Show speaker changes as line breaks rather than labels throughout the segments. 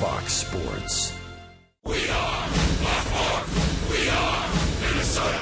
Fox Sports.
We are Baltimore. We are Minnesota.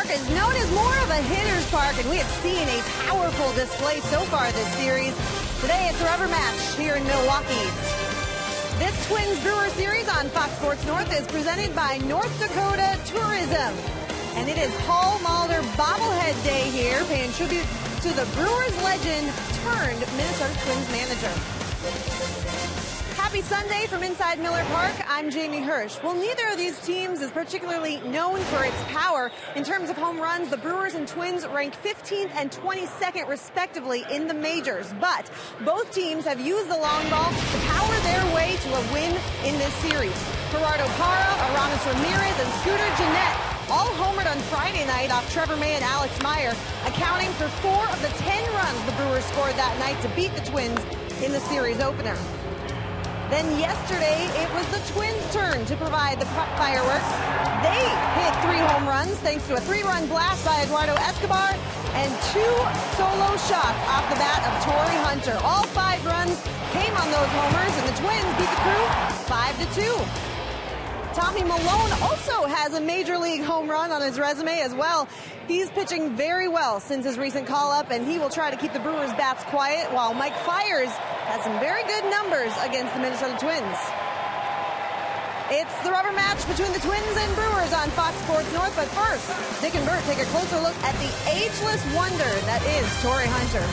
Is known as more of a hitter's park, and we have seen a powerful display so far this series. Today it's a rubber match here in Milwaukee. This Twins-Brewers series on Fox Sports North is presented by North Dakota Tourism. And it is Paul Mulder bobblehead day here, paying tribute to the Brewers legend turned Minnesota Twins manager. Happy Sunday from inside Miller Park. I'm Jamie Hirsch. Well, neither of these teams is particularly known for its power. In terms of home runs, the Brewers and Twins ranked 15th and 22nd respectively in the majors. But both teams have used the long ball to power their way to a win in this series. Gerardo Parra, Aramis Ramirez, and Scooter Gennett all homered on Friday night off Trevor May and Alex Meyer, accounting for 4 of the 10 runs the Brewers scored that night to beat the Twins in the series opener. Then yesterday, it was the Twins' turn to provide the fireworks. They hit 3 home runs thanks to a 3-run blast by Eduardo Escobar and 2 solo shots off the bat of Torrey Hunter. All 5 runs came on those homers, and the Twins beat the Crew 5-2. Tommy Malone also has a major league home run on his resume as well. He's pitching very well since his recent call-up, and he will try to keep the Brewers' bats quiet, while Mike Fiers has some very good numbers against the Minnesota Twins. It's the rubber match between the Twins and Brewers on Fox Sports North, but first, Dick and Bert take a closer look at the ageless wonder that is Torrey Hunter.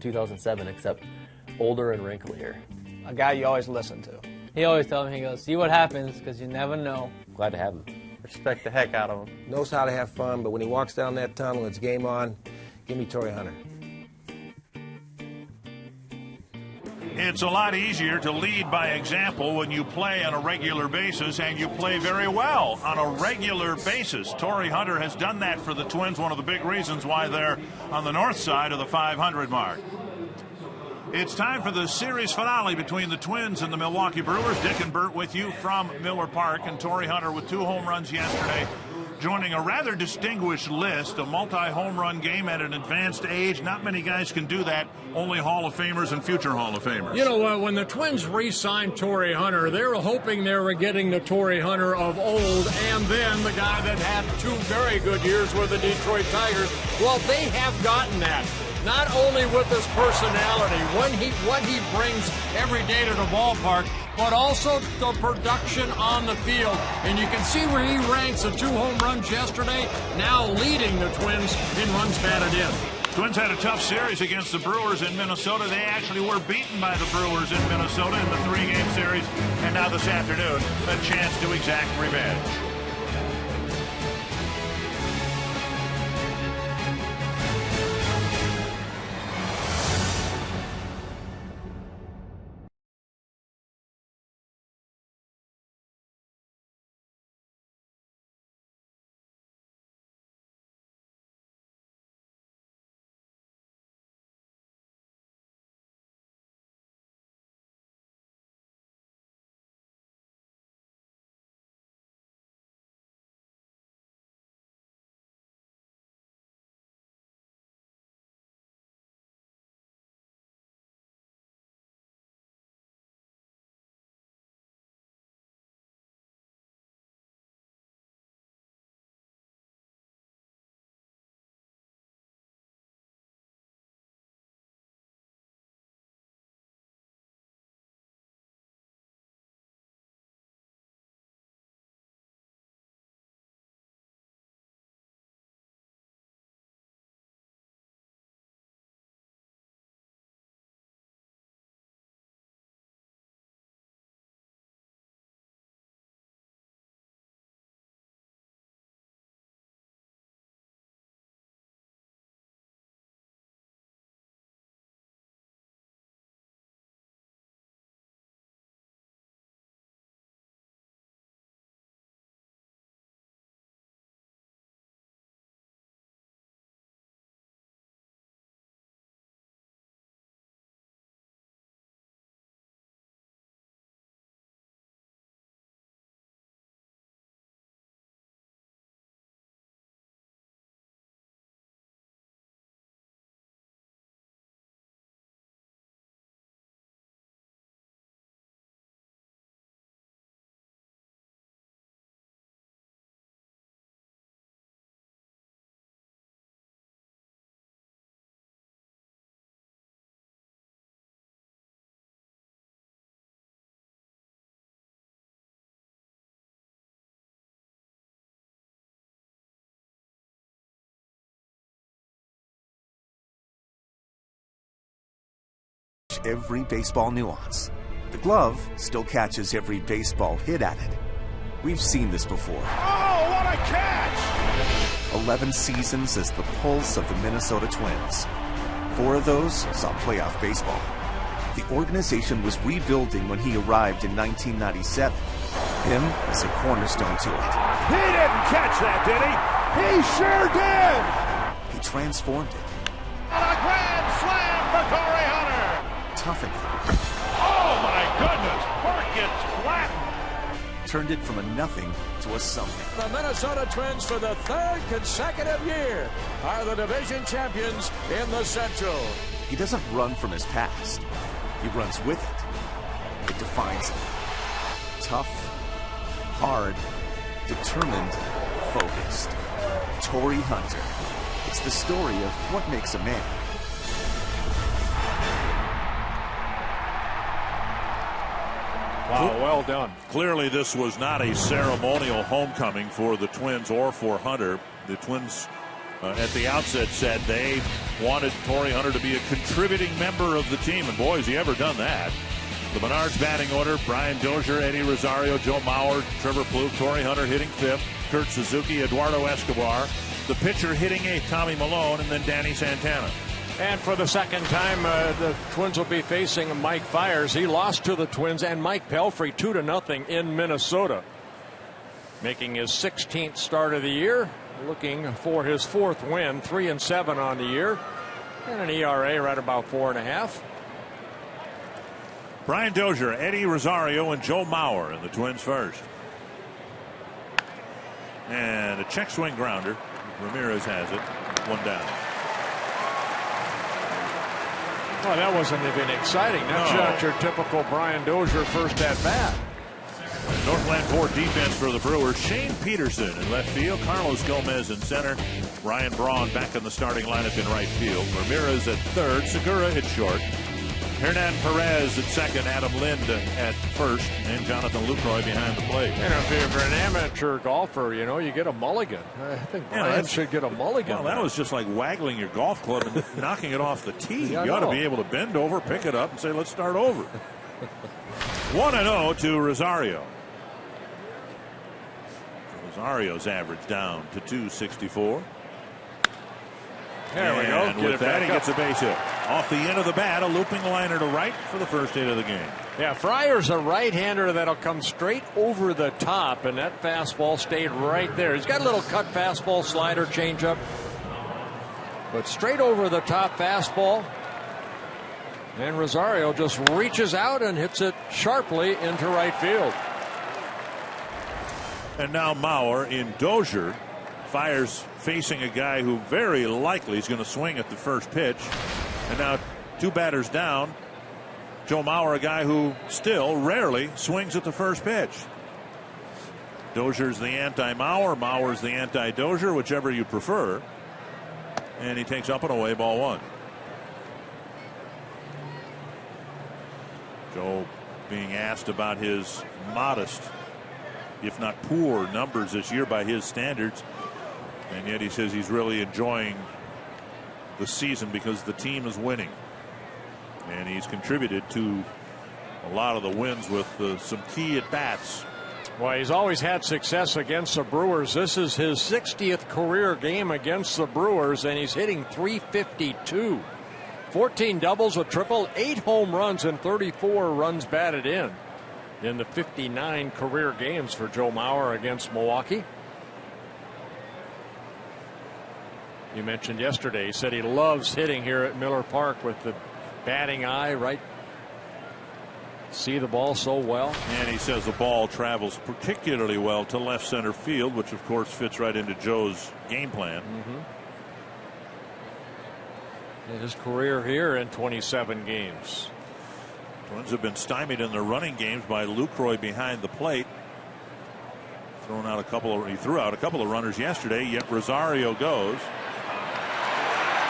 2007, except older and wrinklier.
A guy you always listen to.
He always tells me, he goes, see what happens, because you never know.
Glad to have him.
Respect the heck out of him.
Knows how to have fun, but when he walks down that tunnel, it's game on. Give me Torrey Hunter.
It's a lot easier to lead by example when you play on a regular basis, and you play very well on a regular basis. Torrey Hunter has done that for the Twins, one of the big reasons why they're on the north side of the 500 mark. It's time for the series finale between the Twins and the Milwaukee Brewers. Dick and Bert with you from Miller Park, and Torrey Hunter with 2 home runs yesterday, joining a rather distinguished list, a multi-home run game at an advanced age. Not many guys can do that, only Hall of Famers and future Hall of Famers.
You know, when the Twins re-signed Torrey Hunter, they were hoping they were getting the Torrey Hunter of old, and then the guy that had 2 very good years with the Detroit Tigers. Well, they have gotten that. Not only with his personality, what he brings every day to the ballpark, but also the production on the field. And you can see where he ranks at 2 home runs yesterday, now leading the Twins in runs batted in.
Twins had a tough series against the Brewers in Minnesota. They actually were beaten by the Brewers in Minnesota in the 3-game series. And now this afternoon, a chance to exact revenge.
Every baseball nuance. The glove still catches every baseball hit at it. We've seen this before.
Oh, what a catch!
11 seasons as the pulse of the Minnesota Twins. 4 of those saw playoff baseball. The organization was rebuilding when he arrived in 1997. Him is a cornerstone to it.
He didn't catch that, did he? He sure did!
He transformed it.
And a grand slam for Torrey Hunter!
Toughened it.
Oh my goodness! Park gets flattened!
Turned it from a nothing to a something.
The Minnesota Twins, for the 3rd consecutive year, are the division champions in the Central.
He doesn't run from his past. He runs with it. It defines him. Tough, hard, determined, focused. Torrey Hunter. It's the story of what makes a man.
Wow, well done. Clearly this was not a ceremonial homecoming for the Twins or for Hunter. The Twins at the outset said they wanted Torii Hunter to be a contributing member of the team, and boy, has he ever done that. The Menards batting order: Brian Dozier, Eddie Rosario, Joe Mauer, Trevor Plouffe, Torii Hunter hitting 5th, Kurt Suzuki, Eduardo Escobar. The pitcher hitting 8th, Tommy Malone, and then Danny Santana.
And for the second time, the Twins will be facing Mike Fiers. He lost to the Twins and Mike Pelfrey 2-0 in Minnesota. Making his 16th start of the year, looking for his 4th win, 3-7 on the year, and an ERA right about 4.5.
Brian Dozier, Eddie Rosario, and Joe Mauer in the Twins first. And a check swing grounder. Ramirez has it. 1 down.
Well, that wasn't even exciting. That's not your typical Brian Dozier first at bat.
Northland Ford defense for the Brewers: Shane Peterson in left field, Carlos Gomez in center, Ryan Braun back in the starting lineup in right field, Ramirez at third, Segura at short, Hernan Perez at second, Adam Lind at first, and Jonathan Lucroy behind the plate.
And if you're an amateur golfer, you know, you get a mulligan. I think Brian should get a mulligan.
Well, that was just like waggling your golf club and knocking it off the tee. You ought to be able to bend over, pick it up, and say, let's start over. 1-0 to Rosario. Rosario's average down to .264.
There we go.
And with that, he gets a base hit. Off the end of the bat, a looping liner to right for the first hit of the game.
Yeah, Fryer's a right-hander that'll come straight over the top, and that fastball stayed right there. He's got a little cut fastball, slider, changeup, but straight over the top fastball. And Rosario just reaches out and hits it sharply into right field.
And now Mauer in Dozier. Fiers facing a guy who very likely is going to swing at the first pitch. And now 2 batters down. Joe Mauer, a guy who still rarely swings at the first pitch. Dozier's the anti-Mauer. Mauer's the anti-Dozier, whichever you prefer. And he takes up and away, ball 1. Joe being asked about his modest, if not poor, numbers this year by his standards. And yet he says he's really enjoying the season because the team is winning. And he's contributed to a lot of the wins with some key at-bats.
Well, he's always had success against the Brewers. This is his 60th career game against the Brewers, and he's hitting .352. 14 doubles, a triple, 8 home runs, and 34 runs batted in the 59 career games for Joe Mauer against Milwaukee. You mentioned yesterday, he said he loves hitting here at Miller Park with the batting eye, right? See the ball so well.
And he says the ball travels particularly well to left center field, which of course fits right into Joe's game plan.
His career here in 27 games.
Twins have been stymied in their running games by Lucroy behind the plate. He threw out a couple of runners yesterday, yet Rosario goes.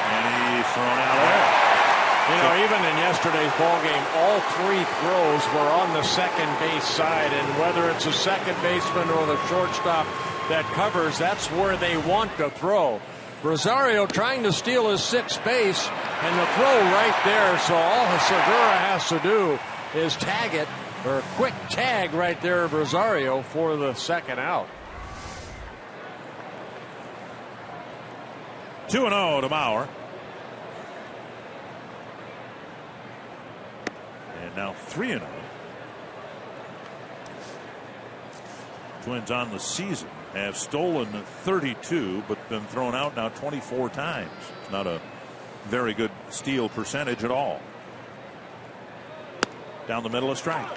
And he's thrown out there.
You know, even in yesterday's ball game, all 3 throws were on the second base side, and whether it's a second baseman or the shortstop that covers, that's where they want to throw. Rosario trying to steal his 6th base, and the throw right there. So all Segura has to do is tag it, or a quick tag right there of Rosario for the second out.
2-0 to Mauer. And now 3-0. Twins on the season have stolen 32, but been thrown out now 24 times. It's not a very good steal percentage at all. Down the middle, a strike.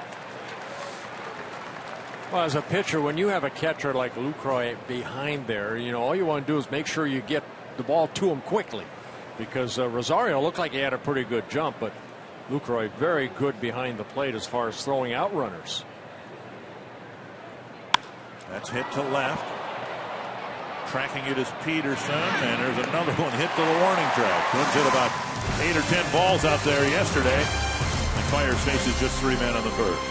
Well, as a pitcher, when you have a catcher like Lucroy behind there, you know, all you want to do is make sure you get the ball to him quickly, because Rosario looked like he had a pretty good jump, but Lucroy very good behind the plate as far as throwing out runners.
That's hit to left. Tracking it is Peterson, and there's another one hit to the warning track. Twins hit about 8 or 10 balls out there yesterday, and Fiers faces just 3 men on the first.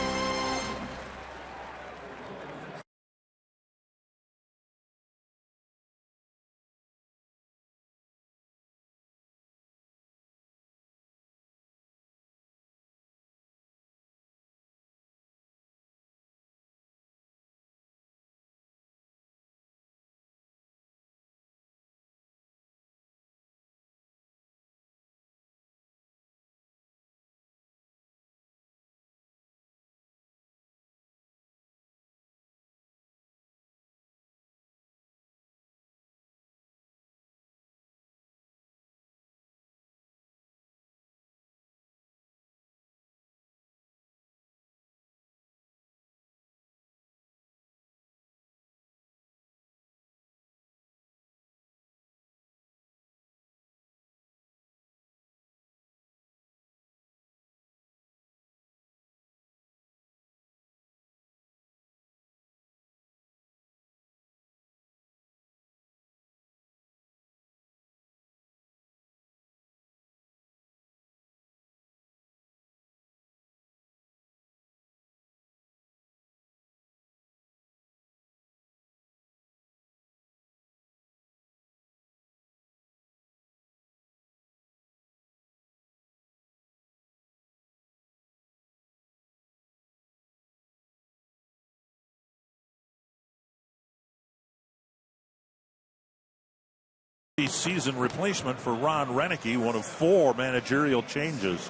Season replacement for Ron Renicky, one of 4 managerial changes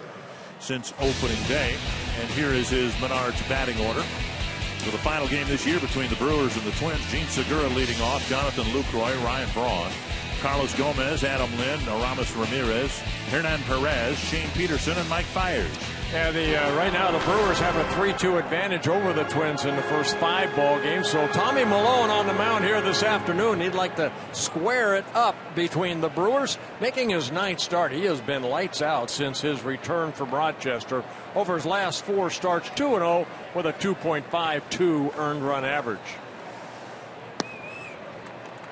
since opening day. And here is his Menards batting order. For the final game this year between the Brewers and the Twins, Gene Segura leading off, Jonathan Lucroy, Ryan Braun, Carlos Gomez, Adam Lind, Aramis Ramirez, Hernan Perez, Shane Peterson, and Mike Fiers.
Yeah, right now the Brewers have a 3-2 advantage over the Twins in the first 5 ball games. So Tommy Milone on the mound here this afternoon. He'd like to square it up between the Brewers, making his 9th start. He has been lights out since his return from Rochester. Over his last 4 starts, 2-0 with a 2.52 earned run average.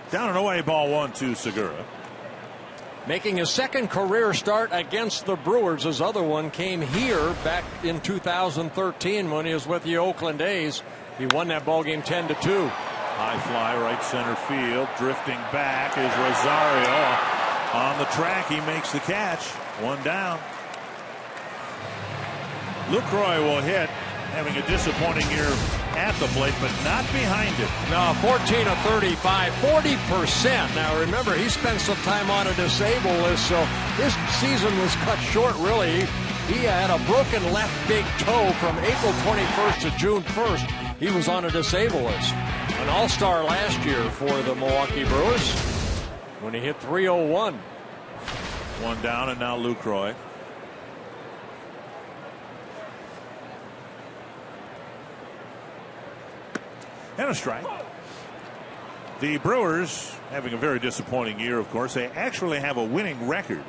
Down and away, ball 1-2 Segura.
Making his 2nd career start against the Brewers. His other one came here back in 2013 when he was with the Oakland A's. He won that ball game 10-2.
High fly right center field. Drifting back is Rosario. On the track, he makes the catch. 1 down. Lucroy will hit, having a disappointing year at the plate, but not behind it.
No, 14 of 35, 40%. Now remember, he spent some time on a disabled list, so his season was cut short, really. He had a broken left big toe from April 21st to June 1st. He was on a disabled list. An all-star last year for the Milwaukee Brewers when he hit 301.
1 down, and now Lucroy. And a strike. The Brewers having a very disappointing year, of course. They actually have a winning record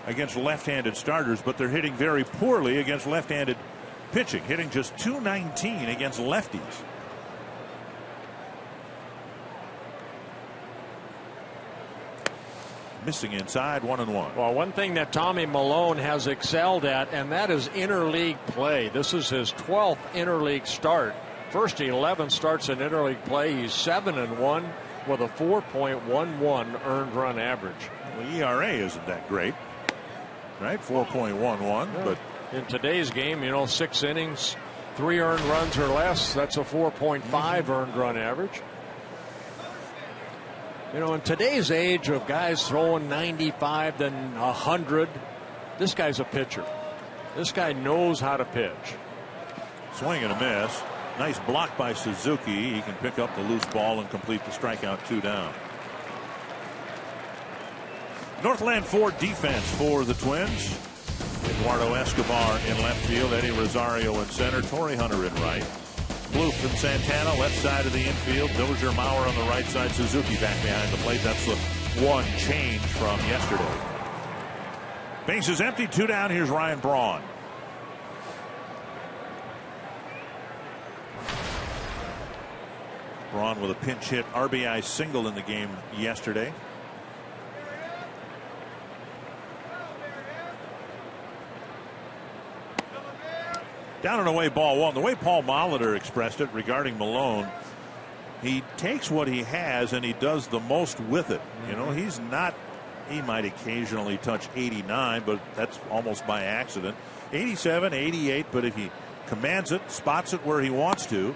against left-handed starters, but they're hitting very poorly against left-handed pitching, hitting just .219 against lefties. Missing inside, 1-1.
Well, one thing that Tommy Milone has excelled at, and that is interleague play. This is his 12th interleague start. First 11 starts in interleague play. He's 7-1 with a 4.11 earned run average.
Well, ERA isn't that great, right? 4.11,
yeah.
But
in today's game, 6 innings, 3 earned runs or less. That's a 4.5 earned run average. In today's age of guys throwing 95 then 100, this guy's a pitcher. This guy knows how to pitch.
Swing and a miss. Nice block by Suzuki. He can pick up the loose ball and complete the strikeout. 2 down. Northland Ford defense for the Twins. Eduardo Escobar in left field. Eddie Rosario in center. Torrey Hunter in right. Bloop and Santana left side of the infield. Dozier Mauer on the right side. Suzuki back behind the plate. That's the one change from yesterday. Bases empty. 2 down. Here's Ryan Braun. Braun with a pinch hit RBI single in the game yesterday. Down and away, ball 1. The way Paul Molitor expressed it regarding Milone, he takes what he has and he does the most with it. He's not, he might occasionally touch 89, but that's almost by accident. 87, 88, but if he commands it, spots it where he wants to,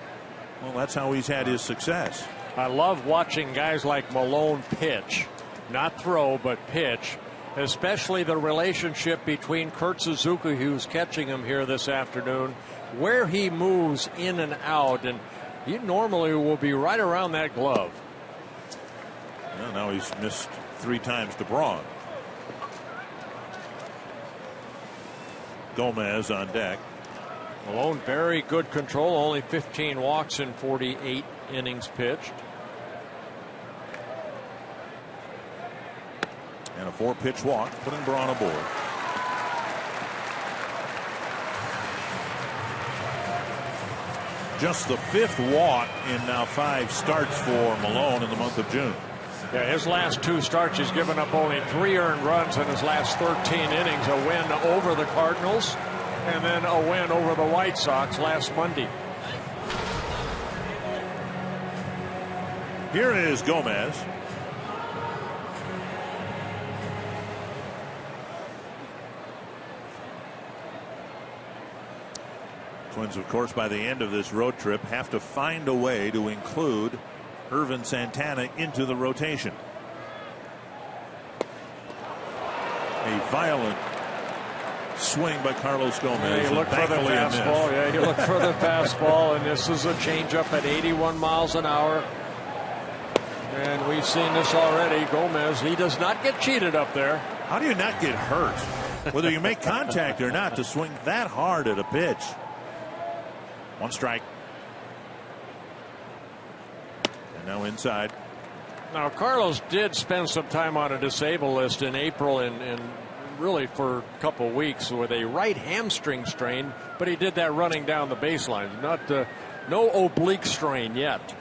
well, that's how he's had his success.
I love watching guys like Milone pitch, not throw, but pitch, especially the relationship between Kurt Suzuki, who's catching him here this afternoon, where he moves in and out, and he normally will be right around that glove.
Well, now he's missed 3 times to Braun. Gomez on deck.
Milone, very good control, only 15 walks in 48 innings pitched.
And a 4-pitch walk, putting Braun aboard. Just the 5th walk in now 5 starts for Milone in the month of June.
Yeah, his last 2 starts, he's given up only 3 earned runs in his last 13 innings. A win over the Cardinals, and then a win over the White Sox last Monday.
Here is Gomez. Twins, of course, by the end of this road trip have to find a way to include Ervin Santana into the rotation. A violent swing by Carlos Gomez.
Yeah, you look for the fastball. Yeah, you look for the fastball, and this is a changeup at 81 miles an hour. And we've seen this already. Gomez, he does not get cheated up there.
How do you not get hurt, whether you make contact or not, to swing that hard at a pitch? 1 strike. And now inside.
Now, Carlos did spend some time on a disabled list in April and really for a couple of weeks with a right hamstring strain, but he did that running down the baseline. No oblique strain yet.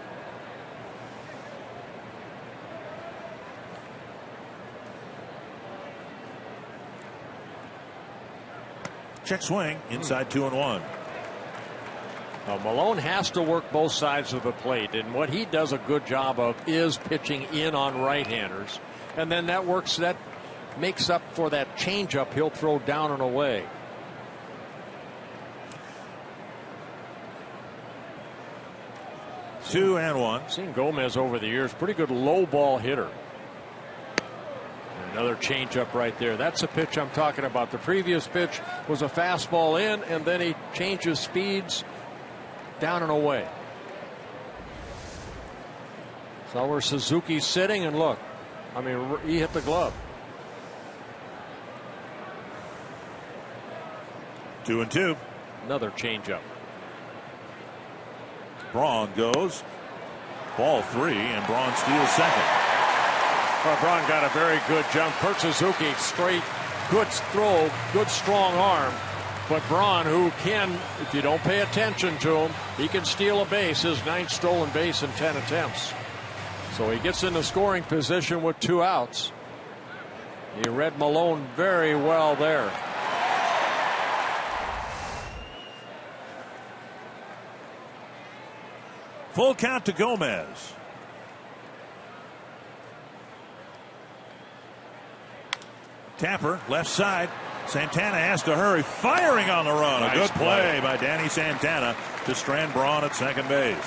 Check swing inside 2-1.
Now, Malone has to work both sides of the plate, and what he does a good job of is pitching in on right-handers, and then that makes up for that changeup he'll throw down and away.
Two and one.
Seen Gomez over the years, pretty good low ball hitter. Another changeup right there. That's a pitch I'm talking about. The previous pitch was a fastball in, and then he changes speeds down and away. So where Suzuki's sitting, and look, I mean, he hit the glove.
2-2.
Another changeup.
Braun goes. Ball 3, and Braun steals second.
Well, Braun got a very good jump. Kurt Suzuki, straight, good throw, good strong arm. But Braun, who can, if you don't pay attention to him, he can steal a base. His 9th stolen base in 10 attempts. So he gets into scoring position with 2 outs. He read Malone very well there.
Full count to Gomez. Tapper, left side. Santana has to hurry. Firing on the run.
Nice
A good play by Danny Santana to strand Braun at second base.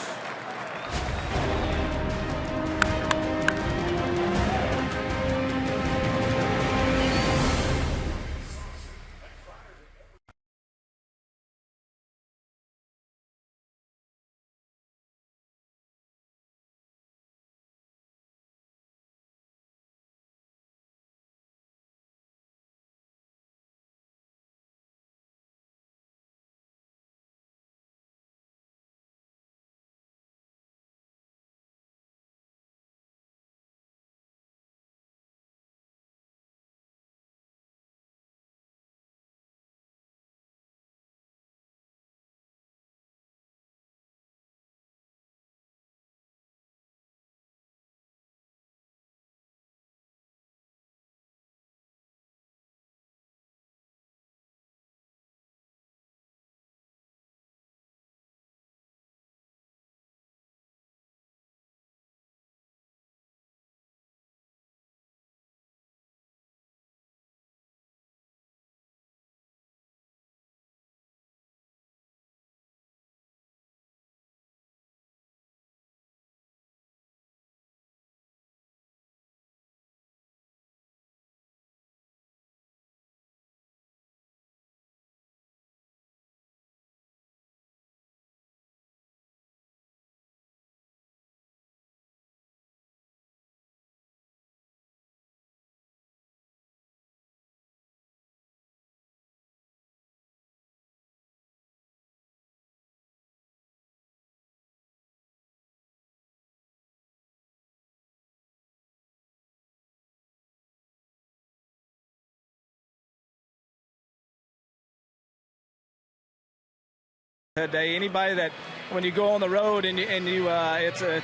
Day. Anybody that when you go on the road and it's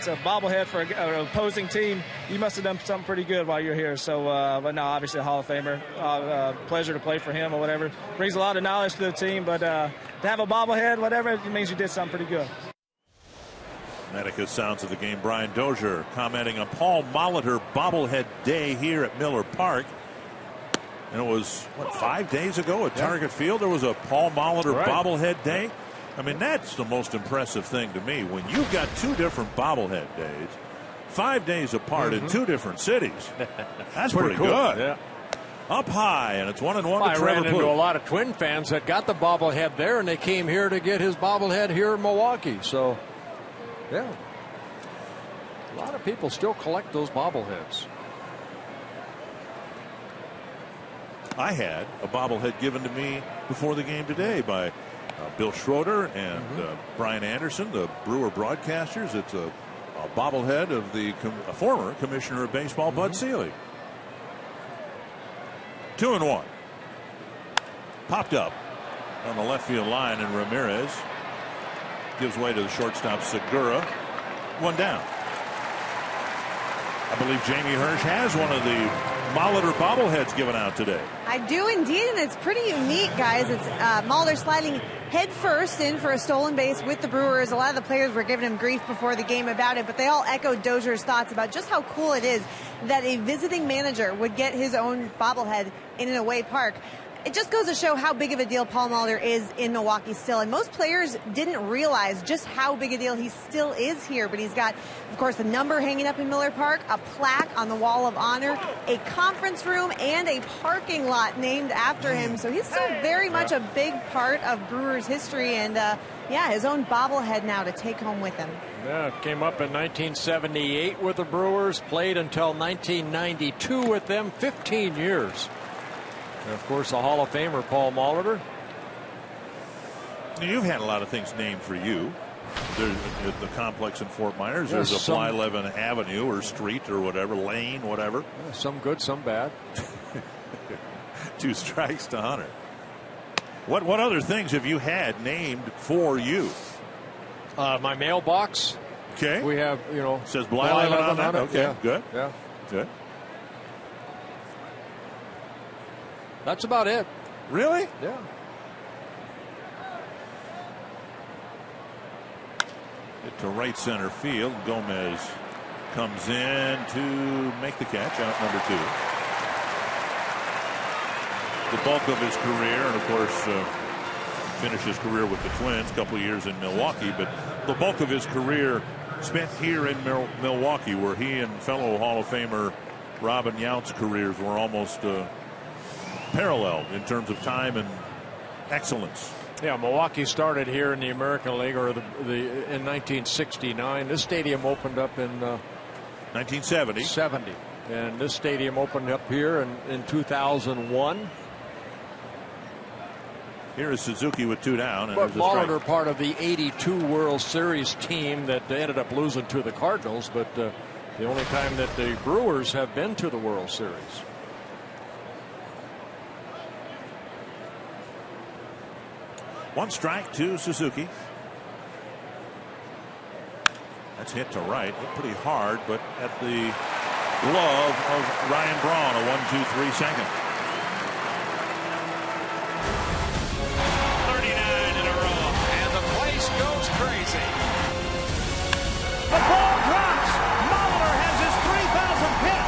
a bobblehead for an opposing team, you must have done something pretty good while you're here. So, but no, obviously a Hall of Famer. Pleasure to play for him or whatever. Brings a lot of knowledge to the team, but to have a bobblehead, whatever, it means you did something pretty good.
Medica's sounds of the game. Brian Dozier commenting on Paul Molitor bobblehead day here at Miller Park. And it was, 5 days ago at Target Field, there was a Paul Molitor bobblehead day. I mean, that's the most impressive thing to me. When you've got 2 different bobblehead days, 5 days apart in 2 different cities, that's pretty
cool.
good.
Yeah.
up high, and it's 1-1
I
to
ran
Trevor
into
Plouffe.
a lot of Twin fans that got the bobblehead there, and they came here to get his bobblehead here in Milwaukee. So, yeah, a lot of people still collect those bobbleheads.
I had a bobblehead given to me before the game today by Bill Schroeder and Brian Anderson, the Brewer broadcasters. It's a bobblehead of the former commissioner of baseball, Bud Selig. 2-1. Popped up on the left field line, and Ramirez gives way to the shortstop Segura. 1 down. I believe Jamie Hirsch has one of the Molitor bobbleheads given out today.
I do indeed, and it's pretty unique, guys. It's Molitor sliding head first in for a stolen base with the Brewers. A lot of the players were giving him grief before the game about it, but they all echoed Dozier's thoughts about just how cool it is that a visiting manager would get his own bobblehead in an away park. It just goes to show how big of a deal Paul Molitor is in Milwaukee still. And most players didn't realize just how big a deal he still is here. But he's got, of course, the number hanging up in Miller Park, a plaque on the Wall of Honor, a conference room, and a parking lot named after him. So he's still very much a big part of Brewers history. And, yeah, his own bobblehead now to take home with him.
Yeah, came up in 1978 with the Brewers, played until 1992 with them, 15 years. And of course, the Hall of Famer, Paul Molitor.
You've had a lot of things named for you. There's the complex in Fort Myers. There's a Blyleven Avenue or street or whatever, lane, whatever.
Yeah, some good, some bad.
2 strikes to Hunter. What other things have you had named for you?
My mailbox.
Okay.
We have,
says Blyleven on that. Okay,
yeah.
good.
Yeah.
Good.
That's about it.
Really?
Yeah.
Hit to right center field. Gomez comes in to make the catch, out number 2. The bulk of his career, and of course, finished his career with the Twins, a couple of years in Milwaukee, but the bulk of his career spent here in Milwaukee, where he and fellow Hall of Famer Robin Yount's careers were almost parallel in terms of time and excellence.
Yeah, Milwaukee started here in the American League in 1969. This stadium opened up in
1970.
And this stadium opened up here in 2001.
Here is Suzuki with 2 down. And
but Molitor, part of the '82 World Series team that ended up losing to the Cardinals, but the only time that the Brewers have been to the World Series.
One strike to Suzuki. That's hit to right. Hit pretty hard, but at the glove of Ryan Braun. A 1-2-3 second.
39 in a row, and the place goes crazy.
The ball drops. Molitor has his 3,000th hit.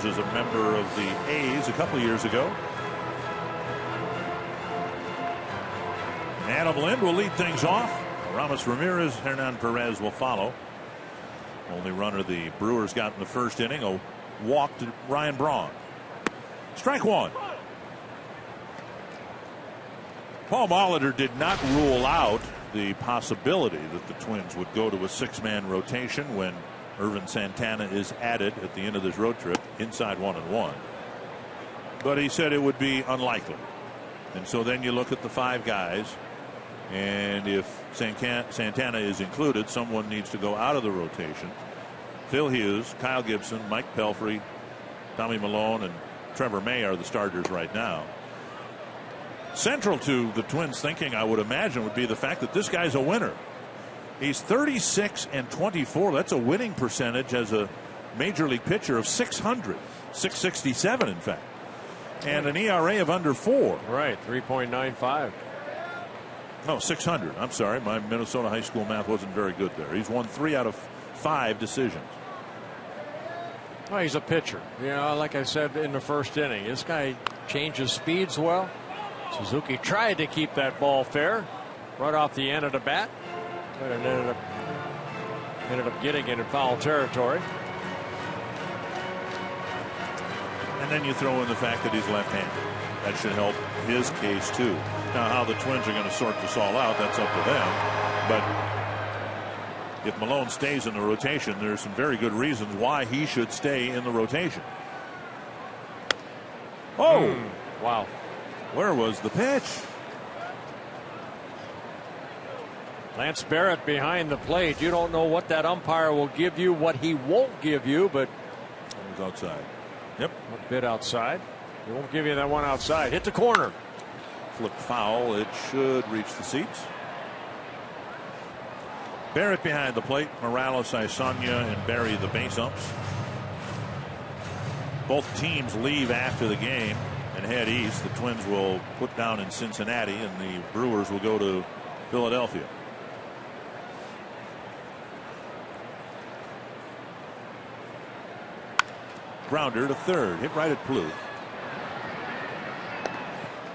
Ramirez is a member of the A's a couple of years ago. Adam Lind will lead things off. Ramos Ramirez, Hernan Perez will follow. Only runner the Brewers got in the first inning, a walk to Ryan Braun. Strike one. Paul Molitor did not rule out the possibility that the Twins would go to a 6-man rotation when Irvin Santana is added at the end of this road trip inside 1-1. But he said it would be unlikely. And so then you look at the 5 guys, and if Santana is included, someone needs to go out of the rotation. Phil Hughes, Kyle Gibson, Mike Pelfrey, Tommy Milone, and Trevor May are the starters right now. Central to the Twins' thinking, I would imagine, would be the fact that this guy's a winner. He's 36-24. That's a winning percentage as a major league pitcher of 600, 667 in fact, and an ERA of under 4.
Right, 3.95.
No, 600. I'm sorry, my Minnesota high school math wasn't very good there. He's won 3 out of 5 decisions.
Well, he's a pitcher. You know, like I said in the first inning, this guy changes speeds well. Suzuki tried to keep that ball fair right off the end of the bat, but it ended up getting it in foul territory.
And then you throw in the fact that he's left-handed. That should help his case too. Now, how the Twins are going to sort this all out, that's up to them. But if Milone stays in the rotation, there's some very good reasons why he should stay in the rotation. Oh!
Wow.
Where was the pitch?
Lance Barrett behind the plate. You don't know what that umpire will give you, what he won't give you, but
it was outside. Yep.
A bit outside. He won't give you that one outside. Hit the corner.
Flip foul. It should reach the seats. Barrett behind the plate. Morales, Isanya, and Barry the base umps. Both teams leave after the game and head east. The Twins will put down in Cincinnati, and the Brewers will go to Philadelphia. Grounder to third, hit right at Plouffe.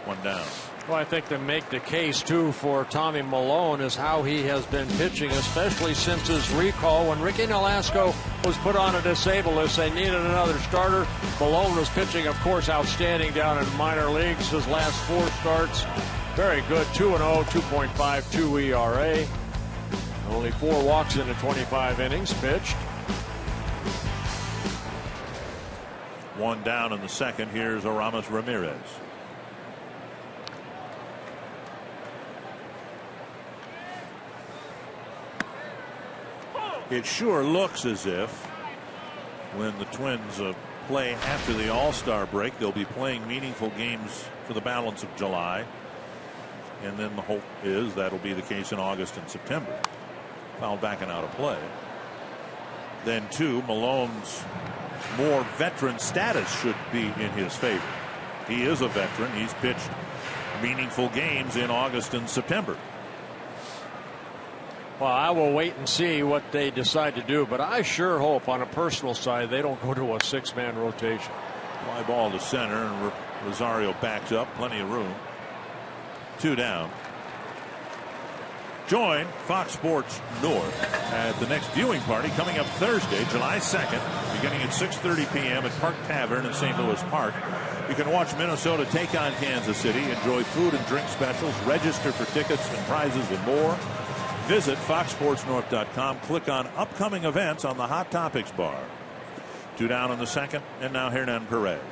One down.
Well, I think to make the case too for Tommy Milone is how he has been pitching, especially since his recall when Ricky Nolasco was put on a disabled list. They needed another starter. Milone was pitching, of course, outstanding down in minor leagues. His last 4 starts, very good. 2-0, 2.52 ERA. Only 4 walks in the 25 innings pitched.
One down in the second. Here's Aramis Ramirez. It sure looks as if when the Twins play after the All-Star break, they'll be playing meaningful games for the balance of July. And then the hope is that'll be the case in August and September. Fouled back and out of play. Then, too, Malone's more veteran status should be in his favor. He is a veteran. He's pitched meaningful games in August and September.
Well, I will wait and see what they decide to do, but I sure hope on a personal side they don't go to a 6-man rotation.
Fly ball to center, and Rosario backs up. Plenty of room. 2 down. Join Fox Sports North at the next viewing party coming up Thursday, July 2nd, beginning at 6:30 p.m. at Park Tavern in St. Louis Park. You can watch Minnesota take on Kansas City, enjoy food and drink specials, register for tickets and prizes and more. Visit foxsportsnorth.com. Click on upcoming events on the Hot Topics bar. 2 down in the second, and now Hernan Perez.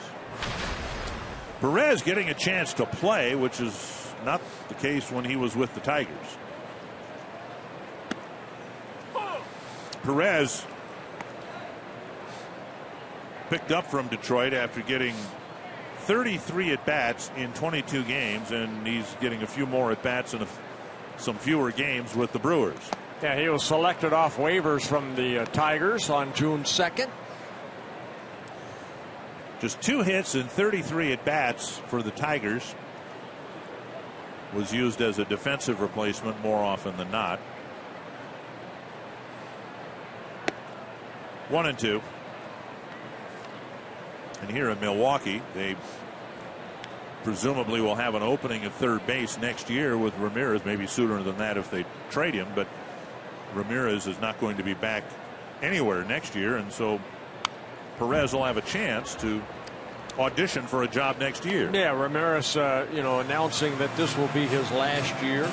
Perez getting a chance to play, which is not the case when he was with the Tigers. Perez picked up from Detroit after getting 33 at-bats in 22 games, and he's getting a few more at-bats in some fewer games with the Brewers.
Yeah, he was selected off waivers from the Tigers on June 2nd.
Just 2 hits and 33 at-bats for the Tigers. Was used as a defensive replacement more often than not. 1-2. And here in Milwaukee, they presumably will have an opening at third base next year with Ramirez, maybe sooner than that if they trade him, but Ramirez is not going to be back anywhere next year, and so Perez will have a chance to audition for a job next year.
Yeah, Ramirez, announcing that this will be his last year.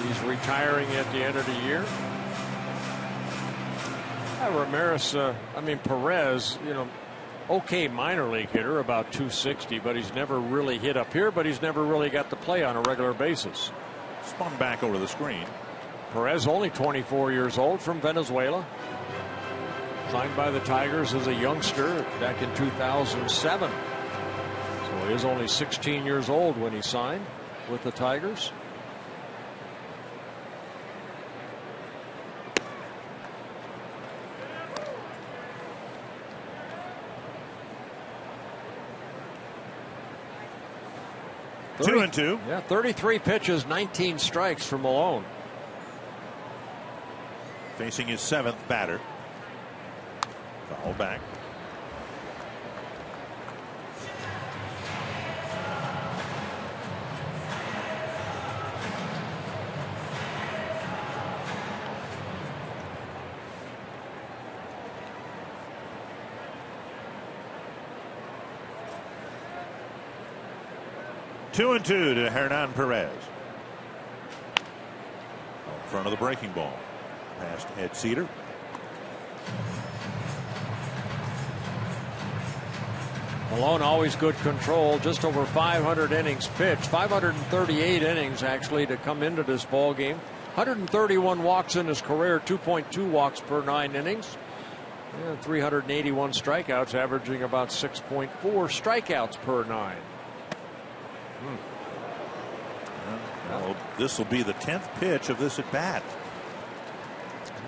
He's retiring at the end of the year. Ramirez, Perez, okay minor league hitter, about 260, but he's never really hit up here, but he's never really got to play on a regular basis.
Spun back over the screen.
Perez, only 24 years old, from Venezuela. Signed by the Tigers as a youngster back in 2007. So he is only 16 years old when he signed with the Tigers.
Two and two.
Yeah, 33 pitches, 19 strikes for Malone.
Facing his 7th batter. Foul back. Two and two to Hernan Perez. In front of the breaking ball. Past Ed Cedar.
Malone always good control. Just over 500 innings pitched. 538 innings actually to come into this ball game. 131 walks in his career. 2.2 walks per 9 innings. And 381 strikeouts, averaging about 6.4 strikeouts per 9.
Well, this will be the 10th pitch of this at bat.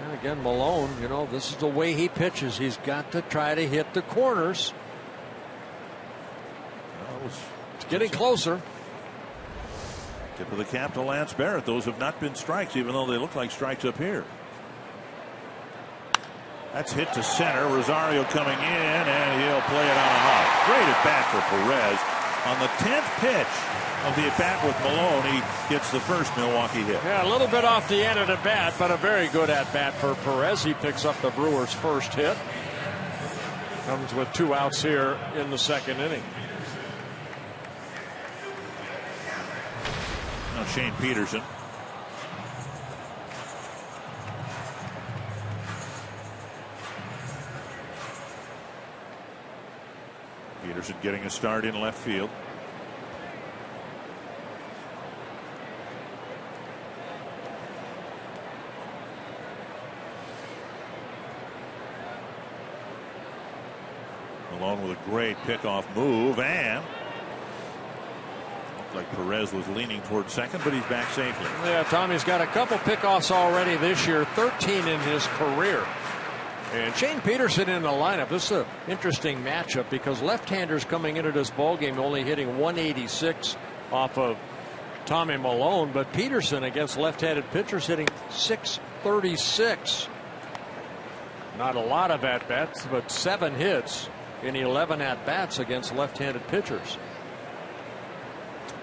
And again, Malone, this is the way he pitches. He's got to try to hit the corners. It's getting closer.
Tip of the cap to Lance Barrett. Those have not been strikes, even though they look like strikes up here. That's hit to center. Rosario coming in, and he'll play it on a hop. Great at bat for Perez. On the 10th pitch of the at bat with Malone, he gets the first Milwaukee hit.
Yeah, a little bit off the end of the bat, but a very good at bat for Perez. He picks up the Brewers' first hit. Comes with 2 outs here in the 2nd inning.
Now Shane Peterson. Peterson getting a start in left field. Malone with a great pickoff move, and looked like Perez was leaning toward second, but he's back safely.
Yeah, Tommy's got a couple pickoffs already this year, 13 in his career. And Shane Peterson in the lineup. This is an interesting matchup because left-handers coming into this ballgame only hitting 186 off of Tommy Malone, but Peterson against left-handed pitchers hitting 636. Not a lot of at-bats, but 7 hits in 11 at-bats against left-handed pitchers.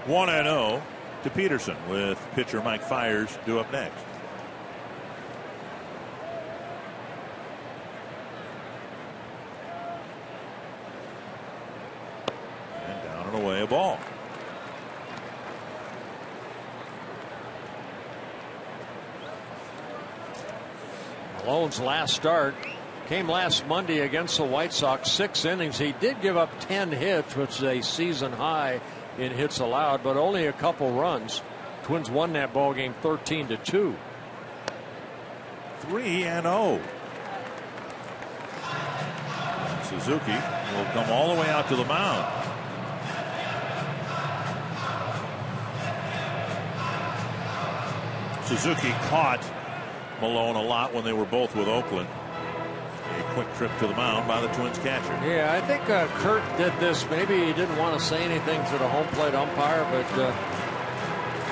1-0 to Peterson, with pitcher Mike Fiers due up next. And down and away, a ball.
Malone's last start came last Monday against the White Sox. 6 innings. He did give up 10 hits, which is a season high in hits allowed, but only a couple runs. Twins won that ball game 13-2.
3-0. Suzuki will come all the way out to the mound. Suzuki caught Malone a lot when they were both with Oakland. A quick trip to the mound by the Twins catcher.
Yeah, I think Kurt did this. Maybe he didn't want to say anything to the home plate umpire, but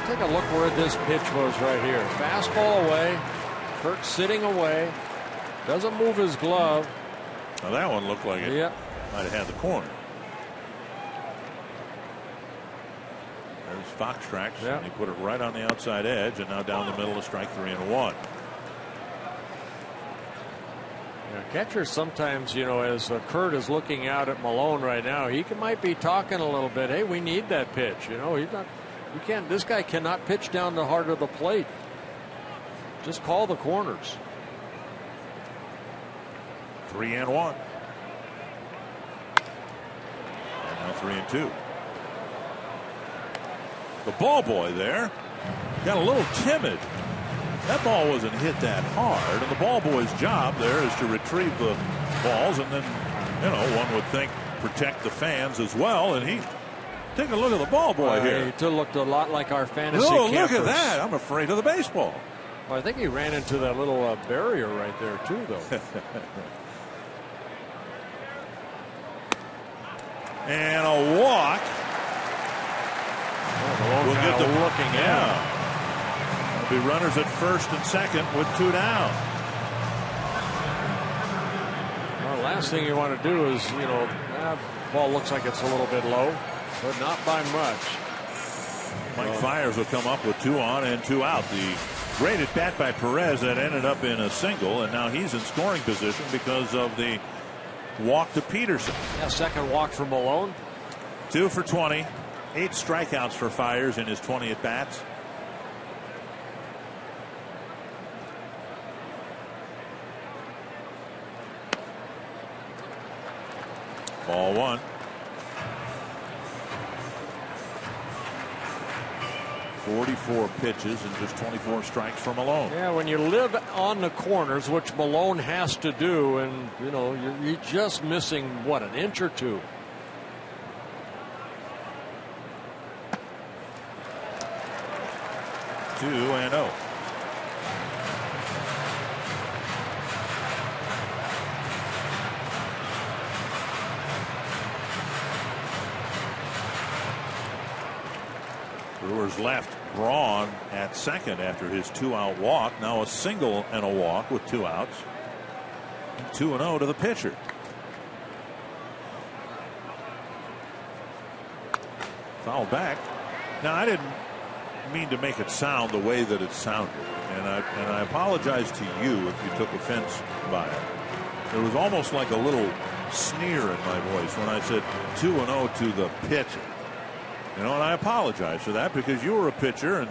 take a look where this pitch was right here. Fastball away. Kurt sitting away. Doesn't move his glove.
Now that one looked like it.
Yep.
Might have had the corner. There's Fox tracks.
Yeah.
And he put it right on the outside edge, and now down the middle of strike 3-1.
Yeah, catchers sometimes, as Kurt is looking out at Malone right now, he might be talking a little bit. Hey, we need that pitch. He's not. You can't. This guy cannot pitch down the heart of the plate. Just call the corners.
3-1. And now 3-2. The ball boy there got a little timid. That ball wasn't hit that hard, and the ball boy's job there is to retrieve the balls, and then, one would think protect the fans as well. And he, take a look at the ball boy here.
He looked a lot like our fantasy
campers.
Look
at that! I'm afraid of the baseball.
Well, I think he ran into that little barrier right there too, though.
And a walk.
We'll get the looking out.
There'll be runners at first and second with 2 down.
Well, last thing you want to do is, that ball looks like it's a little bit low, but not by much.
Mike Fiers will come up with 2 on and 2 out. The great at bat by Perez that ended up in a single, and now he's in scoring position because of the walk to Peterson.
Yeah, second walk for Malone.
2 for 20. 8 strikeouts for Fiers in his 20 at bats. Ball 1. 44 pitches and just 24 strikes for Malone.
Yeah, when you live on the corners, which Malone has to do, and you're just missing an inch or 2.
Two and 0. Brewers left Braun at second after his 2-out walk. Now a single and a walk with 2 outs. 2-0 to the pitcher. Foul back. Now I didn't mean to make it sound the way that it sounded, and I apologize to you if you took offense by it. There was almost like a little sneer in my voice when I said 2-0 to the pitcher. And I apologize for that because you were a pitcher,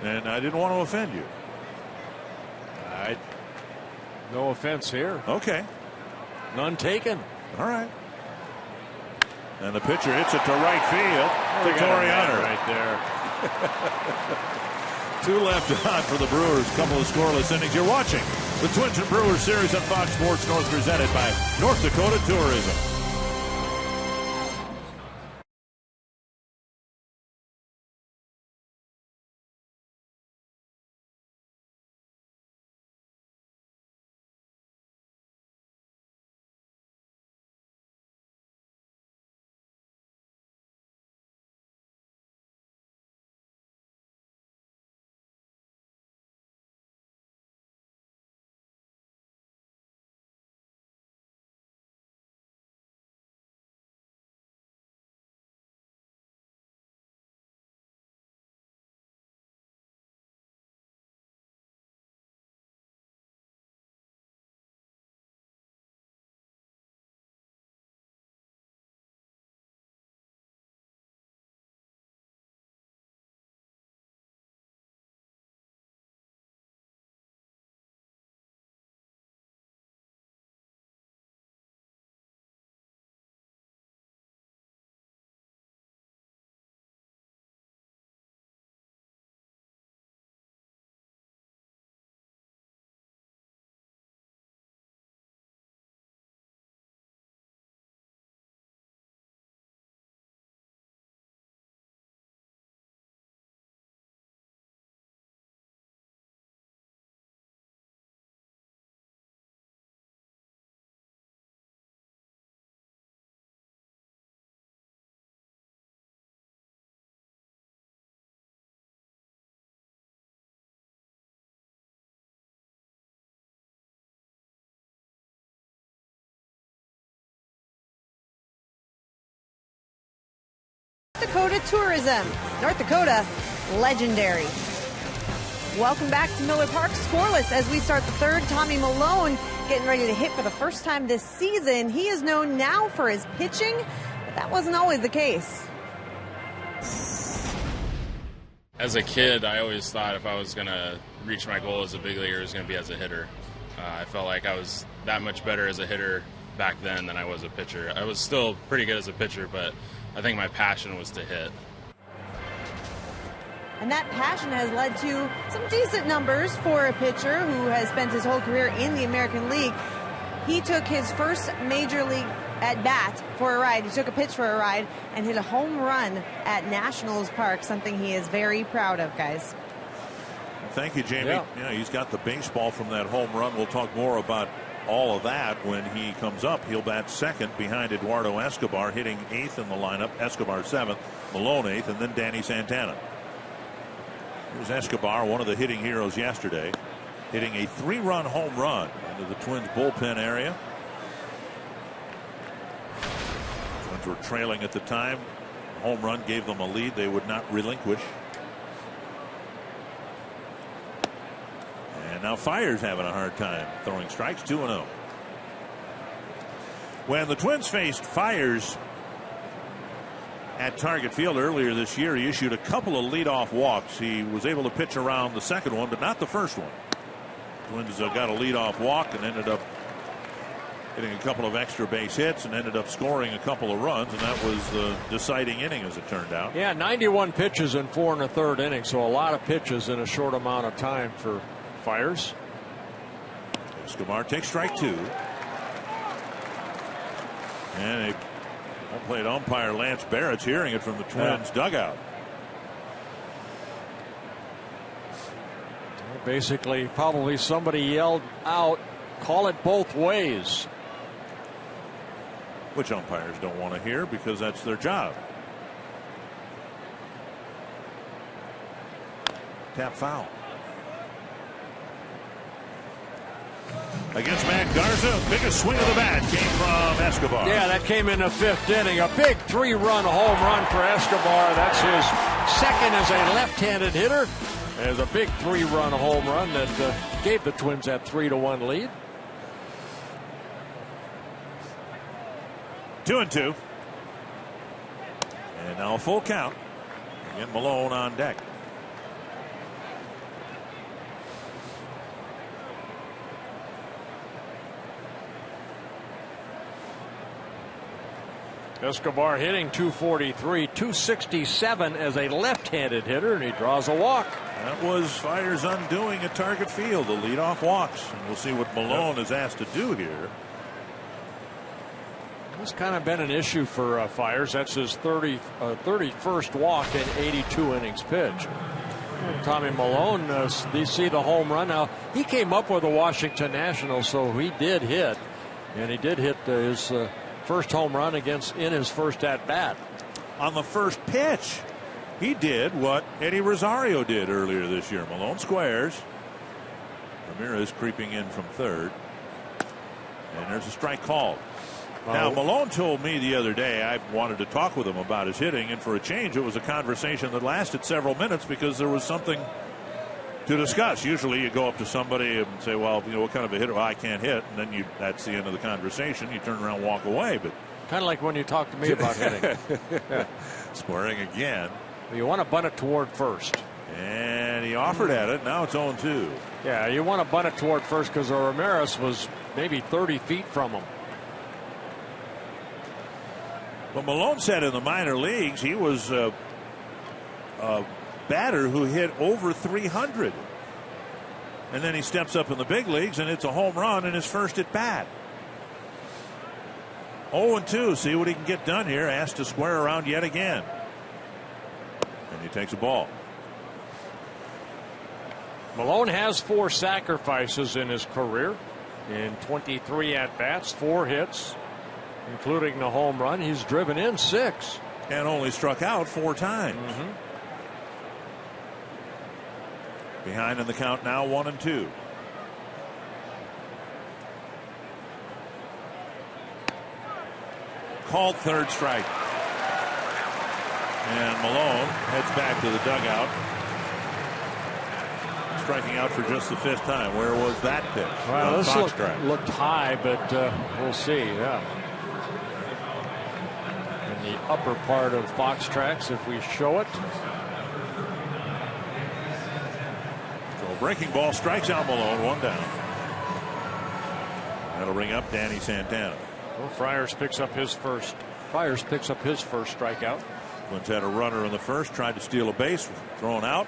and I didn't want to offend you.
No offense here.
Okay.
None taken.
All right. And the pitcher hits it to right field. To Torrey Hunter.
Right there.
2 left on for the Brewers. Couple of scoreless innings. You're watching the Twins and Brewers series on Fox Sports North, presented by North Dakota Tourism.
bit of tourism. North Dakota, legendary. Welcome back to Miller Park. Scoreless as we start the third. Tommy Milone getting ready to hit for the first time this season. He is known now for his pitching, but that wasn't always the case.
As a kid, I always thought if I was going to reach my goal as a big leaguer, it was going to be as a hitter. I felt like I was that much better as a hitter back then than I was a pitcher. I was still pretty good as a pitcher, but I think my passion was to hit.
And that passion has led to some decent numbers for a pitcher who has spent his whole career in the American League. He took his first major league at bat for a ride. He took a pitch for a ride and hit a home run at Nationals Park, something he is very proud of, guys.
Thank you, Jamie. Yeah, he's got the baseball from that home run. We'll talk more about all of that when he comes up. He'll bat second behind Eduardo Escobar, hitting 8th in the lineup. Escobar 7th, Milone 8th, and then Danny Santana. Here's Escobar, one of the hitting heroes yesterday, hitting a 3-run home run into the Twins bullpen area. Twins were trailing at the time. Home run gave them a lead they would not relinquish. And now Fiers having a hard time throwing strikes. 2-0. When the Twins faced Fiers at Target Field earlier this year, he issued a couple of leadoff walks. He was able to pitch around the second one, but not the first one. Twins got a leadoff walk and ended up getting a couple of extra base hits and ended up scoring a couple of runs, and that was the deciding inning as it turned out.
Yeah, 91 pitches in 4 1/3 innings, so a lot of pitches in a short amount of time for Fiers.
Escobar takes strike 2. And a home-plate umpire Lance Barrett's hearing it from the Twins dugout.
Basically, probably somebody yelled out, "Call it both ways,"
which umpires don't want to hear because that's their job. Tap foul. Against Matt Garza, biggest swing of the bat came from Escobar.
Yeah, that came in the 5th inning. A big 3-run home run for Escobar. That's his second as a left-handed hitter. There's a big 3-run home run that gave the Twins that 3-1 lead.
2-2. And now a full count. Again, Milone on deck.
Escobar hitting .243, .267 as a left-handed hitter, and he draws a walk.
That was Fiers' undoing at Target Field, the leadoff walks. And we'll see what Milone is asked to do here.
It's kind of been an issue for Fiers. That's his 31st walk in 82 innings pitched. Tommy Milone, you see the home run. Now, he came up with the Washington Nationals, so he did hit. And he did hit his first home run in his first at-bat.
On the first pitch, he did what Eddie Rosario did earlier this year. Milone squares. Ramirez creeping in from third. And there's a strike called. Now, Milone told me the other day I wanted to talk with him about his hitting, and for a change, it was a conversation that lasted several minutes because there was something to discuss. Usually you go up to somebody and say, well, you know, what kind of a hitter? Well, I can't hit. And then that's the end of the conversation. You turn around and walk away. But
kind of like when you talk to me about hitting.
Squaring again.
You want to bunt it toward first.
And he offered at it. Now it's 0-2.
Yeah, you want to bunt it toward first because Ramirez was maybe 30 feet from him.
But Milone said in the minor leagues he was a batter who hit over 300. And then he steps up in the big leagues and it's a home run in his first at bat. 0-2. See what he can get done here. Asked to square around yet again. And he takes a ball.
Milone has 4 sacrifices in his career. In 23 at-bats, 4 hits, including the home run. He's driven in 6.
And only struck out 4 times. Behind in the count now, 1-2. Called third strike. And Malone heads back to the dugout. Striking out for just the 5th time. Where was that pitch?
Well, this looked high, but we'll see. Yeah. In the upper part of Fox Tracks, if we show it.
So a breaking ball strikes out Malone, 1 down. That'll bring up Danny Santana.
Well, Friars picks up his first strikeout.
Twins had a runner in the first, tried to steal a base, thrown out.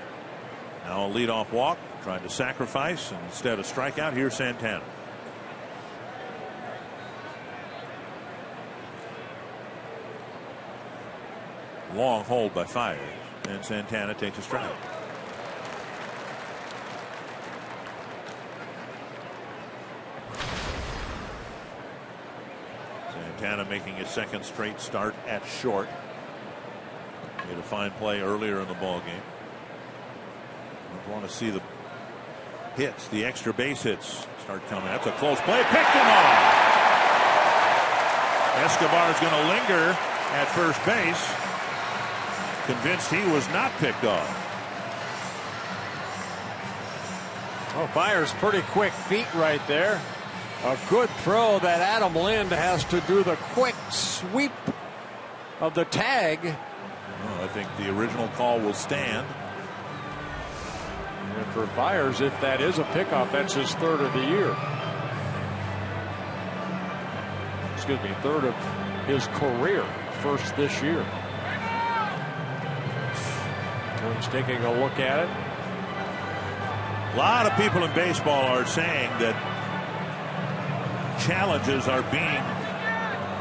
Now a leadoff walk, tried to sacrifice, and instead of strikeout, here's Santana. Long hold by Fires, and Santana takes a strike. Santana making his 2nd straight start at short. Made a fine play earlier in the ball game. I want to see the hits, the extra base hits start coming. That's a close play. Picked him off. Escobar's going to linger at first base. Convinced he was not picked off.
Oh, Fires pretty quick feet right there. A good throw that Adam Lind has to do the quick sweep of the tag.
Well, I think the original call will stand.
And for Fires, if that is a pickoff, that's his 3rd of the year. Excuse me, 3rd of his career, 1st this year. Twins taking a look at it.
A lot of people in baseball are saying that challenges are being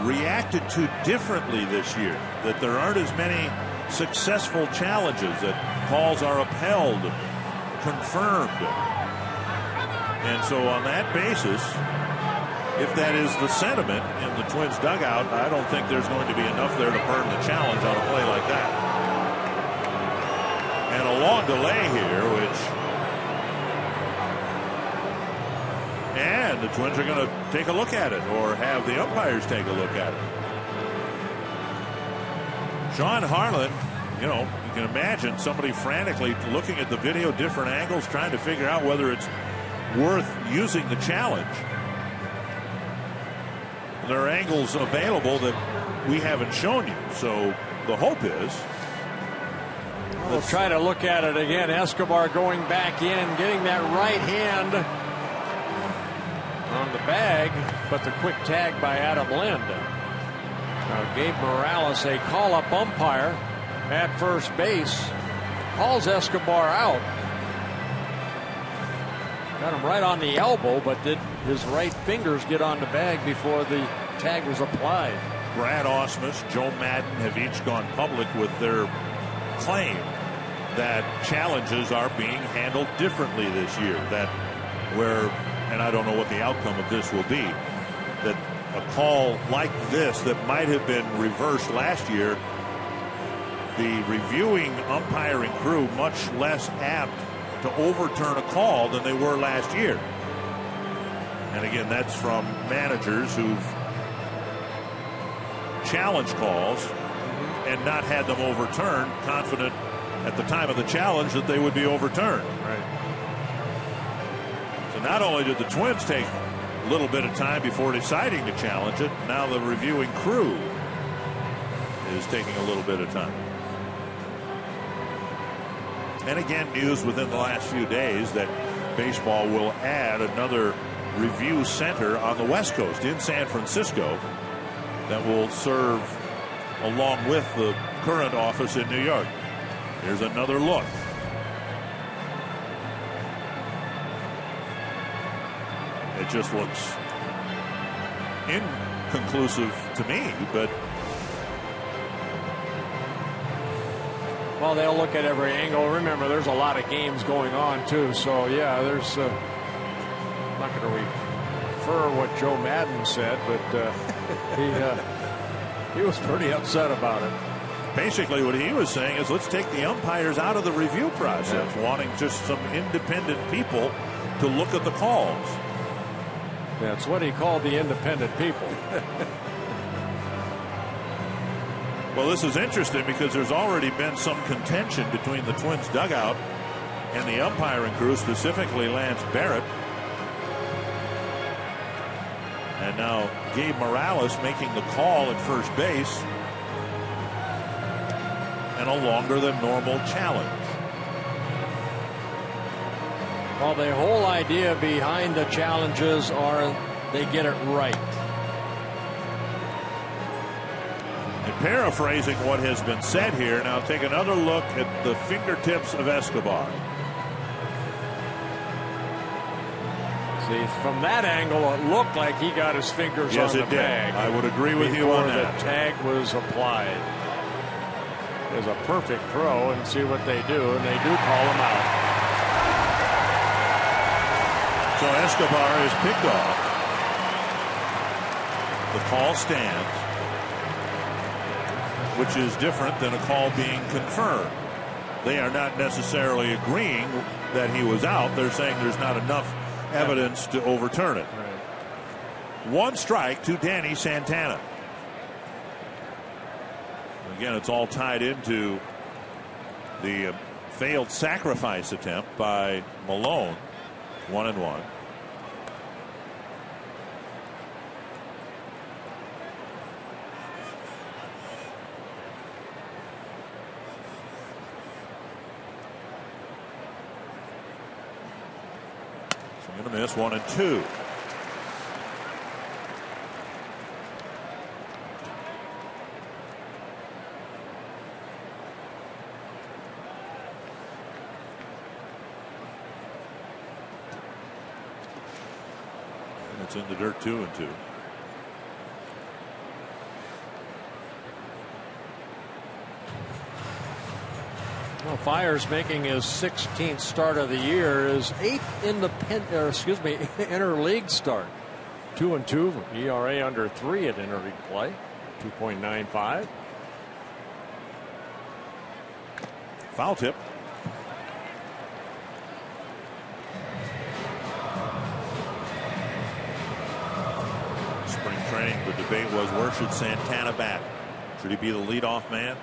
reacted to differently this year, that there aren't as many successful challenges, that calls are upheld, confirmed. And so on that basis, if that is the sentiment in the Twins dugout, I don't think there's going to be enough there to burn the challenge on a play like that. And a long delay here, and the Twins are going to take a look at it, or have the umpires take a look at it. Sean Harlan, you can imagine somebody frantically looking at the video, different angles, trying to figure out whether it's worth using the challenge. There are angles available that we haven't shown you, so the hope is
we'll try to look at it again. Escobar going back in, getting that right hand on the bag, but the quick tag by Adam Lind. Now Gabe Morales, a call-up umpire at first base, calls Escobar out. Got him right on the elbow, but did his right fingers get on the bag before the tag was applied?
Brad Ausmus, Joe Madden have each gone public with their claim that challenges are being handled differently this year. That where, and I don't know what the outcome of this will be, that a call like this that might have been reversed last year, the reviewing umpiring crew much less apt to overturn a call than they were last year. And again, that's from managers who've challenged calls and not had them overturned, confident at the time of the challenge that they would be overturned.
Right.
So not only did the Twins take a little bit of time before deciding to challenge it, now the reviewing crew is taking a little bit of time. And again, news within the last few days that baseball will add another review center on the West Coast in San Francisco that will serve along with the current office in New York. Here's another look. It just looks inconclusive to me, but
well, they'll look at every angle. Remember, there's a lot of games going on too, so yeah, there's I'm not going to refer what Joe Madden said, but he was pretty upset about it.
Basically what he was saying is, let's take the umpires out of the review process, wanting just some independent people to look at the calls.
That's what he called the independent people.
Well, this is interesting because there's already been some contention between the Twins dugout and the umpiring crew, specifically Lance Barrett. And now Gabe Morales making the call at first base. And a longer than normal challenge.
Well, the whole idea behind the challenges are they get it right.
And paraphrasing what has been said here, now take another look at the fingertips of Escobar.
See, from that angle, it looked like he got his fingers on the bag.
I would agree with you on that.
Before the tag was applied. There's a perfect throw, and see what they do, and they do call him out.
So Escobar is picked off. The call stands, which is different than a call being confirmed. They are not necessarily agreeing that he was out. They're saying there's not enough evidence to overturn it. Right. 1 strike to Danny Santana. Again, it's all tied into the failed sacrifice attempt by Malone. 1-1. Swing and a miss. 1-2. It's in the dirt. 2-2.
Well, Fiers making his 16th start of the year, his 8th interleague start. 2-2, ERA under 3 at interleague play. 2.95.
Foul tip. Spring training, the debate was, where should Santana bat? Should he be the leadoff man?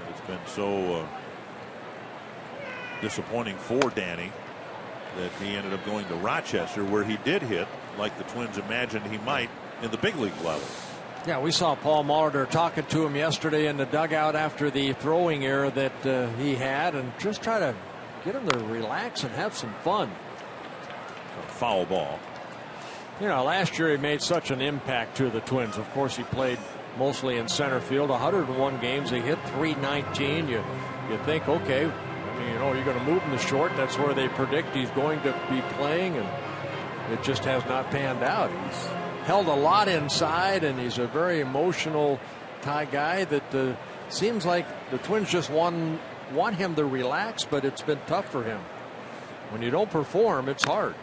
It's been so disappointing for Danny that he ended up going to Rochester, where he did hit like the Twins imagined he might in the big league level.
Yeah, we saw Paul Molitor talking to him yesterday in the dugout after the throwing error that he had, and just try to get him to relax and have some fun.
A foul ball.
You know, last year he made such an impact to the Twins. Of course, he played mostly in center field. 101 games, he hit .319. You think, okay, I mean, you know, you're going to move him to short. That's where they predict he's going to be playing, and it just has not panned out. He's held a lot inside, and he's a very emotional guy that seems like the Twins just want him to relax, but it's been tough for him. When you don't perform, it's hard.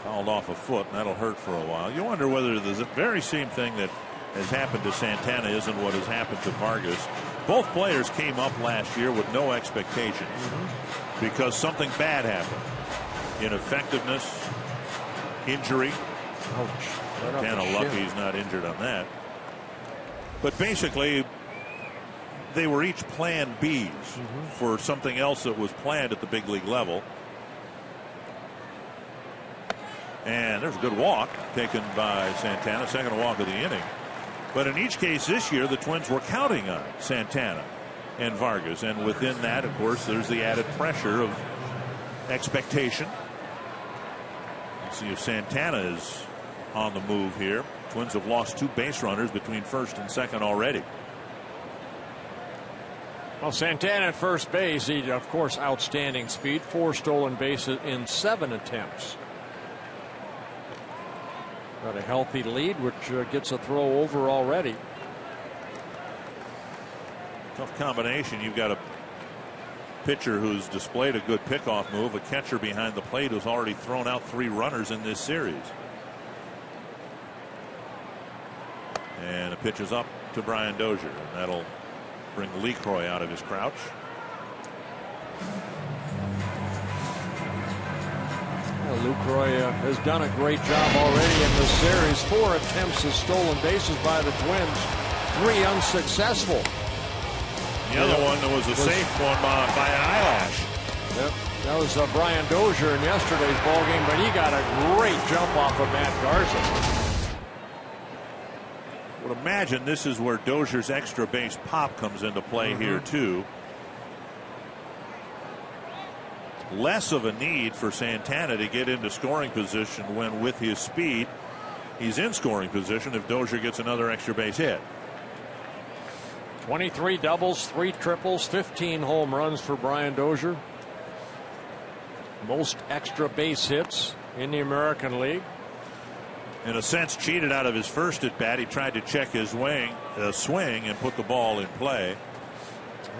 Fouled off a foot, and that'll hurt for a while. You wonder whether the very same thing that has happened to Santana isn't what has happened to Vargas. Both players came up last year with no expectations because something bad happened. Ineffectiveness, injury.
Ouch.
Kind of lucky he's not injured on that. But basically, they were each plan Bs for something else that was planned at the big league level. And there's a good walk taken by Santana, second walk of the inning. But in each case this year, the Twins were counting on Santana and Vargas. And within that, of course, there's the added pressure of expectation. Let's see if Santana is on the move here. Twins have lost 2 base runners between first and second already.
Well, Santana at first base, he, of course, outstanding speed. 4 stolen bases in 7 attempts. Got a healthy lead, which gets a throw over already.
Tough combination. You've got a pitcher who's displayed a good pickoff move, a catcher behind the plate who's already thrown out 3 runners in this series. And the pitch is up to Brian Dozier, and that'll bring LeCroy out of his crouch.
LeCroy has done a great job already in this series. 4 attempts at stolen bases by the Twins. 3 unsuccessful.
The other one that was a safe one by an eyelash.
Yep. That was Brian Dozier in yesterday's ballgame, but he got a great jump off of Matt Garza.
I would imagine this is where Dozier's extra base pop comes into play here too. Less of a need for Santana to get into scoring position when, with his speed, he's in scoring position if Dozier gets another extra base hit.
23 doubles, 3 triples, 15 home runs for Brian Dozier. Most extra base hits in the American League.
In a sense, cheated out of his first at bat. He tried to check his swing and put the ball in play.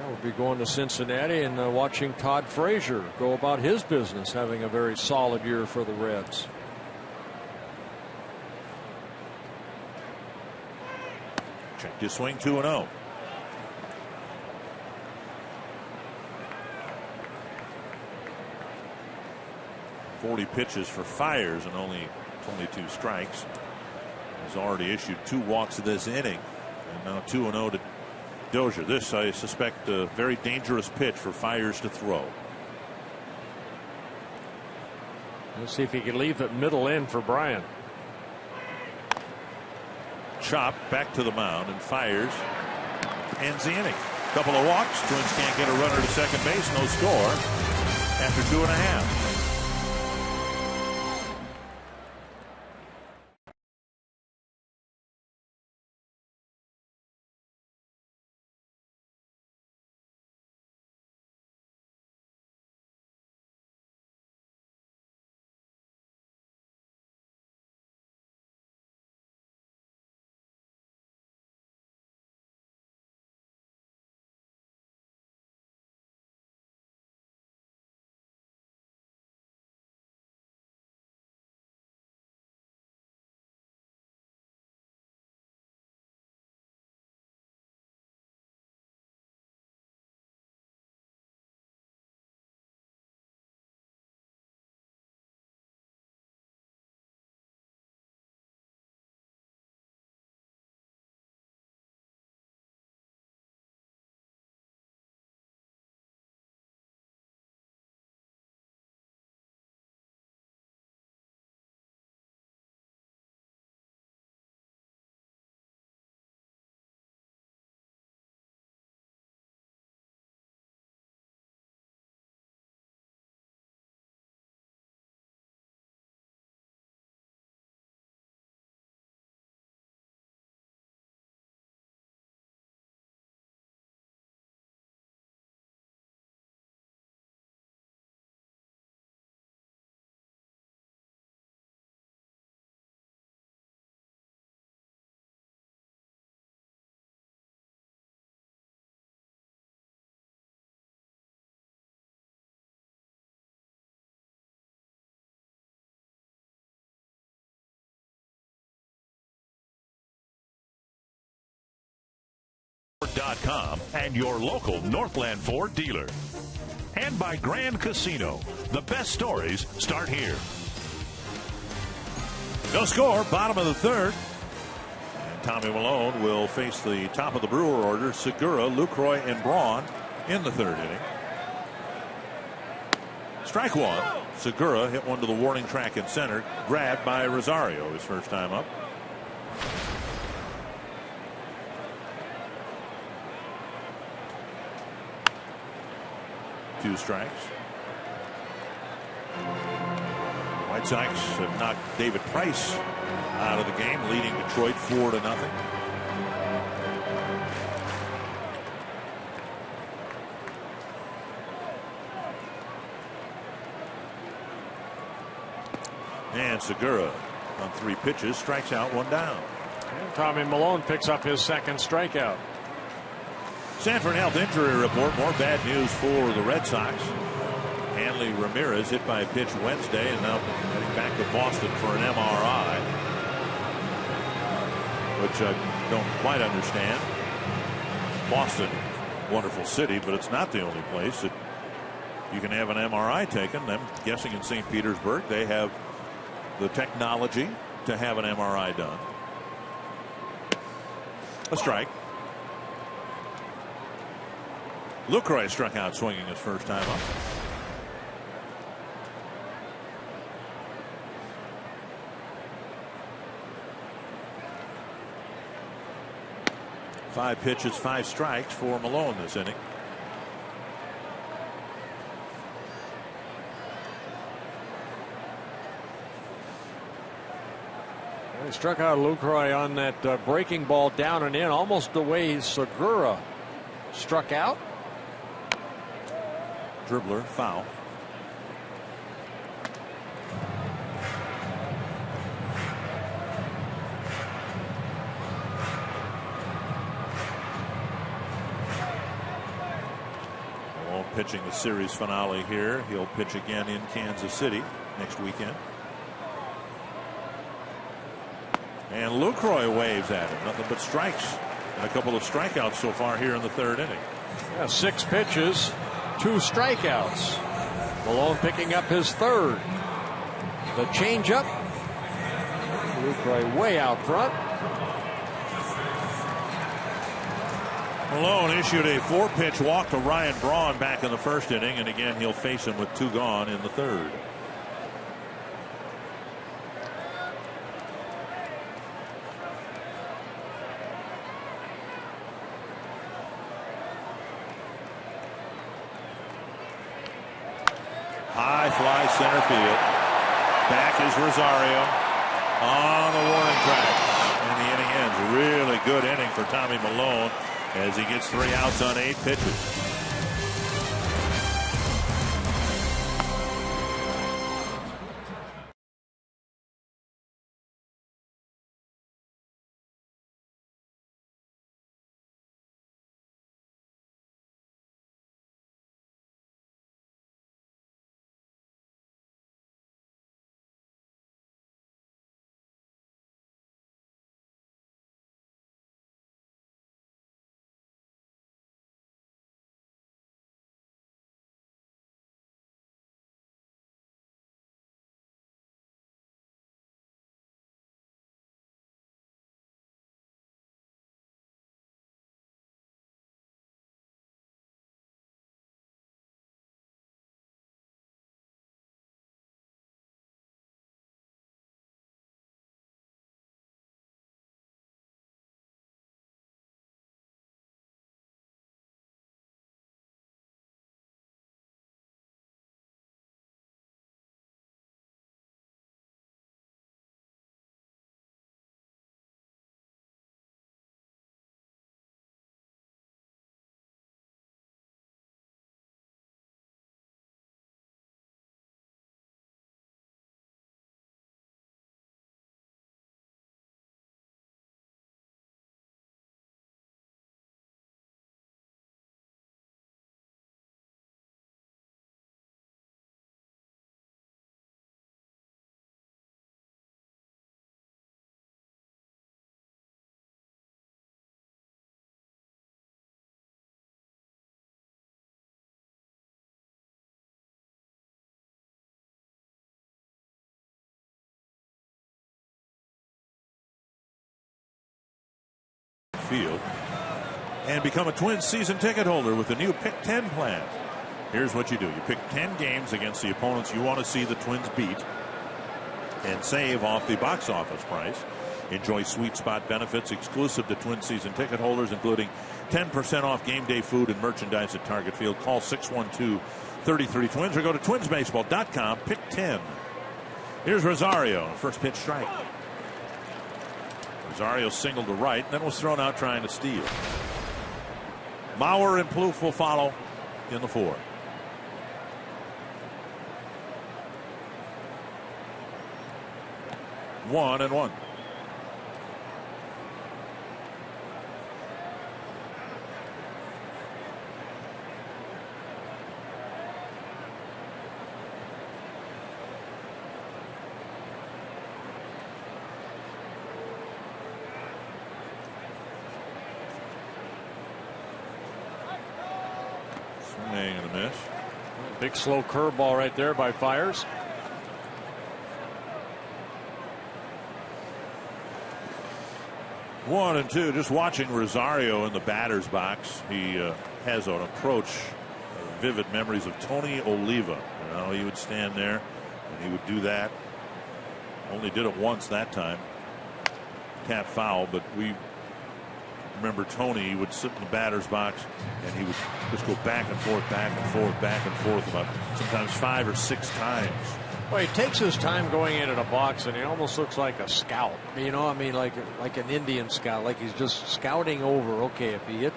We'll be going to Cincinnati and watching Todd Frazier go about his business, having a very solid year for the Reds.
Checked his swing, 2-0. .40 pitches for Fiers and only 22 strikes. He's already issued 2 walks this inning, and now 2-0 to Dozier. This, I suspect, a very dangerous pitch for Fiers to throw.
Let's see if he can leave it middle in for Brian.
Chop back to the mound, and Fiers ends the inning. Couple of walks. Twins can't get a runner to second base. No score after 2.5.
.com and your local Northland Ford dealer. And by Grand Casino. The best stories start here.
No score, bottom of the third. And Tommy Malone will face the top of the Brewer order, Segura, Lucroy, and Braun in the third inning. Strike one. Segura hit one to the warning track in center, grabbed by Rosario his first time up. Two strikes. White Sox have knocked David Price out of the game, leading Detroit 4-0. And Segura on 3 pitches strikes out, 1 down.
And Tommy Malone picks up his second strikeout.
Sanford Health injury report. More bad news for the Red Sox. Hanley Ramirez hit by a pitch Wednesday and now heading back to Boston for an MRI, which I don't quite understand. Boston, wonderful city, but it's not the only place that you can have an MRI taken. I'm guessing in St. Petersburg they have the technology to have an MRI done. A strike. Lucroy struck out swinging his first time up. Five pitches, 5 strikes for Malone this inning.
He struck out Lucroy on that breaking ball down and in, almost the way Segura struck out.
Dribbler, foul. Malone pitching the series finale here. He'll pitch again in Kansas City next weekend. And Lucroy waves at him. Nothing but strikes. And a couple of strikeouts so far here in the 3rd inning.
Yeah, 6 pitches, 2 strikeouts. Malone picking up his 3rd. The changeup. Lucroy way out front.
Malone issued a 4-pitch walk to Ryan Braun back in the 1st inning. And again, he'll face him with 2 gone in the 3rd. High fly center field. Back is Rosario on the warning track. And the inning ends. Really good inning for Tommy Malone as he gets 3 outs on 8 pitches. Field and become a Twins season ticket holder with the new Pick 10 plan. Here's what you do. You pick 10 games against the opponents you want to see the Twins beat and save off the box office price. Enjoy sweet spot benefits exclusive to Twins season ticket holders, including 10% off game day food and merchandise at Target Field. Call 612-33-TWINS or go to twinsbaseball.com. Pick 10. Here's Rosario. First pitch strike. Rosario singled to right, then was thrown out trying to steal. Mauer and Plouffe will follow in the 4th. One and one. Swing and a miss.
Big slow curveball right there by Fiers. One and two. Just watching Rosario in the batter's box. He
has an approach, vivid memories of Tony Oliva. You know, he would stand there and he would do that. Only did it once that time. Tap foul, but we remember Tony would sit in the batter's box and he would just go back and forth, back and forth, back and forth about sometimes 5 or 6 times.
Well, he takes his time going into the box, and he almost looks like a scout. You know, I mean, like an Indian scout, like he's just scouting over. Okay, if he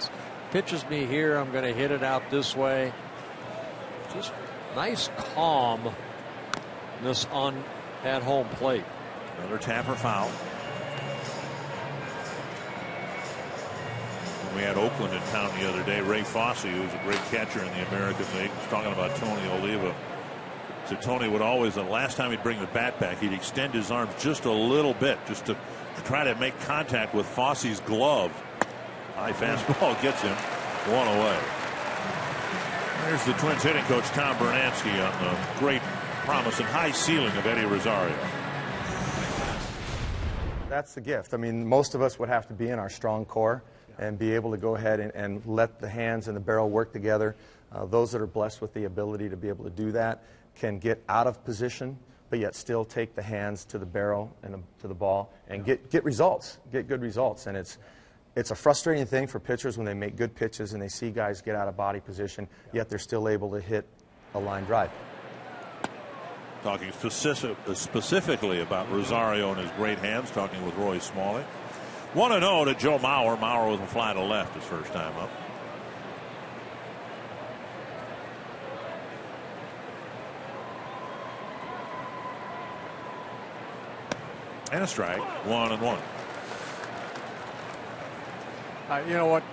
pitches me here, I'm going to hit it out this way. Just nice calmness on at home plate.
Another Tapper foul. We had Oakland in town the other day. Ray Fosse, who's a great catcher in the American League, was talking about Tony Oliva. So Tony would always, the last time he'd bring the bat back, he'd extend his arms just a little bit, just to try to make contact with Fosse's glove. High fastball gets him 1 away. There's the Twins hitting coach Tom Bernansky on the great promise and high ceiling of Eddie Rosario.
That's the gift. I mean, most of us would have to be in our strong core and be able to go ahead and let the hands and the barrel work together. Those that are blessed with the ability to be able to do that can get out of position, but yet still take the hands to the barrel and to the ball and get results, get good results. And it's a frustrating thing for pitchers when they make good pitches and they see guys get out of body position, yet they're still able to hit a line drive.
Talking specifically about Rosario and his great hands, talking with Roy Smalley. 1-0 to Joe Mauer. Mauer with a fly to left his first time up. And a strike. 1-1.
You know what?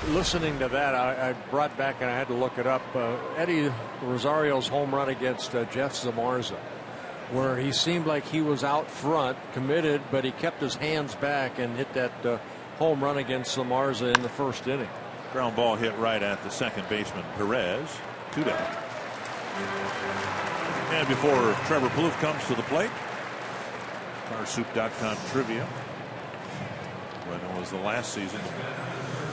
Listening to that, I brought back and I had to look it up. Eddie Rosario's home run against Jeff Zamarza, where he seemed like he was out front, committed, but he kept his hands back and hit that home run against Zamarza in the first inning.
Ground ball hit right at the second baseman Perez. 2 down. And before Trevor Plouffe comes to the plate, Carsoup.com trivia. When it was the last season,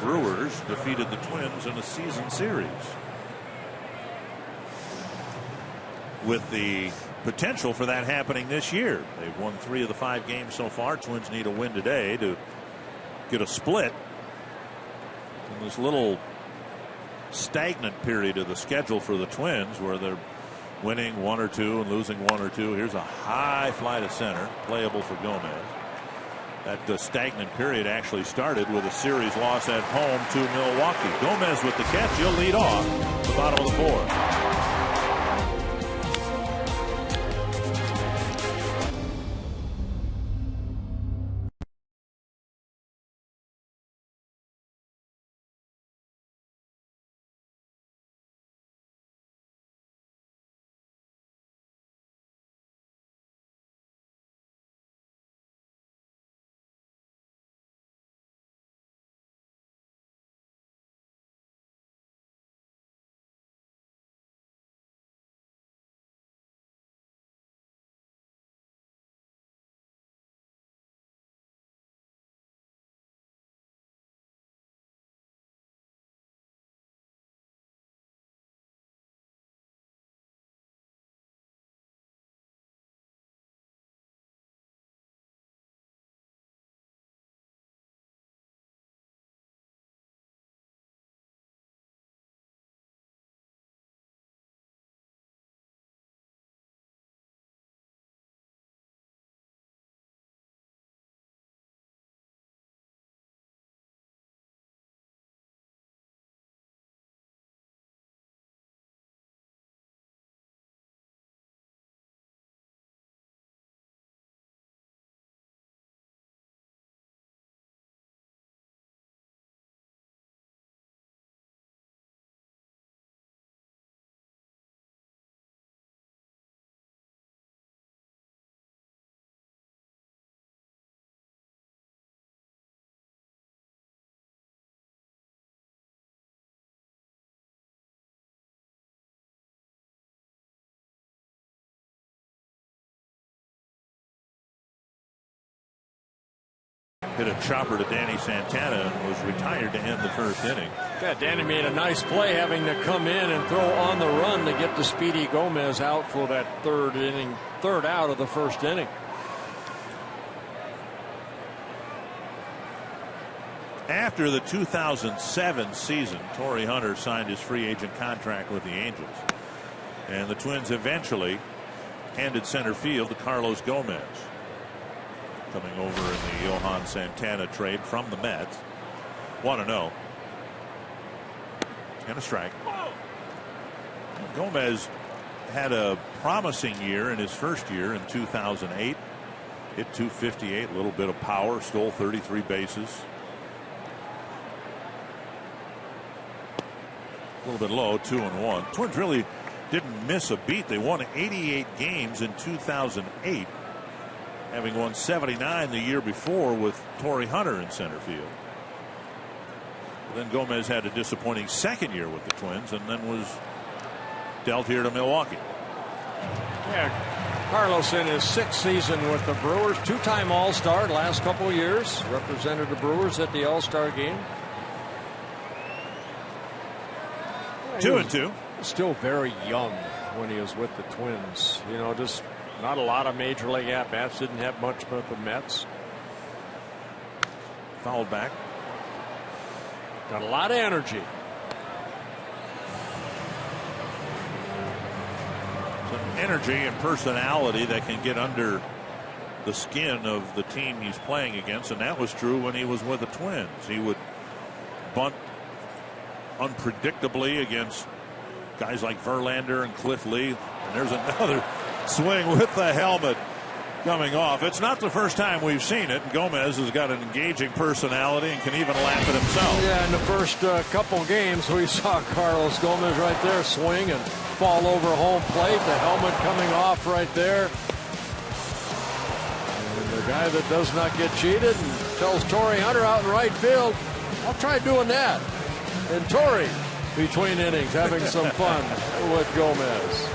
Brewers defeated the Twins in a season series. With the potential for that happening this year. They've won 3 of the 5 games so far. Twins need a win today to get a split in this little stagnant period of the schedule for the Twins, where they're winning 1 or 2 and losing 1 or 2. Here's a high fly to center, playable for Gomez. That stagnant period actually started with a series loss at home to Milwaukee. Gomez with the catch. He'll lead off the bottom of the 4th. hit a chopper to Danny Santana and was retired to end the first inning.
Yeah, Danny made a nice play having to come in and throw on the run to get the Speedy Gomez out for that third out of the first inning.
After the 2007 season, Torrey Hunter signed his free agent contract with the Angels. And the Twins eventually handed center field to Carlos Gomez, coming over in the Johan Santana trade from the Mets. 1-0. And a strike. Gomez had a promising year in his first year in 2008. Hit .258, a little bit of power, stole 33 bases. A little bit low, 2-1. Twins really didn't miss a beat. They won 88 games in 2008, having won 79 the year before with Torrey Hunter in center field. Then Gomez had a disappointing second year with the Twins and then was dealt here to Milwaukee.
Yeah, Carlos in his 6th season with the Brewers, 2-time All-Star last couple of years, represented the Brewers at the All-Star game.
2-2.
Still very young when he was with the Twins. You know, just not a lot of major league at-bats. Didn't have much with the Mets.
Fouled back.
Got a lot of energy.
Some energy and personality that can get under the skin of the team he's playing against, and that was true when he was with the Twins. He would bunt unpredictably against guys like Verlander and Cliff Lee. And there's another swing with the helmet coming off. It's not the first time we've seen it. Gomez has got an engaging personality and can even laugh at himself.
Yeah, in the first couple games we saw Carlos Gomez right there swing and fall over home plate. The helmet coming off right there. And the guy that does not get cheated and tells Torrey Hunter out in right field, I'll try doing that. And Torrey, between innings, having some fun with Gomez.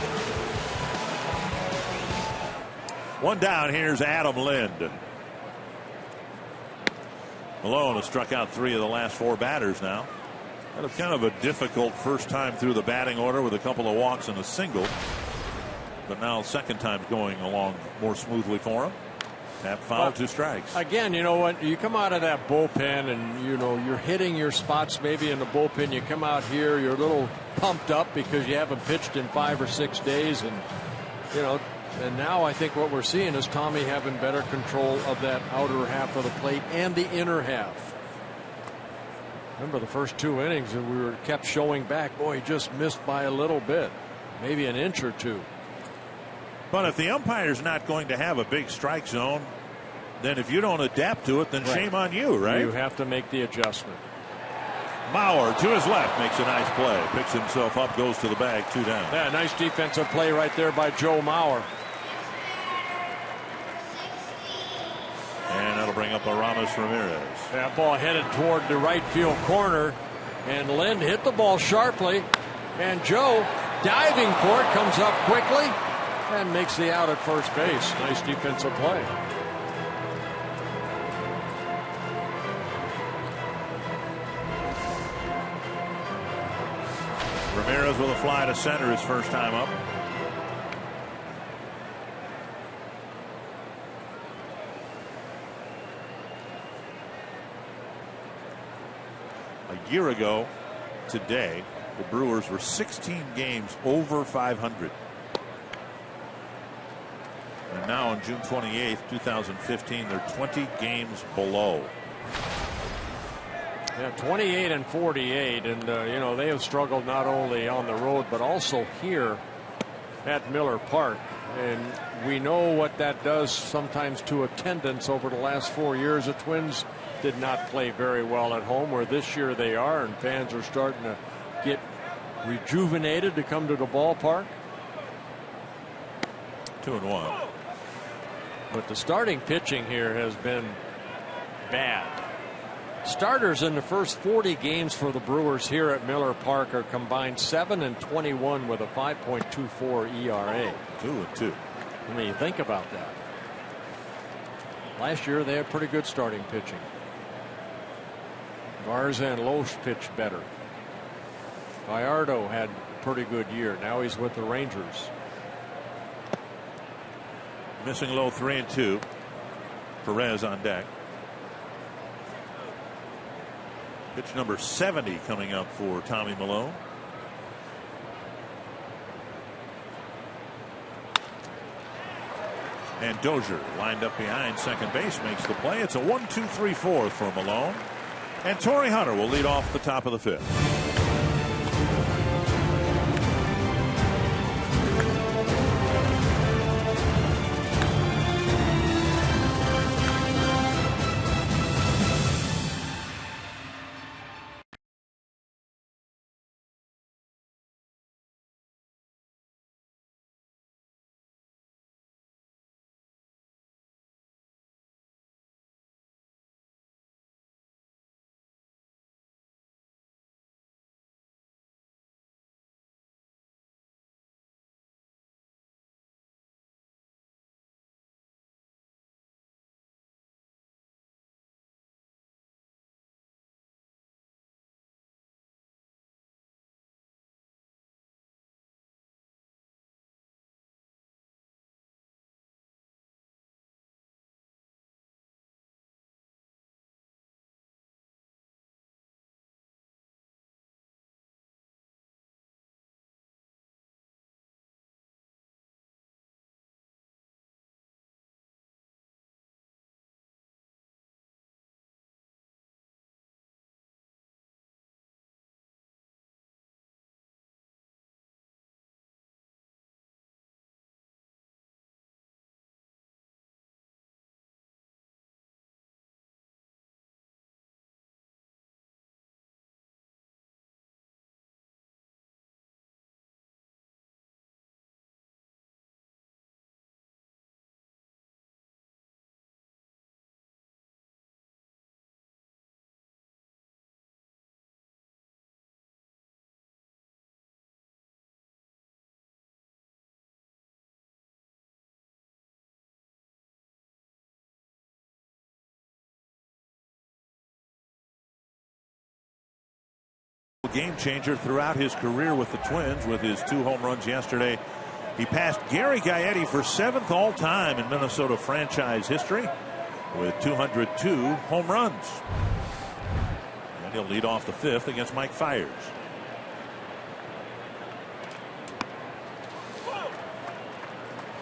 One down. Here's Adam Lind. Malone has struck out 3 of the last 4 batters now. Had a kind of a difficult first time through the batting order with a couple of walks and a single. But now second time going along more smoothly for him. That foul, 2 strikes.
Again, you know what? You come out of that bullpen and, you know, you're hitting your spots maybe in the bullpen. You come out here, you're a little pumped up because you haven't pitched in 5 or 6 days. And, you know, and now I think what we're seeing is Tommy having better control of that outer half of the plate and the inner half. Remember the first 2 innings and we were kept showing back. Boy, he just missed by a little bit, maybe an inch or 2.
But if the umpire's not going to have a big strike zone, then if you don't adapt to it, then shame on you, right?
You have to make the adjustment.
Mauer to his left makes a nice play. Picks himself up, goes to the bag, 2 down.
Yeah, nice defensive play right there by Joe Mauer.
And that'll bring up Aramis Ramirez.
That ball headed toward the right field corner. And Lind hit the ball sharply. And Joe, diving for it, comes up quickly and makes the out at first base. Nice defensive play.
Ramirez with a fly to center his first time up. A year ago today, the Brewers were 16 games over 500. And now on June 28th, 2015, they're 20 games below.
Yeah, 28 and 48, and you know, they have struggled not only on the road but also here at Miller Park, and we know what that does sometimes to attendance. Over the last 4 years, the Twins did not play very well at home, where this year they are, and fans are starting to get rejuvenated to come to the ballpark.
2-1.
But the starting pitching here has been bad. Starters in the first 40 games for the Brewers here at Miller Park are combined 7 and 21 with a 5.24 ERA.
2-2.
I mean, think about that. Last year they had pretty good starting pitching. Garza and Loesch pitched better. Gallardo had a pretty good year. Now he's with the Rangers.
Missing low 3-2. Perez on deck. Pitch number 70 coming up for Tommy Milone. And Dozier lined up behind second base makes the play. It's a 1-2-3-4 for Milone. And Torrey Hunter will lead off the top of the fifth. Game changer throughout his career with the Twins. With his 2 home runs yesterday, he passed Gary Gaetti for 7th all time in Minnesota franchise history with 202 home runs. And he'll lead off the 5th against Mike Fiers.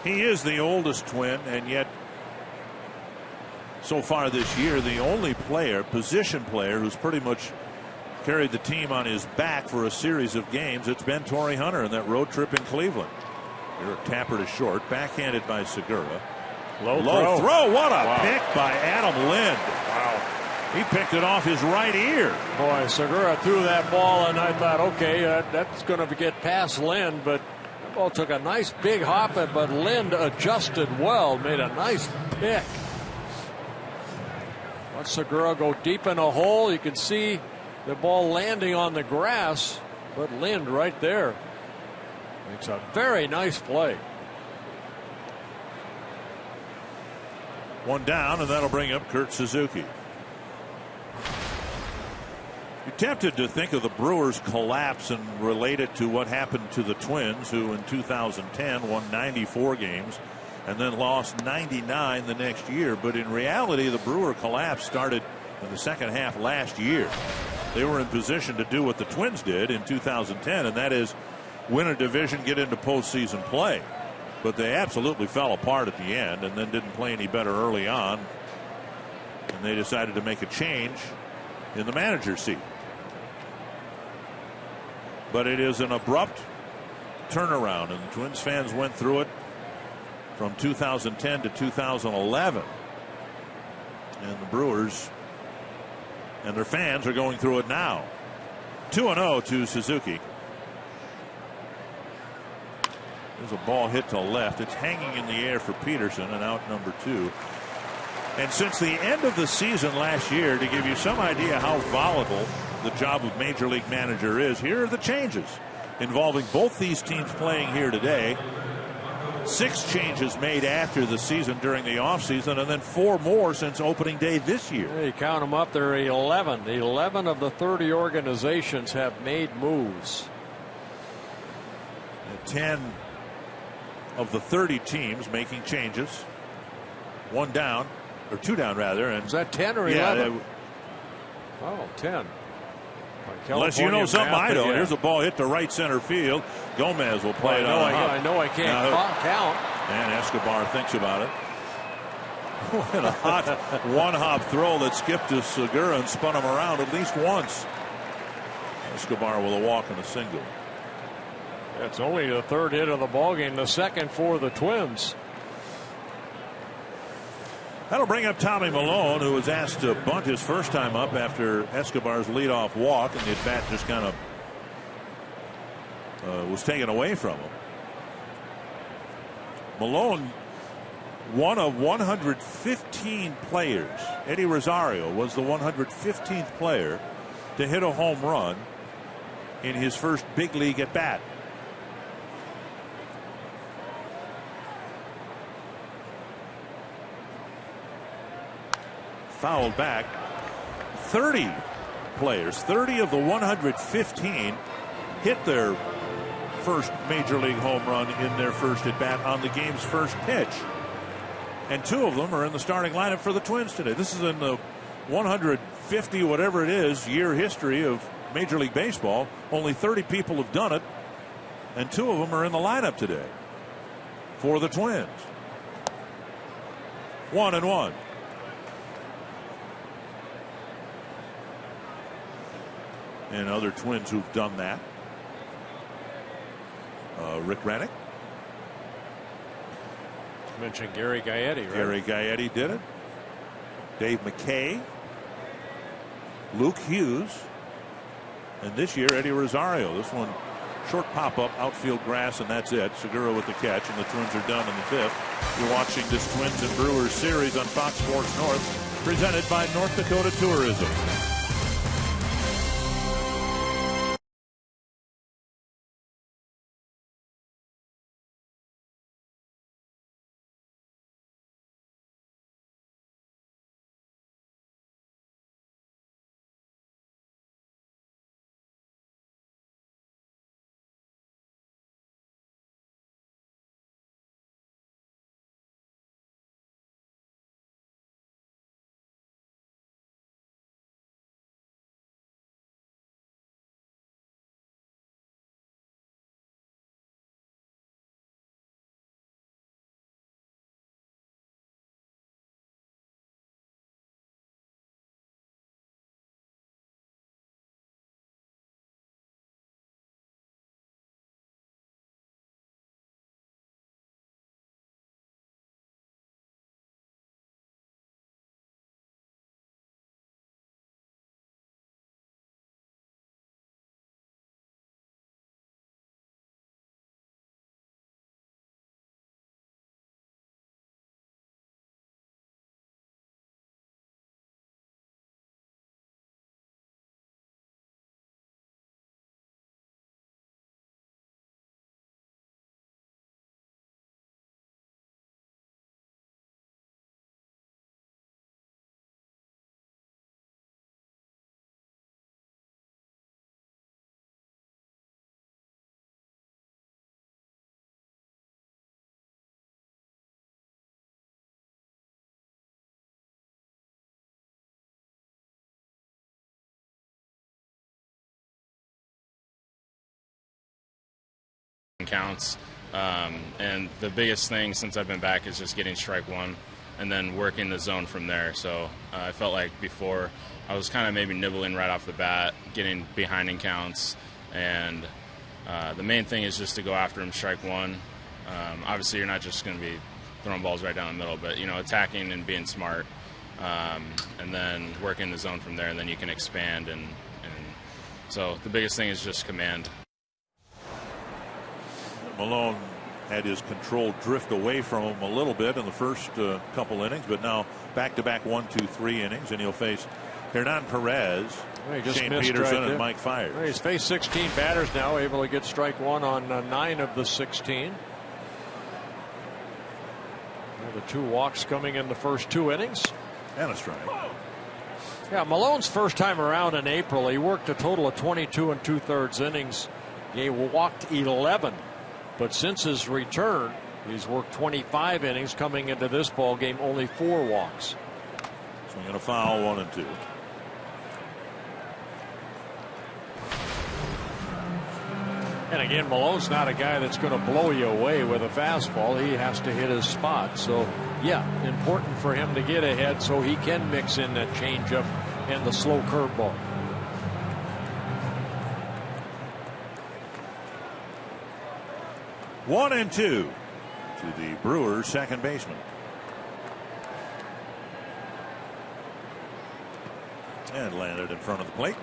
He is the oldest Twin, and yet so far this year the only position player who's pretty much carried the team on his back for a series of games. It's been Torrey Hunter in that road trip in Cleveland. Here Tapper to short, backhanded by Segura. Low throw. What a pick by Adam Lind. Wow. He picked it off his right ear.
Boy, Segura threw that ball, and I thought, okay, that's going to get past Lind, but the ball took a nice big hop, but Lind adjusted well, made a nice pick. Let Segura go deep in a hole. You can see the ball landing on the grass, but Lind right there makes a very nice play.
1 down, and that'll bring up Kurt Suzuki. You're tempted to think of the Brewers' collapse and relate it to what happened to the Twins, who in 2010 won 94 games and then lost 99 the next year. But in reality, the Brewer collapse started in the second half last year. They were in position to do what the Twins did in 2010, and that is win a division, get into postseason play. But they absolutely fell apart at the end and then didn't play any better early on. And they decided to make a change in the manager's seat. But it is an abrupt turnaround, and the Twins fans went through it from 2010 to 2011. And the Brewers and their fans are going through it now. 2-0 to Suzuki. There's a ball hit to left. It's hanging in the air for Peterson, and out number 2. And since the end of the season last year, to give you some idea how volatile the job of Major League Manager is, here are the changes involving both these teams playing here today. 6 changes made after the season during the offseason, and then 4 more since opening day this year.
You count them up, there are 11. 11 of the 30 organizations have made moves.
10 of the 30 teams making changes. 1 down, or 2 down rather. And
is that 10 or 11? Oh, 10.
Unless you know something I don't. Here's a ball hit to right center field. Gomez will play it on a hop.
I know I can't count.
And Escobar thinks about it. And a hot 1-hop throw that skipped to Segura and spun him around at least once. Escobar with a walk and a single.
It's only the 3rd hit of the ballgame, the 2nd for the Twins.
That'll bring up Tommy Milone, who was asked to bunt his first time up after Escobar's leadoff walk, and the at-bat just kind of was taken away from him. Milone, one of 115 players. Eddie Rosario was the 115th player to hit a home run in his first big league at-bat. Fouled back. 30 players, 30 of the 115 hit their first major league home run in their first at bat on the game's first pitch, and 2 of them are in the starting lineup for the Twins today. This is in the 150 whatever it is year history of Major League Baseball. Only 30 people have done it, and 2 of them are in the lineup today for the Twins. 1-1. And other Twins who've done that. Rick Rennick.
Mentioned Gary Gaetti, right?
Gary Gaetti did it. Dave McKay. Luke Hughes. And this year, Eddie Rosario. This one, short pop-up, outfield grass, and that's it. Segura with the catch, and the Twins are done in the 5th. You're watching this Twins and Brewers series on Fox Sports North, presented by North Dakota Tourism.
Counts, and the biggest thing since I've been back is just getting strike 1 and then working the zone from there. So I felt like before I was kind of maybe nibbling right off the bat, getting behind in counts, and the main thing is just to go after him strike 1. Obviously you're not just going to be throwing balls right down the middle, but attacking and being smart, and then working the zone from there, and then you can expand, and so the biggest thing is just command.
Milone had his control drift away from him a little bit in the first couple innings, but now back-to-back 1, 2, 3 innings, and he'll face Hernan Perez, Shane Peterson, and Mike Fiers.
He's faced 16 batters now, able to get strike 1 on 9 of the 16. The 2 walks coming in the first 2 innings.
And a strike.
Yeah, Malone's first time around in April, he worked a total of 22 2/3 innings. He walked 11. But since his return, he's worked 25 innings. Coming into this ball game, only 4 walks.
Swing and a foul, 1-2.
And again, Malone's not a guy that's going to blow you away with a fastball. He has to hit his spot. So, yeah, important for him to get ahead so he can mix in that changeup and the slow curveball.
One and 2 to the Brewers' second baseman. And landed in front of the plate.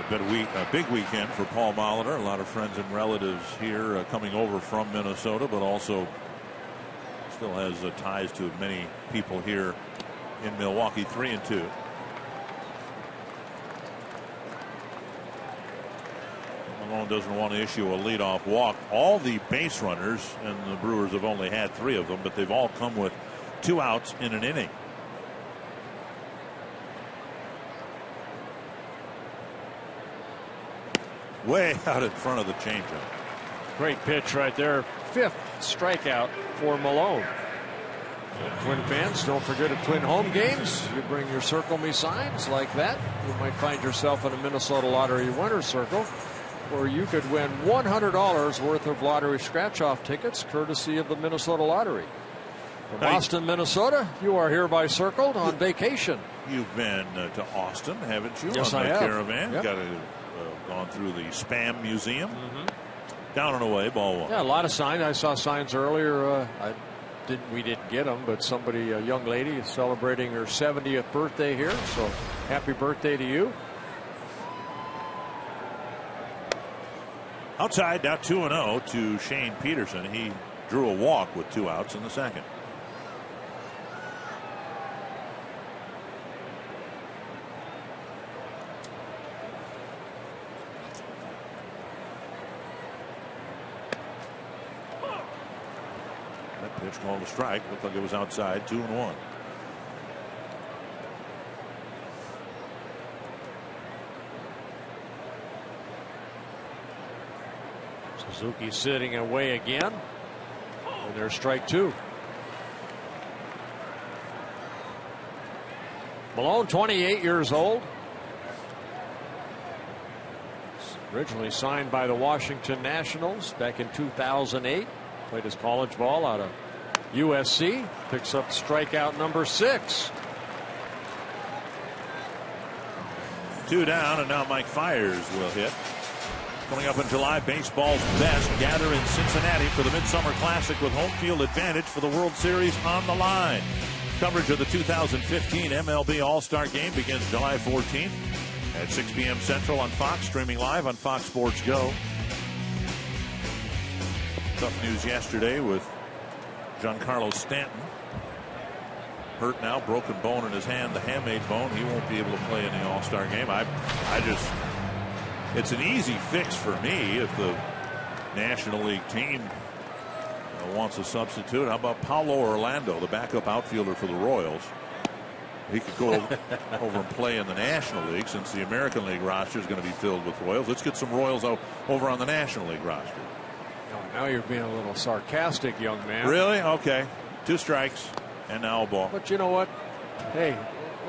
A big weekend for Paul Molitor. A lot of friends and relatives here coming over from Minnesota, but also still has ties to many people here in Milwaukee. 3-2. Malone doesn't want to issue a leadoff walk. All the base runners, and the Brewers have only had 3 of them, but they've all come with 2 outs in an inning. Way out in front of the changeup.
Great pitch right there. 5th strikeout for Malone. Twin fans, don't forget at Twin home games, you bring your Circle Me signs like that. You might find yourself in a Minnesota Lottery winner's circle, or you could win $100 worth of lottery scratch-off tickets courtesy of the Minnesota Lottery. From Boston, Minnesota, you are hereby circled on vacation.
You've been to Austin, haven't you?
Yes,
on
I
the
have.
Caravan.
Yep.
Gone through the Spam Museum. Down and away, ball 1.
Yeah, a lot of signs. I saw signs earlier. We didn't get them, but somebody, a young lady, is celebrating her 70th birthday here. So happy birthday to you.
Outside, now 2-0 to Shane Peterson. He drew a walk with 2 outs in the second. Pitch called a strike. Looked like it was outside. 2-1.
Suzuki sitting away again. And there's strike 2. Malone, 28 years old. Originally signed by the Washington Nationals back in 2008. Played his college ball out of USC. Picks up strikeout number 6.
2 down, and now Mike Fiers will hit. Coming up in July, baseball's best gather in Cincinnati for the Midsummer Classic with home field advantage for the World Series on the line. Coverage of the 2015 MLB All-Star Game begins July 14th at 6 p.m. Central on Fox, streaming live on Fox Sports Go. Tough news yesterday with Giancarlo Stanton. Hurt now, broken bone in his hand, the hamate bone. He won't be able to play in the All-Star game. It's an easy fix for me if the National League team wants a substitute. How about Paulo Orlando, the backup outfielder for the Royals? He could go over and play in the National League since the American League roster is going to be filled with Royals. Let's get some Royals over on the National League roster.
Now you're being a little sarcastic, young man.
Really? Okay. 2 strikes and now a ball.
But you know what? Hey,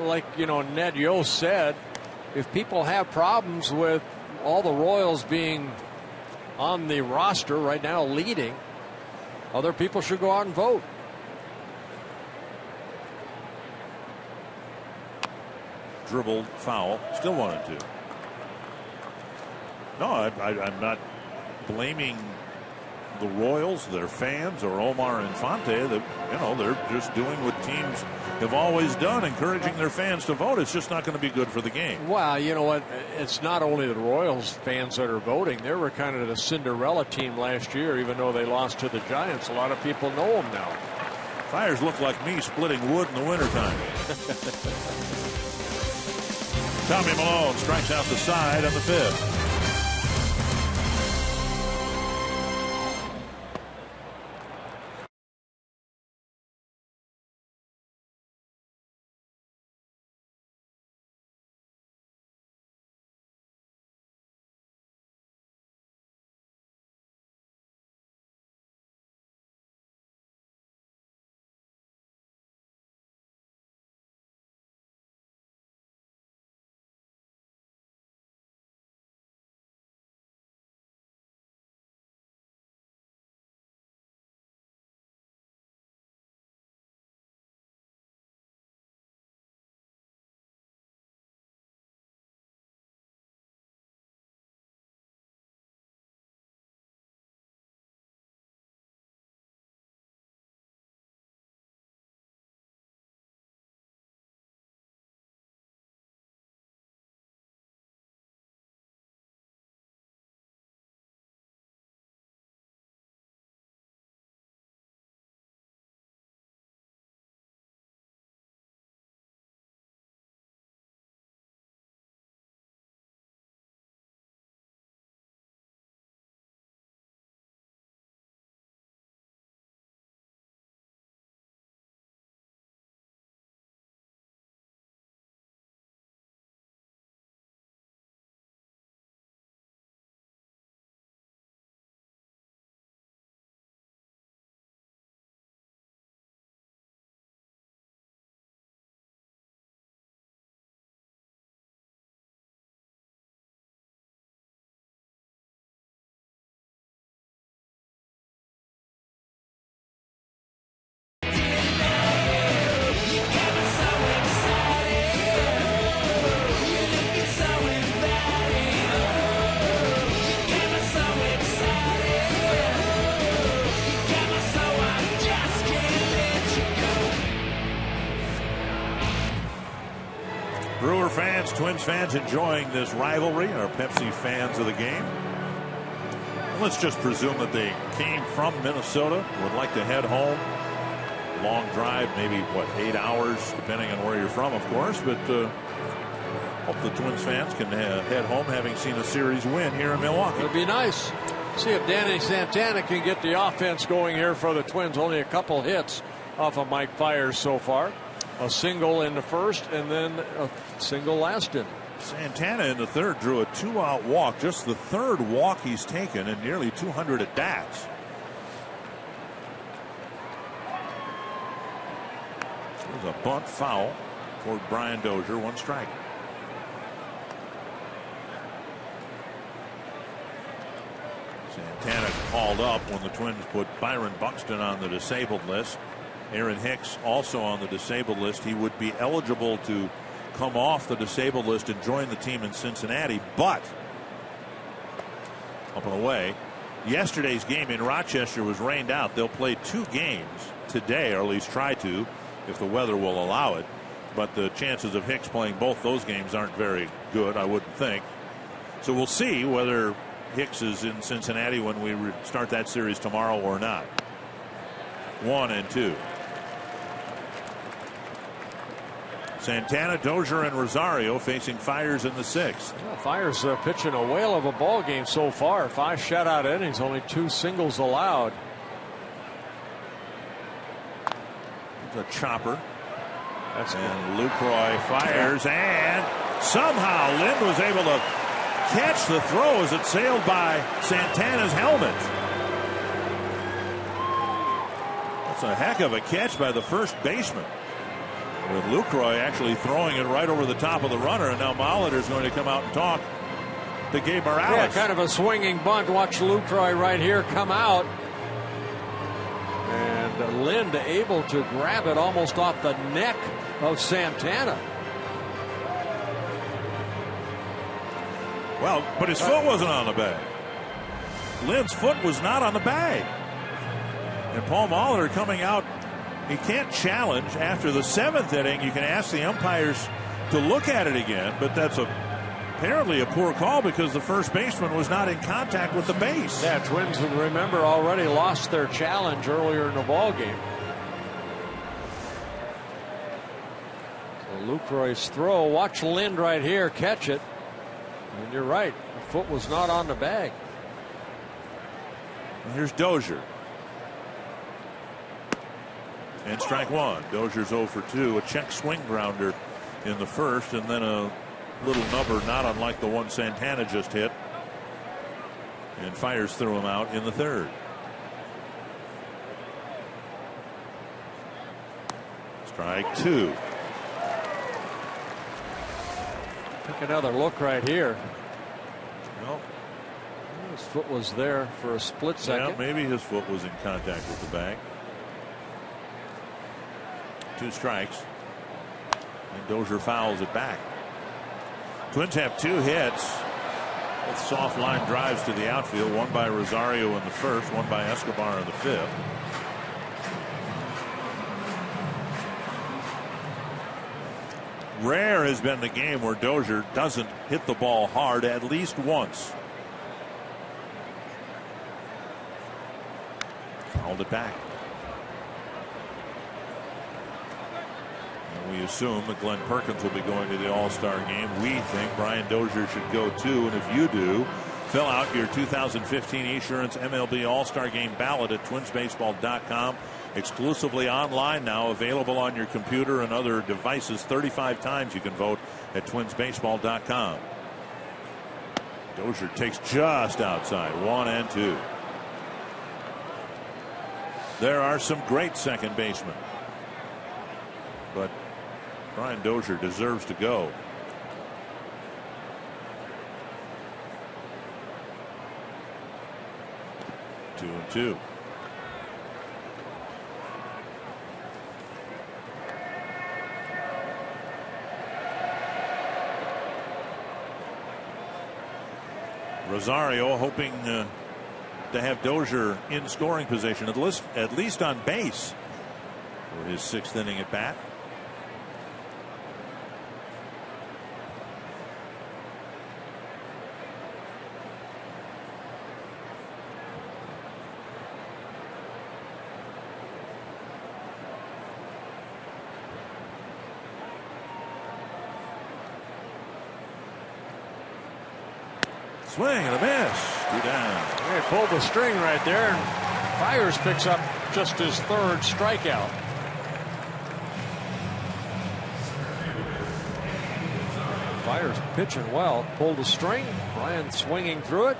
like, Ned Yost said, if people have problems with all the Royals being on the roster right now leading, other people should go out and vote.
Dribbled foul. Still 1-2. No, I'm not blaming the Royals, their fans, or Omar Infante. That they're just doing what teams have always done, encouraging their fans to vote. It's just not going to be good for the game.
Well, you know what? It's not only the Royals fans that are voting. They were kind of the Cinderella team last year, even though they lost to the Giants. A lot of people know them now.
Fiers look like me splitting wood in the wintertime. Tommy Malone strikes out the side on the 5th. Brewer fans, Twins fans enjoying this rivalry, our Pepsi fans of the game. Let's just presume that they came from Minnesota, would like to head home. Long drive, maybe, 8 hours, depending on where you're from, of course. But hope the Twins fans can head home having seen a series win here in Milwaukee.
It'd be nice. See if Danny Santana can get the offense going here for the Twins. Only a couple hits off of Mike Fiers so far. A single in the first and then a single last inning.
Santana in the third drew a 2-out walk, just the third walk he's taken in nearly 200 at bats. There's a bunt foul toward Brian Dozier, 1 strike. Santana called up when the Twins put Byron Buxton on the disabled list. Aaron Hicks also on the disabled list. He would be eligible to come off the disabled list and join the team in Cincinnati, but up and away. Yesterday's game in Rochester was rained out. They'll play 2 games today, or at least try to, if the weather will allow it. But the chances of Hicks playing both those games aren't very good, I wouldn't think. So we'll see whether Hicks is in Cincinnati when we start that series tomorrow or not. 1-2. Santana, Dozier, and Rosario facing Fiers in the 6th.
Well, Fiers pitching a whale of a ball game so far. 5 shutout innings, only 2 singles allowed.
It's a chopper. And Lucroy fires, and somehow Lind was able to catch the throw as it sailed by Santana's helmet. That's a heck of a catch by the first baseman, with Lucroy actually throwing it right over the top of the runner. And now Molitor's going to come out and talk to Gabe Morales.
Yeah, kind of a swinging bunt. Watch Lucroy right here come out. And Lind able to grab it almost off the neck of Santana.
Well, but his foot wasn't on the bag. Lind's foot was not on the bag. And Paul Molitor coming out. He can't challenge after the 7th inning. You can ask the umpires to look at it again, but that's apparently a poor call because the first baseman was not in contact with the base.
Yeah, Twins, remember, already lost their challenge earlier in the ball game. So Lucroy's throw. Watch Lind right here catch it. And you're right. The foot was not on the bag.
Here's Dozier. And strike one. Dozier's 0 for 2. A check swing grounder in the first, and then a little number not unlike the one Santana just hit. And fires through him out in the third. Strike two.
Take another look right here. Well, his foot was there for a split second.
Yeah, maybe his foot was in contact with the bag. 2 strikes. And Dozier fouls it back. Twins have 2 hits with soft line drives to the outfield. One by Rosario in the first, one by Escobar in the fifth. Rare has been the game where Dozier doesn't hit the ball hard at least once. Fouled it back. And we assume that Glenn Perkins will be going to the All-Star game. We think Brian Dozier should go too, and if you do, fill out your 2015 Esurance MLB All-Star Game ballot at twinsbaseball.com. Exclusively online now, available on your computer and other devices. 35 times you can vote at twinsbaseball.com. Dozier takes just outside, 1 and 2. There are some great second basemen, but Brian Dozier deserves to go. 2 and 2. Rosario hoping to have Dozier in scoring position, at least on base for his 6th inning at bat. Swing and a miss. 2 down.
He pulled the string right there, and Fiers picks up just his 3rd strikeout. Fiers pitching well. Pulled the string. Brian swinging through it.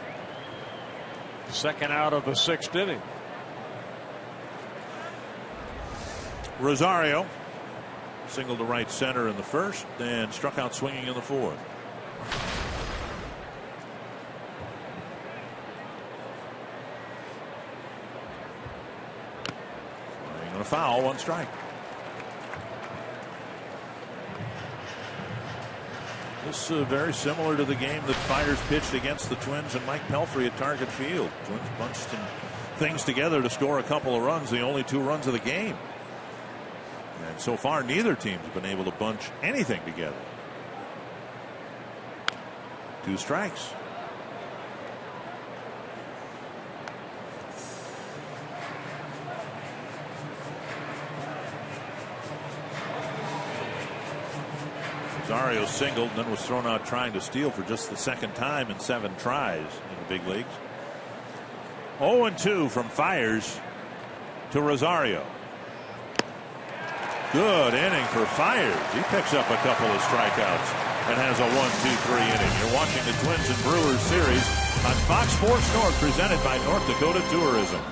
2nd out of the 6th inning.
Rosario singled to right center in the first and struck out swinging in the 4th. A foul, 1 strike. This is very similar to the game that Fiers pitched against the Twins and Mike Pelfrey at Target Field. Twins bunched some things together to score a couple of runs, the only 2 runs of the game. And so far, neither team's been able to bunch anything together. 2 strikes. Rosario singled and then was thrown out trying to steal for just the 2nd time in 7 tries in the big leagues. 0-2 from Fiers to Rosario. Good inning for Fiers. He picks up a couple of strikeouts and has a 1-2-3 inning. You're watching the Twins and Brewers series on Fox Sports North, presented by North Dakota Tourism.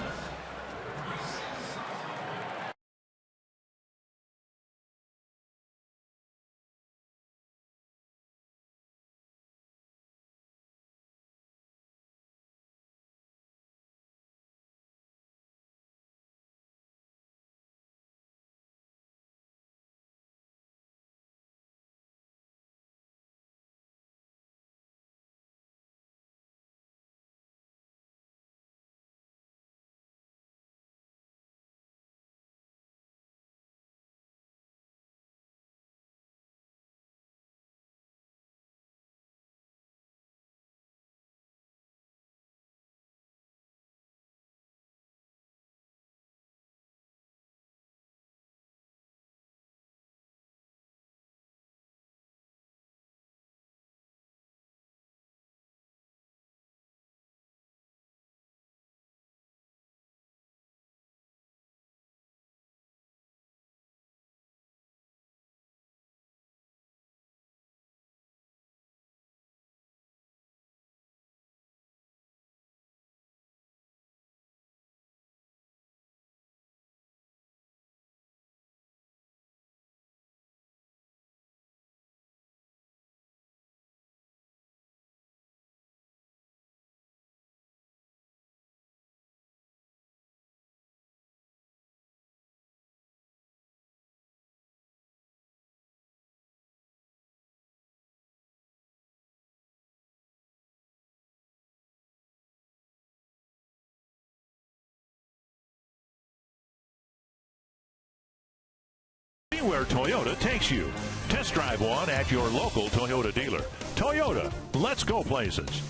where Toyota takes you. Test drive one at your local Toyota dealer. Toyota, let's go places.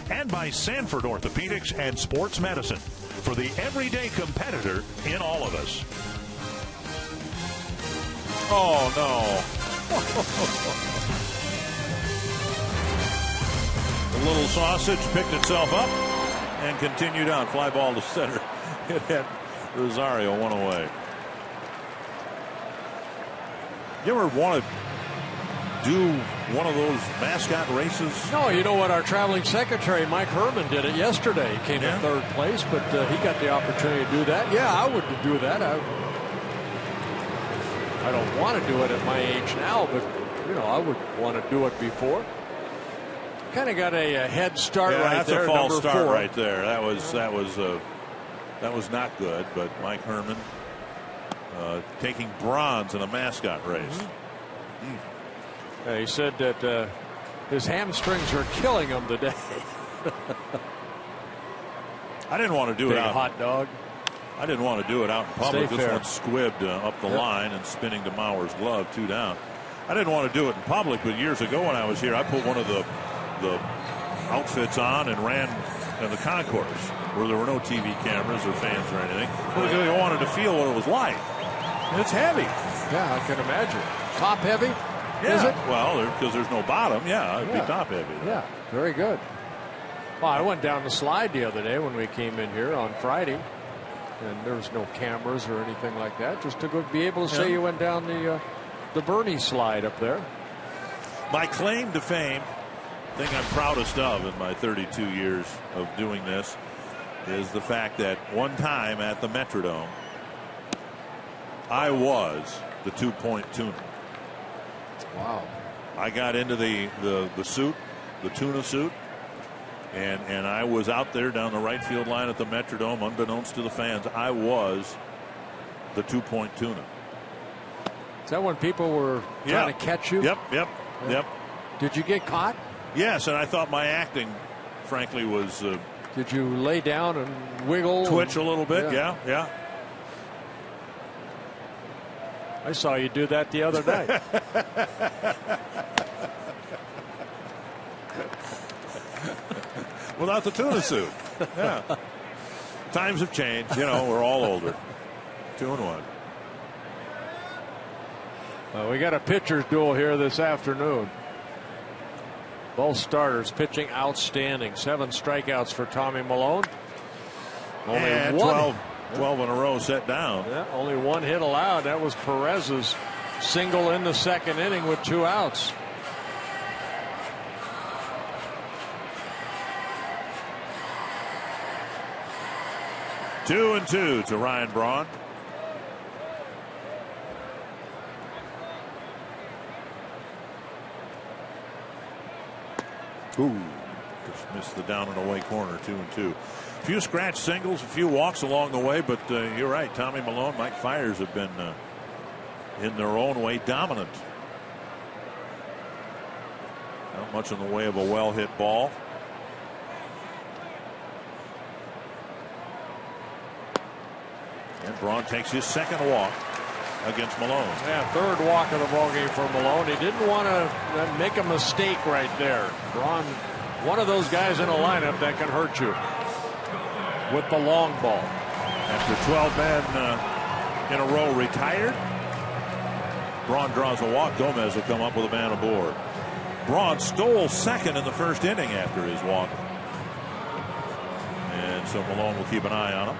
And by Sanford Orthopedics and Sports Medicine, for the everyday competitor in all of us. Oh, no. The little sausage picked itself up and continued on. Fly ball to center. It hit Rosario, one away. You ever want to do one of those mascot races?
No, you know what? Our traveling secretary, Mike Herman, did it yesterday. He came in third place, but he got the opportunity to do that. Yeah, I would do that. I don't want to do it at my age now, but, you know, I would want to do it before. Kind of got a head start right there.
That's a false start
4.
right there. That was not good, but Mike Herman taking bronze in a mascot race.
He said that his hamstrings are killing him today.
I didn't want to do it out.
Hot dog.
I didn't want to do it out in public.
Stay
this
fair.
one squibbed up the line and spinning to Mauer's glove, 2 down. I didn't want to do it in public, but years ago when I was here, I put one of the outfits on and ran in the concourse where there were no TV cameras or fans or anything. I wanted to feel what it was like. And it's heavy.
Yeah, I can imagine. Top heavy?
Yeah.
Is it?
Well, because there's no bottom. Yeah, it'd be top heavy.
Yeah, very good. Well, I went down the slide the other day when we came in here on Friday, and there was no cameras or anything like that. Just to be able to say you went down the Bernie slide up there.
My claim to fame, thing I'm proudest of in my 32 years of doing this, is the fact that one time at the Metrodome, I was the 2-point tuner.
Wow.
I got into the suit, the tuna suit, and I was out there down the right field line at the Metrodome, unbeknownst to the fans. I was the 2-point tuna.
Is that when people were trying to catch you?
Yep.
Did you get caught?
Yes, and I thought my acting, frankly, was...
Did you lay down and wiggle?
Twitch a little bit, yeah.
I saw you do that the other night.
Without the tuna suit. Yeah. Times have changed. You know, we're all older. 2-1.
Well, we got a pitcher's duel here this afternoon. Both starters pitching outstanding. 7 strikeouts for Tommy Milone. Only
and 12 in a row set down.
Yeah, only 1 hit allowed. That was Perez's single in the second inning with 2 outs.
Two and 2 to Ryan Braun. Ooh, just missed the down and away corner. 2 and 2. A few scratch singles, a few walks along the way, but you're right. Tommy Milone, Mike Fiers have been in their own way dominant. Not much in the way of a well hit ball. And Braun takes his second walk against Milone.
Yeah, 3rd walk of the ballgame for Milone. He didn't want to make a mistake right there. Braun, one of those guys in a lineup that can hurt you with the long ball.
After 12 men in a row retired, Braun draws a walk. Gomez will come up with a man aboard. Braun stole second in the first inning after his walk. And so Milone will keep an eye on him.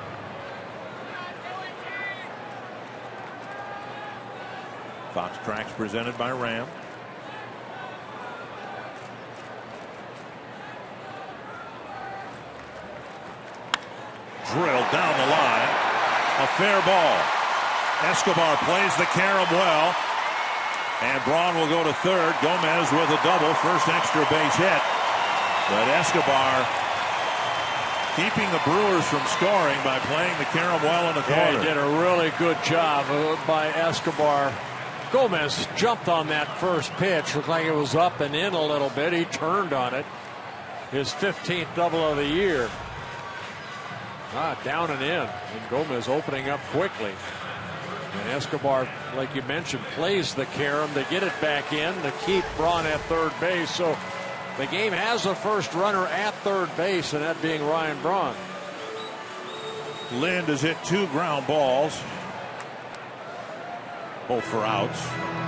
Fox Tracks presented by Ram. Drilled down the line. A fair ball. Escobar plays the carom well. And Braun will go to third. Gomez with a double. First extra base hit. But Escobar keeping the Brewers from scoring by playing the carom well in the corner.
Yeah, he did a really good job by Escobar. Gomez jumped on that first pitch. Looked like it was up and in a little bit. He turned on it. His 15th double of the year. Down and in. And Gomez opening up quickly. And Escobar, like you mentioned, plays the carom to get it back in to keep Braun at third base. So the game has a first runner at third base, and that being Ryan Braun.
Lind has hit 2 ground balls, both for outs.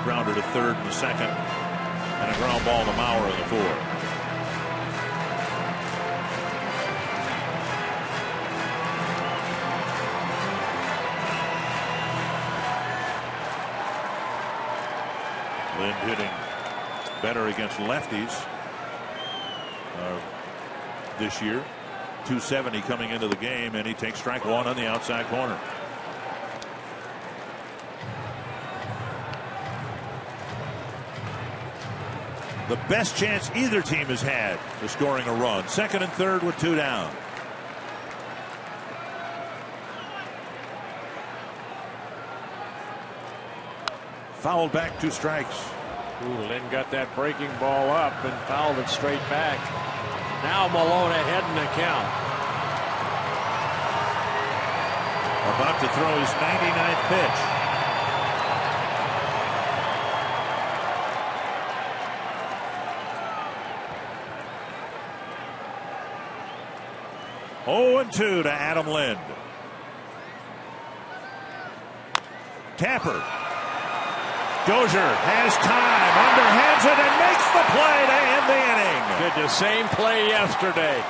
Grounder to third in the second, and a ground ball to Mauer in the fourth. Lind hitting better against lefties this year. 270 coming into the game, and he takes strike 1 on the outside corner. The best chance either team has had to scoring a run. Second and third with 2 down. Fouled back, 2 strikes.
Lynn got that breaking ball up and fouled it straight back. Now Malone ahead in the count.
About to throw his 99th pitch. Oh, and 2 to Adam Lind. Tapper. Dozier has time, underhands it, and makes the play to end the inning.
Did the same play yesterday.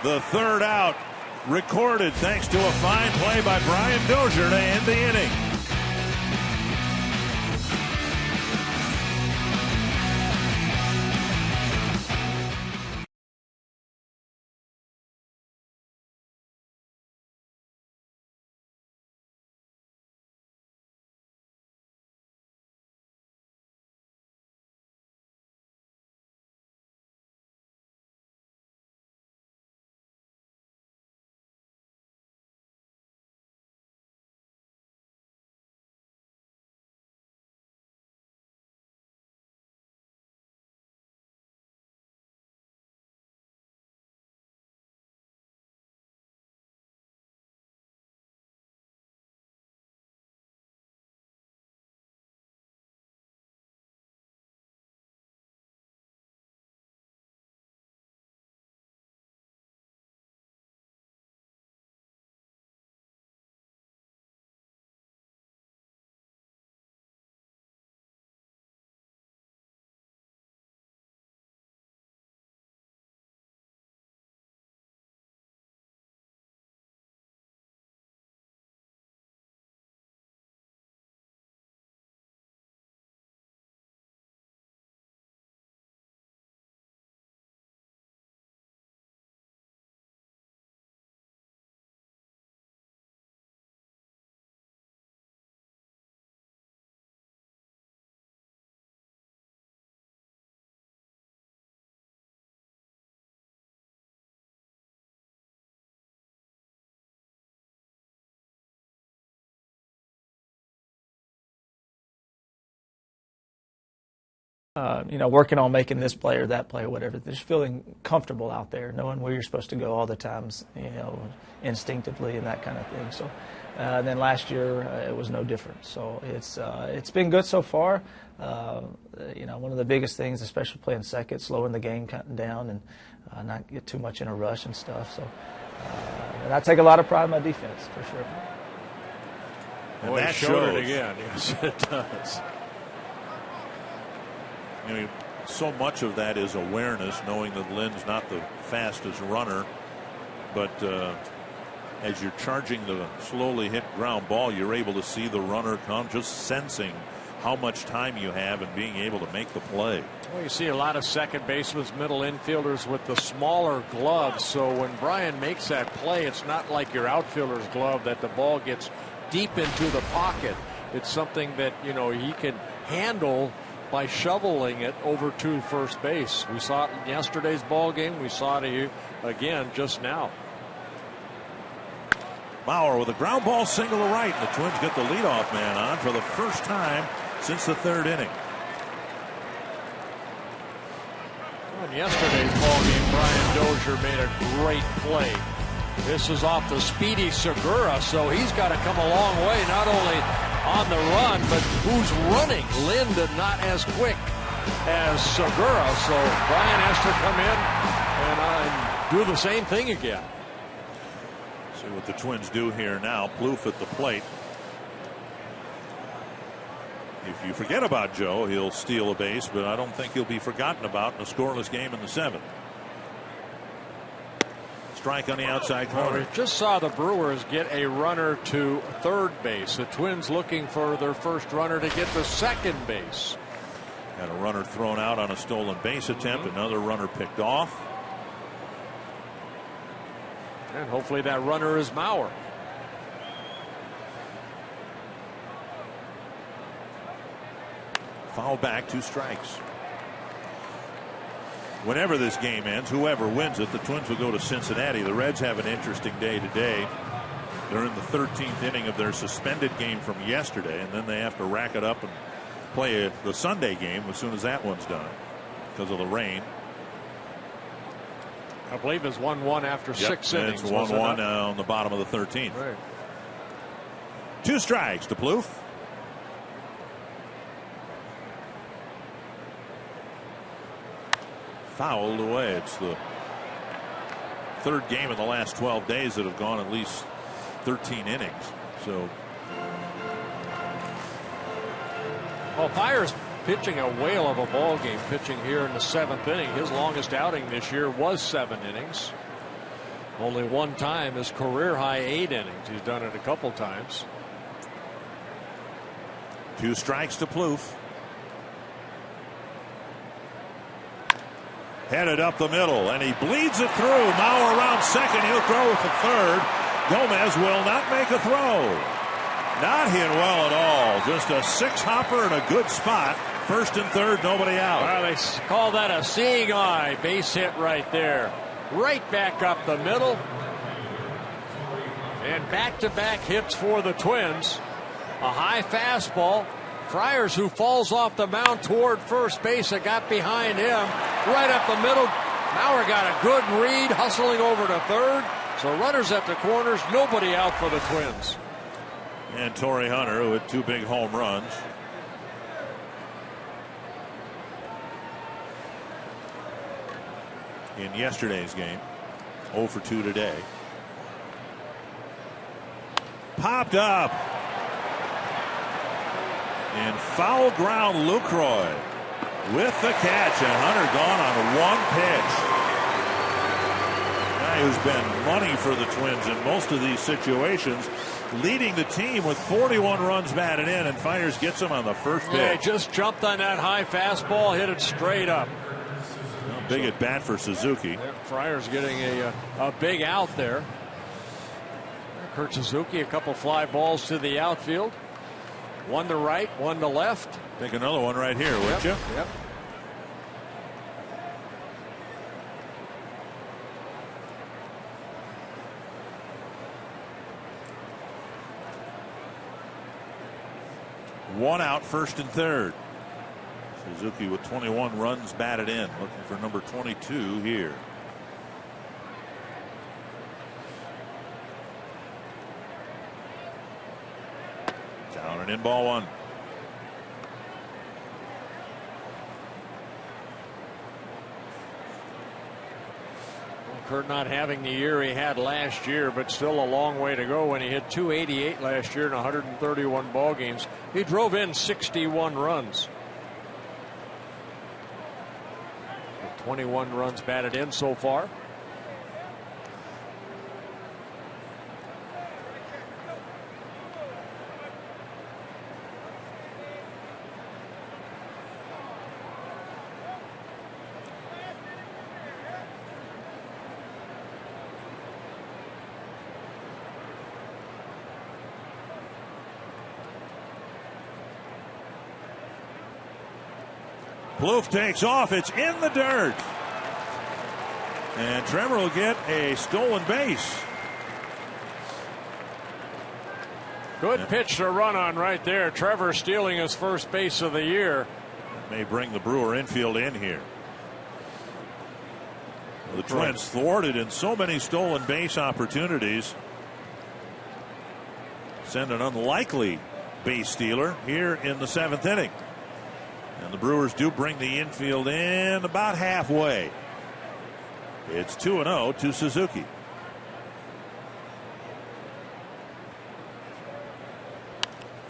The third out recorded thanks to a fine play by Brian Dozier to end the inning.
Working on making this play or that play or whatever. Just feeling comfortable out there, knowing where you're supposed to go all the times, instinctively and that kind of thing. So, then last year it was no different. So it's been good so far. One of the biggest things, especially playing second, slowing the game down and not get too much in a rush and stuff. So, and I take a lot of pride in my defense for sure.
And that showed
it again. Yes, it does.
So much of that is awareness, knowing that Lynn's not the fastest runner, but as you're charging the slowly hit ground ball, you're able to see the runner come, just sensing how much time you have and being able to make the play.
Well, you see a lot of second basemen, middle infielders with the smaller gloves, so when Brian makes that play, it's not like your outfielder's glove that the ball gets deep into the pocket. It's something that he can handle by shoveling it over to first base. We saw it in yesterday's ball game. We saw it again just now.
Mauer with a ground ball single to right. The Twins get the leadoff man on for the first time since the third inning.
In yesterday's ball game, Brian Dozier made a great play This is off the speedy Segura, so he's got to come a long way, not only on the run, but who's running. Lind not as quick as Segura, so Brian has to come in and do the same thing again.
See what the Twins do here now. Plouffe at the plate. If you forget about Joe, he'll steal a base, but I don't think he'll be forgotten about in a scoreless game in the 7th. Strike on the outside corner.
We just saw the Brewers get a runner to third base. The Twins looking for their first runner to get to second base.
Had a runner thrown out on a stolen base attempt. Another runner picked off.
And hopefully that runner is Mauer.
Foul back, 2 strikes. Whenever this game ends, whoever wins it, the Twins will go to Cincinnati. The Reds have an interesting day today. They're in the 13th inning of their suspended game from yesterday, and then they have to rack it up and play the Sunday game as soon as that one's done because of the rain.
I believe it's 1-1 after 6 innings.
It's 1-1 on the bottom of the 13th.
Right.
2 strikes to Plouffe. Fouled away. It's the 3rd game in the last 12 days that have gone at least 13 innings. So,
well, Pyre's pitching a whale of a ball game, pitching here in the 7th inning. His longest outing this year was 7 innings. Only one time his career high 8 innings. He's done it a couple times.
2 strikes to Plouffe. Headed up the middle, and he bleeds it through. Mauer around second. He'll throw with the third. Gomez will not make a throw. Not hit well at all. Just a 6-hopper in a good spot. First and third, nobody out.
Well, they call that a seeing eye. Base hit right there. Right back up the middle. And back-to-back hits for the Twins. A high fastball. Friars, who falls off the mound toward first base, it got behind him. Right up the middle. Mauer got a good read, hustling over to third. So runners at the corners, nobody out for the Twins.
And Torrey Hunter with 2 big home runs. In yesterday's game. 0 for 2 today. Popped up. And foul ground, Lucroy with the catch, and Hunter gone on 1 pitch. Guy who's been money for the Twins in most of these situations, leading the team with 41 runs batted in, and Fires gets him on the first pitch.
Yeah, just jumped on that high fastball, hit it straight up.
Well, big at bat for Suzuki.
Friars getting a big out there. Kurt Suzuki, a couple fly balls to the outfield. 1 to right, 1 to left.
Take another one right here, would you?
Yep.
One out, first and third. Suzuki with 21 runs batted in, looking for number 22 here. Down and in, ball 1.
Kurt not having the year he had last year, but still a long way to go when he hit .288 last year in 131 ball games. He drove in 61 runs. 21 runs batted in so far.
Plouffe takes off. It's in the dirt. And Trevor will get a stolen base.
Good pitch to run on right there. Trevor stealing his first base of the year.
May bring the Brewer infield in here. The Twins thwarted in so many stolen base opportunities. Send an unlikely base stealer here in the 7th inning. And the Brewers do bring the infield in about halfway. It's 2-0 to Suzuki.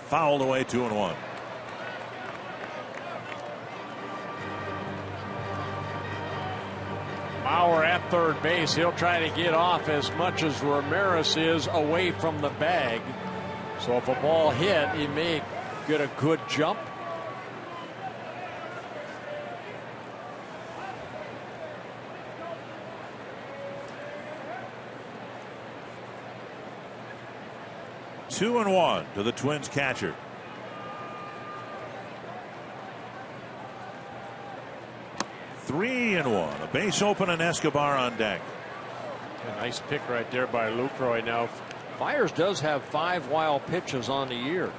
Fouled away, 2-1.
Bauer at third base. He'll try to get off as much as Ramirez is away from the bag. So if a ball hit, he may get a good jump.
2-1 to the Twins catcher. Three and one. A base open and Escobar on deck.
A nice pick right there by Lucroy. Now, Fiers does have 5 wild pitches on the year.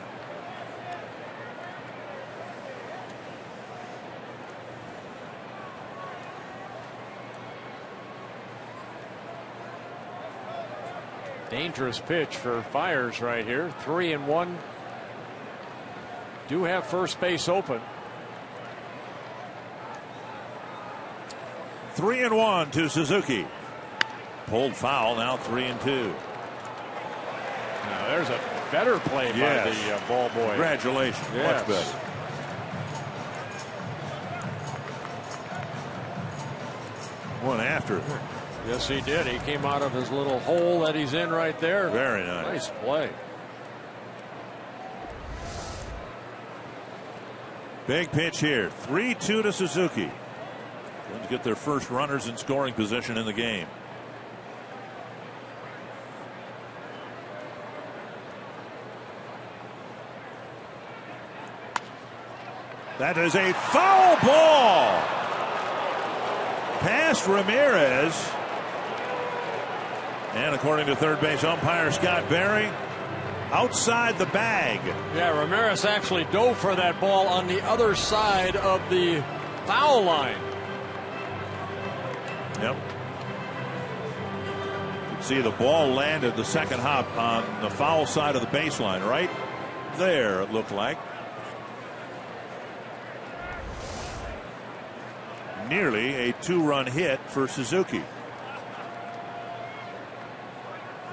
Dangerous pitch for Fiers right here. 3-1. Do have first base open.
3-1 to Suzuki. Pulled foul, now 3-2.
Now there's a better play by the ball boy.
Congratulations.
Yes.
Much better. One after it.
Yes, he did. He came out of his little hole that he's in right there.
Very nice.
Nice play.
Big pitch here. 3-2 to Suzuki. Twins get their first runners in scoring position in the game. That is a foul ball. Past Ramirez. And according to third base umpire Scott Berry, outside the bag.
Yeah, Ramirez actually dove for that ball on the other side of the foul line.
Yep. You can see the ball landed the second hop on the foul side of the baseline, right there, it looked like. Nearly a 2-run hit for Suzuki.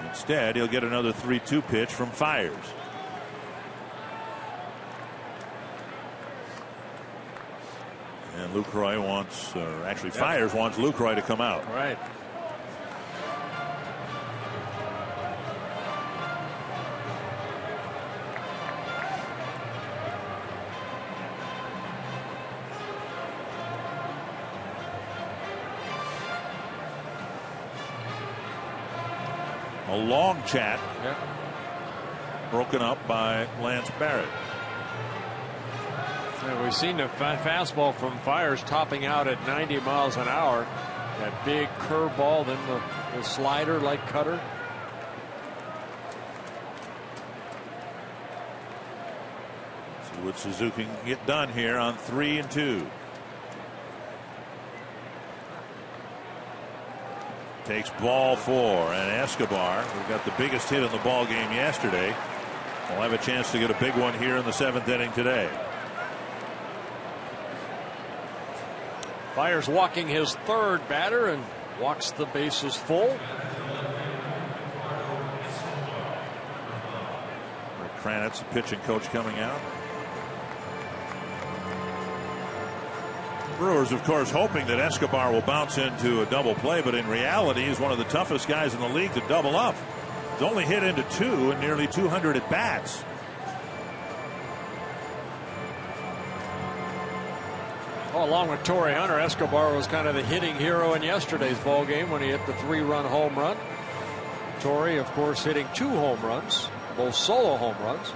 Instead, he'll get another 3-2 pitch from Fiers. And Lucroy wants, or actually Fiers wants Lucroy to come out.
Right.
A long chat. Broken up by Lance Barrett.
And we've seen the fastball from Fiers topping out at 90 miles an hour. That big curveball, then the slider like cutter.
See what Suzuki can get done here on 3-2. Takes ball 4, and Escobar, who got the biggest hit in the ball game yesterday, will have a chance to get a big one here in the 7th inning today.
Fiers walking his third batter and walks the bases full.
Kranitz, pitching coach, coming out. Brewers, of course, hoping that Escobar will bounce into a double play, but in reality, he's one of the toughest guys in the league to double up. He's only hit into 2 in nearly 200 at bats.
Well, along with Torrey Hunter, Escobar was kind of the hitting hero in yesterday's ball game when he hit the 3-run home run. Torrey, of course, hitting 2 home runs, both solo home runs.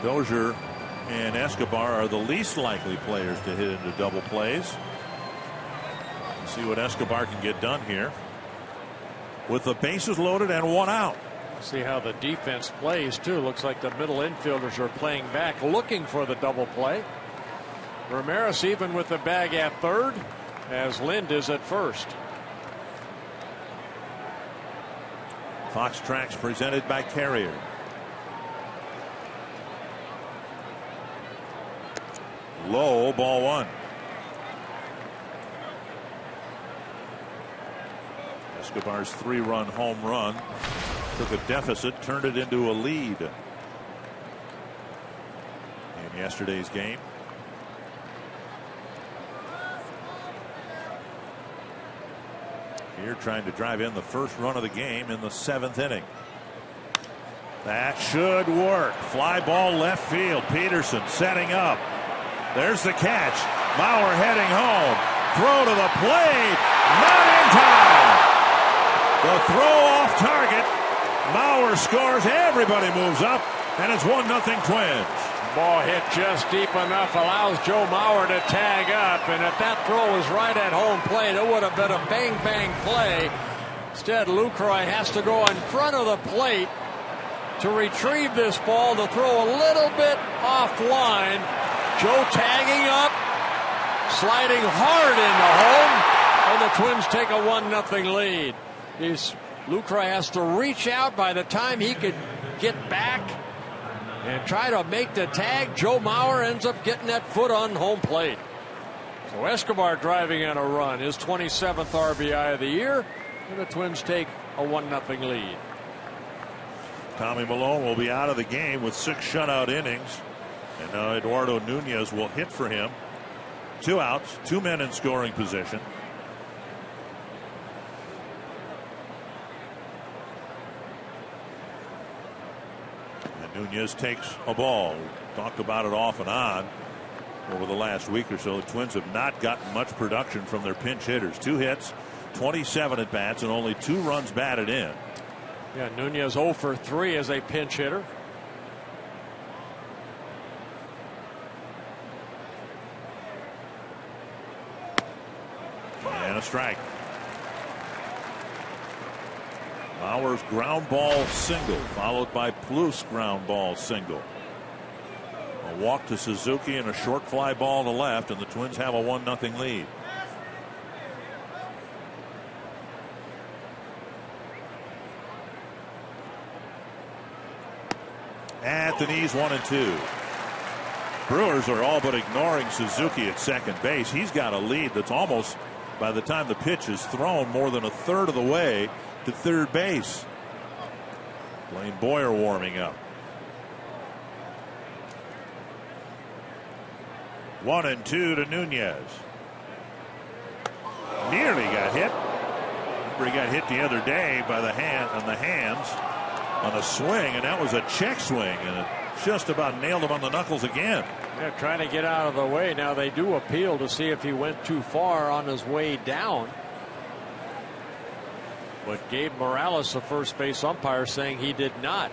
Dozier and Escobar are the least likely players to hit into double plays. Let's see what Escobar can get done here with the bases loaded and 1 out.
See how the defense plays, too. Looks like the middle infielders are playing back, looking for the double play. Ramirez even with the bag at third, as Lind is at first.
Fox Tracks presented by Carrier. Low, ball one. Escobar's 3-run home run took a deficit, turned it into a lead in yesterday's game. Here trying to drive in the first run of the game in the 7th inning. That should work. Fly ball left field. Peterson setting up. There's the catch. Bauer heading home. Throw to the plate. Not in time. The throw off target. Bauer scores. Everybody moves up. And it's 1-0 Twins.
Ball hit just deep enough. Allows Joe Mauer to tag up. And if that throw was right at home plate, it would have been a bang-bang play. Instead, Lucroy has to go in front of the plate to retrieve this ball, to throw a little bit offline. Joe tagging up, sliding hard into home, and the Twins take a 1-0 lead. Lucroy has to reach out. By the time he could get back and try to make the tag, Joe Mauer ends up getting that foot on home plate. So Escobar driving in a run, his 27th RBI of the year, and the Twins take a 1-0 lead.
Tommy Milone will be out of the game with 6 shutout innings. And now Eduardo Nunez will hit for him. 2 outs, 2 men in scoring position. And Nunez takes a ball. We talked about it off and on over the last week or so. The Twins have not gotten much production from their pinch hitters. 2 hits, 27 at bats, and only 2 runs batted in.
Yeah, Nunez 0 for 3 as a pinch hitter.
And a strike. Bauer's ground ball single, followed by Ploufe's ground ball single. A walk to Suzuki and a short fly ball to left, and the Twins have a 1-0 lead. At the knees, 1-2. Brewers are all but ignoring Suzuki at second base. He's got a lead that's almost, by the time the pitch is thrown, more than a third of the way to third base. Blaine Boyer warming up. 1-2 to Nunez. Nearly got hit. Remember, he got hit the other day by the hands on a swing, and that was a check swing, and it just about nailed him on the knuckles again.
They're trying to get out of the way. Now they do appeal to see if he went too far on his way down. But Gabe Morales, the first base umpire, saying he did not.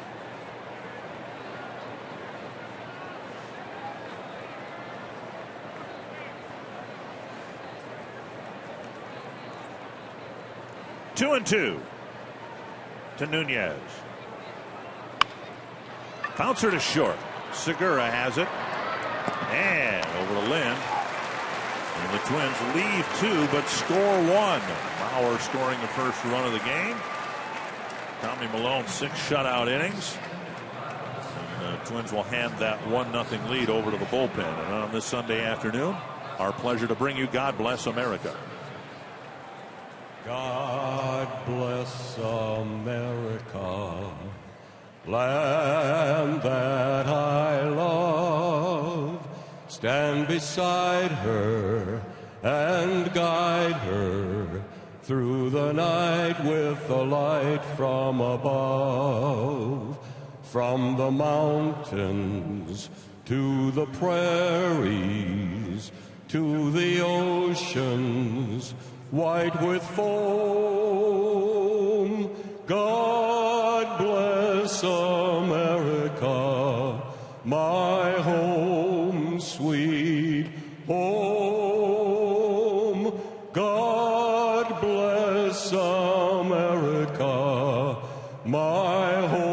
Two and 2 to Nunez. Bouncer to short. Segura has it. And over to Lind. And the Twins leave 2 but score 1. Bauer scoring the first run of the game. Tommy Milone 6 shutout innings. And the Twins will hand that 1-0 lead over to the bullpen. And on this Sunday afternoon, our pleasure to bring you God Bless America.
God bless America, land that I love. Stand beside her and guide her through the night with the light from above. From the mountains to the prairies to the oceans white with foam. God bless America, my home, sweet home. God bless America, my home.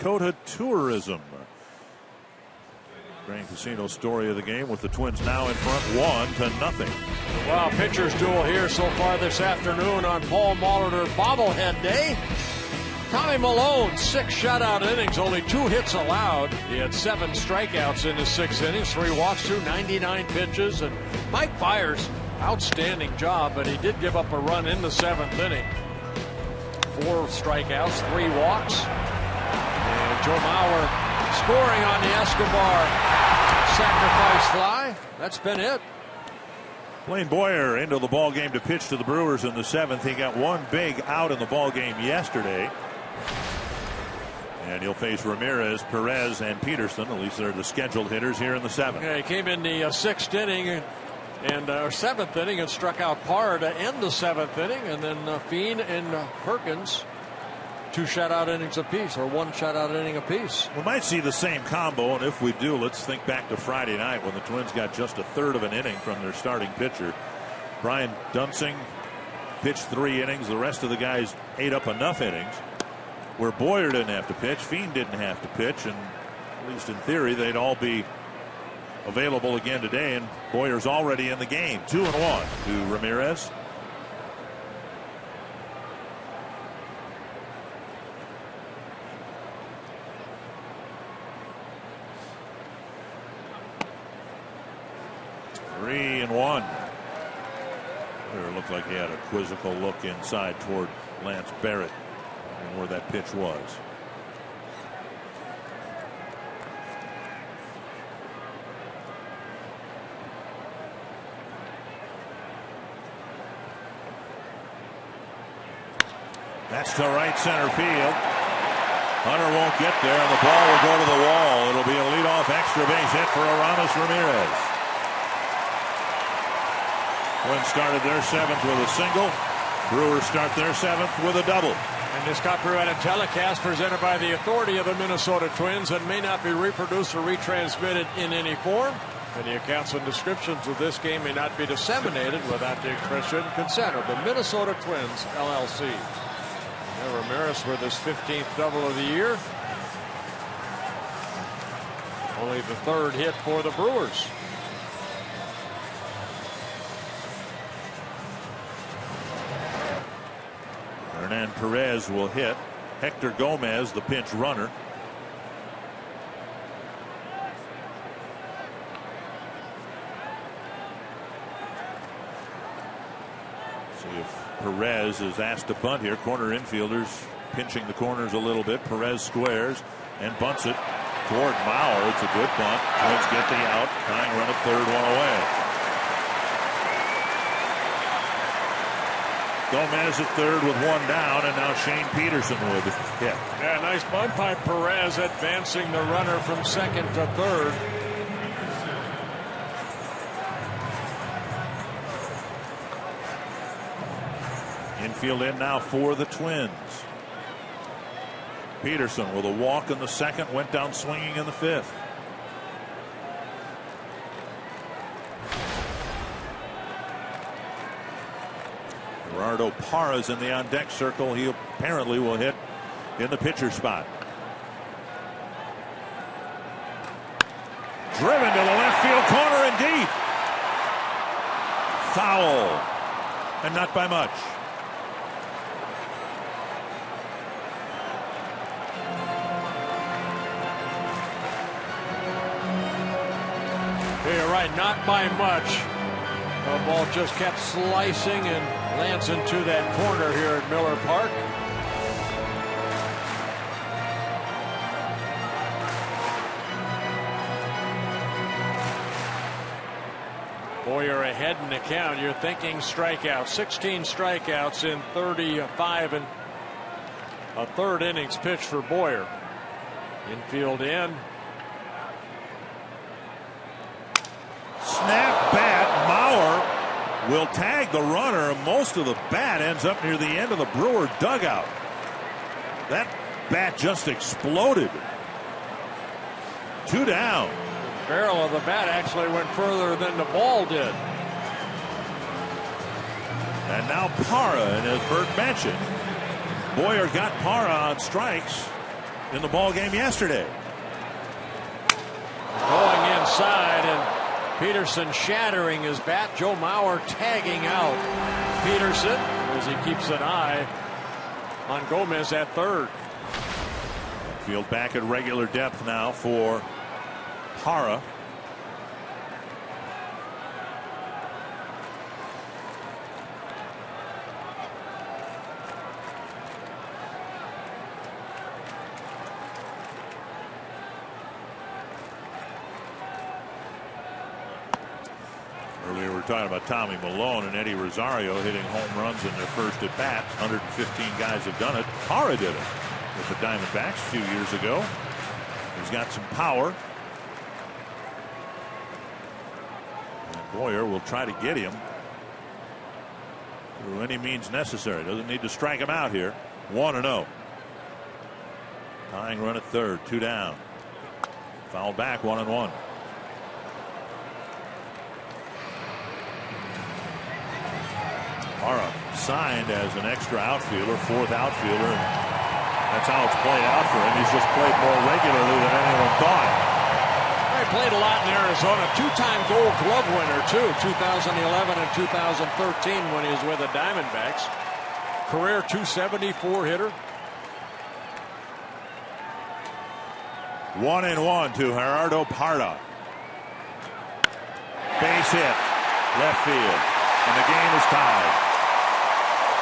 Dakota Tourism. Grand Casino story of the game with the Twins now in front 1-0.
Wow, pitcher's duel here so far this afternoon on Paul Molitor bobblehead day. Tommy Malone, 6 shutout innings, only 2 hits allowed. He had 7 strikeouts in his 6 innings, 3 walks through 99 pitches. And Mike Fiers, outstanding job, but he did give up a run in the 7th inning. 4 strikeouts, 3 walks. And Joe Mauer scoring on the Escobar sacrifice fly. That's been it.
Blaine Boyer into the ball game to pitch to the Brewers in the 7th. He got 1 big out in the ball game yesterday. And he'll face Ramirez, Perez, and Peterson. At least they're the scheduled hitters here in the 7th.
Yeah, he came in the 6th inning and 7th inning and struck out Parr to end the 7th inning. And then Fiend and Perkins, 2 shutout innings apiece, or 1 shutout inning apiece.
We might see the same combo, and if we do, let's think back to Friday night when the Twins got just a third of an inning from their starting pitcher. Brian Dunsing pitched 3 innings. The rest of the guys ate up enough innings where Boyer didn't have to pitch, Fiend didn't have to pitch, and at least in theory they'd all be available again today, and Boyer's already in the game. 2-1 to Ramirez. Three and 1. It looked like he had a quizzical look inside toward Lance Barrett and where that pitch was. That's to right center field. Hunter won't get there, and the ball will go to the wall. It'll be a leadoff extra base hit for Aramis Ramirez. Twins started their 7th with a single. Brewers start their 7th with a double.
And this copyrighted telecast presented by the authority of the Minnesota Twins and may not be reproduced or retransmitted in any form. And the accounts and descriptions of this game may not be disseminated without the express written consent of the Minnesota Twins, LLC. And Ramirez with his 15th double of the year. Only the 3rd hit for the Brewers.
Hernan Perez will hit. Hector Gomez, the pinch runner. See if Perez is asked to bunt here. Corner infielders pinching the corners a little bit. Perez squares and bunts it toward Mauer. It's a good bunt. Twins get the out. Tying run at 3rd, 1 away. Gomez at 3rd with 1 down, and now Shane Peterson would hit.
Yeah, nice bunt by Perez, advancing the runner from 2nd to 3rd.
Infield in now for the Twins. Peterson with a walk in the 2nd, went down swinging in the 5th. Gerardo Parra's in the on-deck circle. He apparently will hit in the pitcher spot. Driven to the left field corner and deep. Foul. And not by much.
You're right, not by much. The ball just kept slicing and lands into that corner here at Miller Park. Boyer ahead in the count. You're thinking strikeouts. 16 strikeouts in 35 and a 3rd innings pitch for Boyer. Infield in.
Snap bat. Mauer will tag the runner. Most of the bat ends up near the end of the Brewer dugout. That bat just exploded. 2 down.
The barrel of the bat actually went further than the ball did.
And now Parra, and as Bert mentioned, Boyer got Parra on strikes in the ball game yesterday.
Going inside, and Peterson shattering his bat. Joe Mauer tagging out Peterson as he keeps an eye on Gomez at third.
Field back at regular depth now for Parra. Earlier we were talking about Tommy Milone and Eddie Rosario hitting home runs in their first at bats. 115 guys have done it. Parra did it with the Diamondbacks a few years ago. He's got some power. And Boyer will try to get him through any means necessary. Doesn't need to strike him out here. 1-0. Tying run at third. 2 down. Foul back. 1-1. Parra signed as an extra outfielder, 4th outfielder. That's how it's played out for him. He's just played more regularly than anyone thought.
He played a lot in Arizona. 2-time Gold Glove winner, too. 2011 and 2013 when he was with the Diamondbacks. Career .274 hitter.
1-1 to Gerardo Parra. Base hit. Left field. And the game is tied.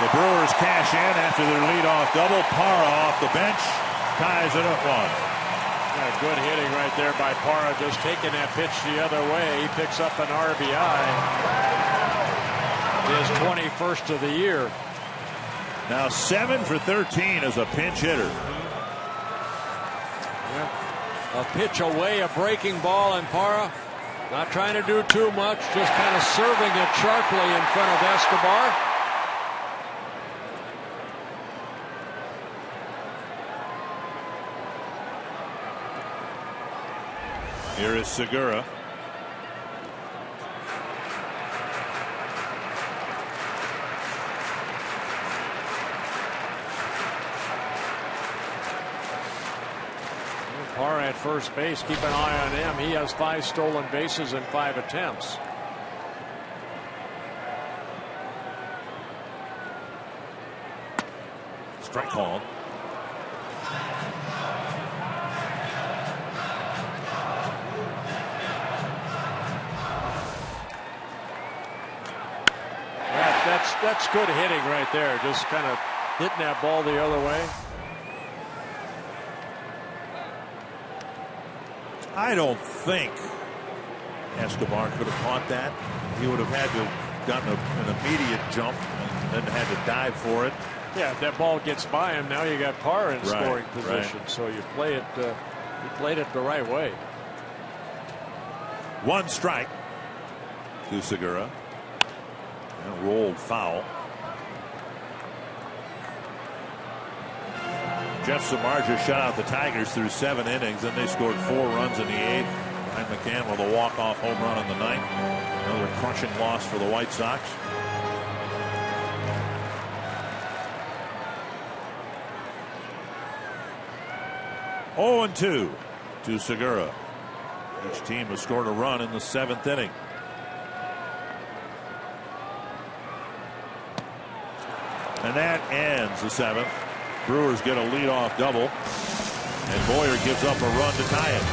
The Brewers cash in after their leadoff double. Parra off the bench ties it at 1.
Good hitting right there by Parra, just taking that pitch the other way. He picks up an RBI. His 21st of the year.
Now 7 for 13 as a pinch hitter.
A pitch away, a breaking ball, and Parra not trying to do too much, just kind of serving it sharply in front of Escobar.
Here is Segura.
Parra at first base. Keep an eye on him. He has 5 stolen bases in 5 attempts.
Strike called.
That's good hitting right there. Just kind of hitting that ball the other way.
I don't think Escobar could have caught that. He would have had to have gotten an immediate jump and then had to dive for it.
Yeah, if that ball gets by him, now you got Parra in scoring position.
Right.
So you play it. You played it the right way.
1 strike to Segura. And rolled foul. Jeff Samardzija shut out the Tigers through 7 innings. Then they scored 4 runs in the 8th. Ryan McCann with a walk-off home run in the 9th. Another crushing loss for the White Sox. Oh, 2 to Segura. Each team has scored a run in the 7th inning. And that ends the 7th. Brewers get a leadoff double, and Boyer gives up a run to tie it.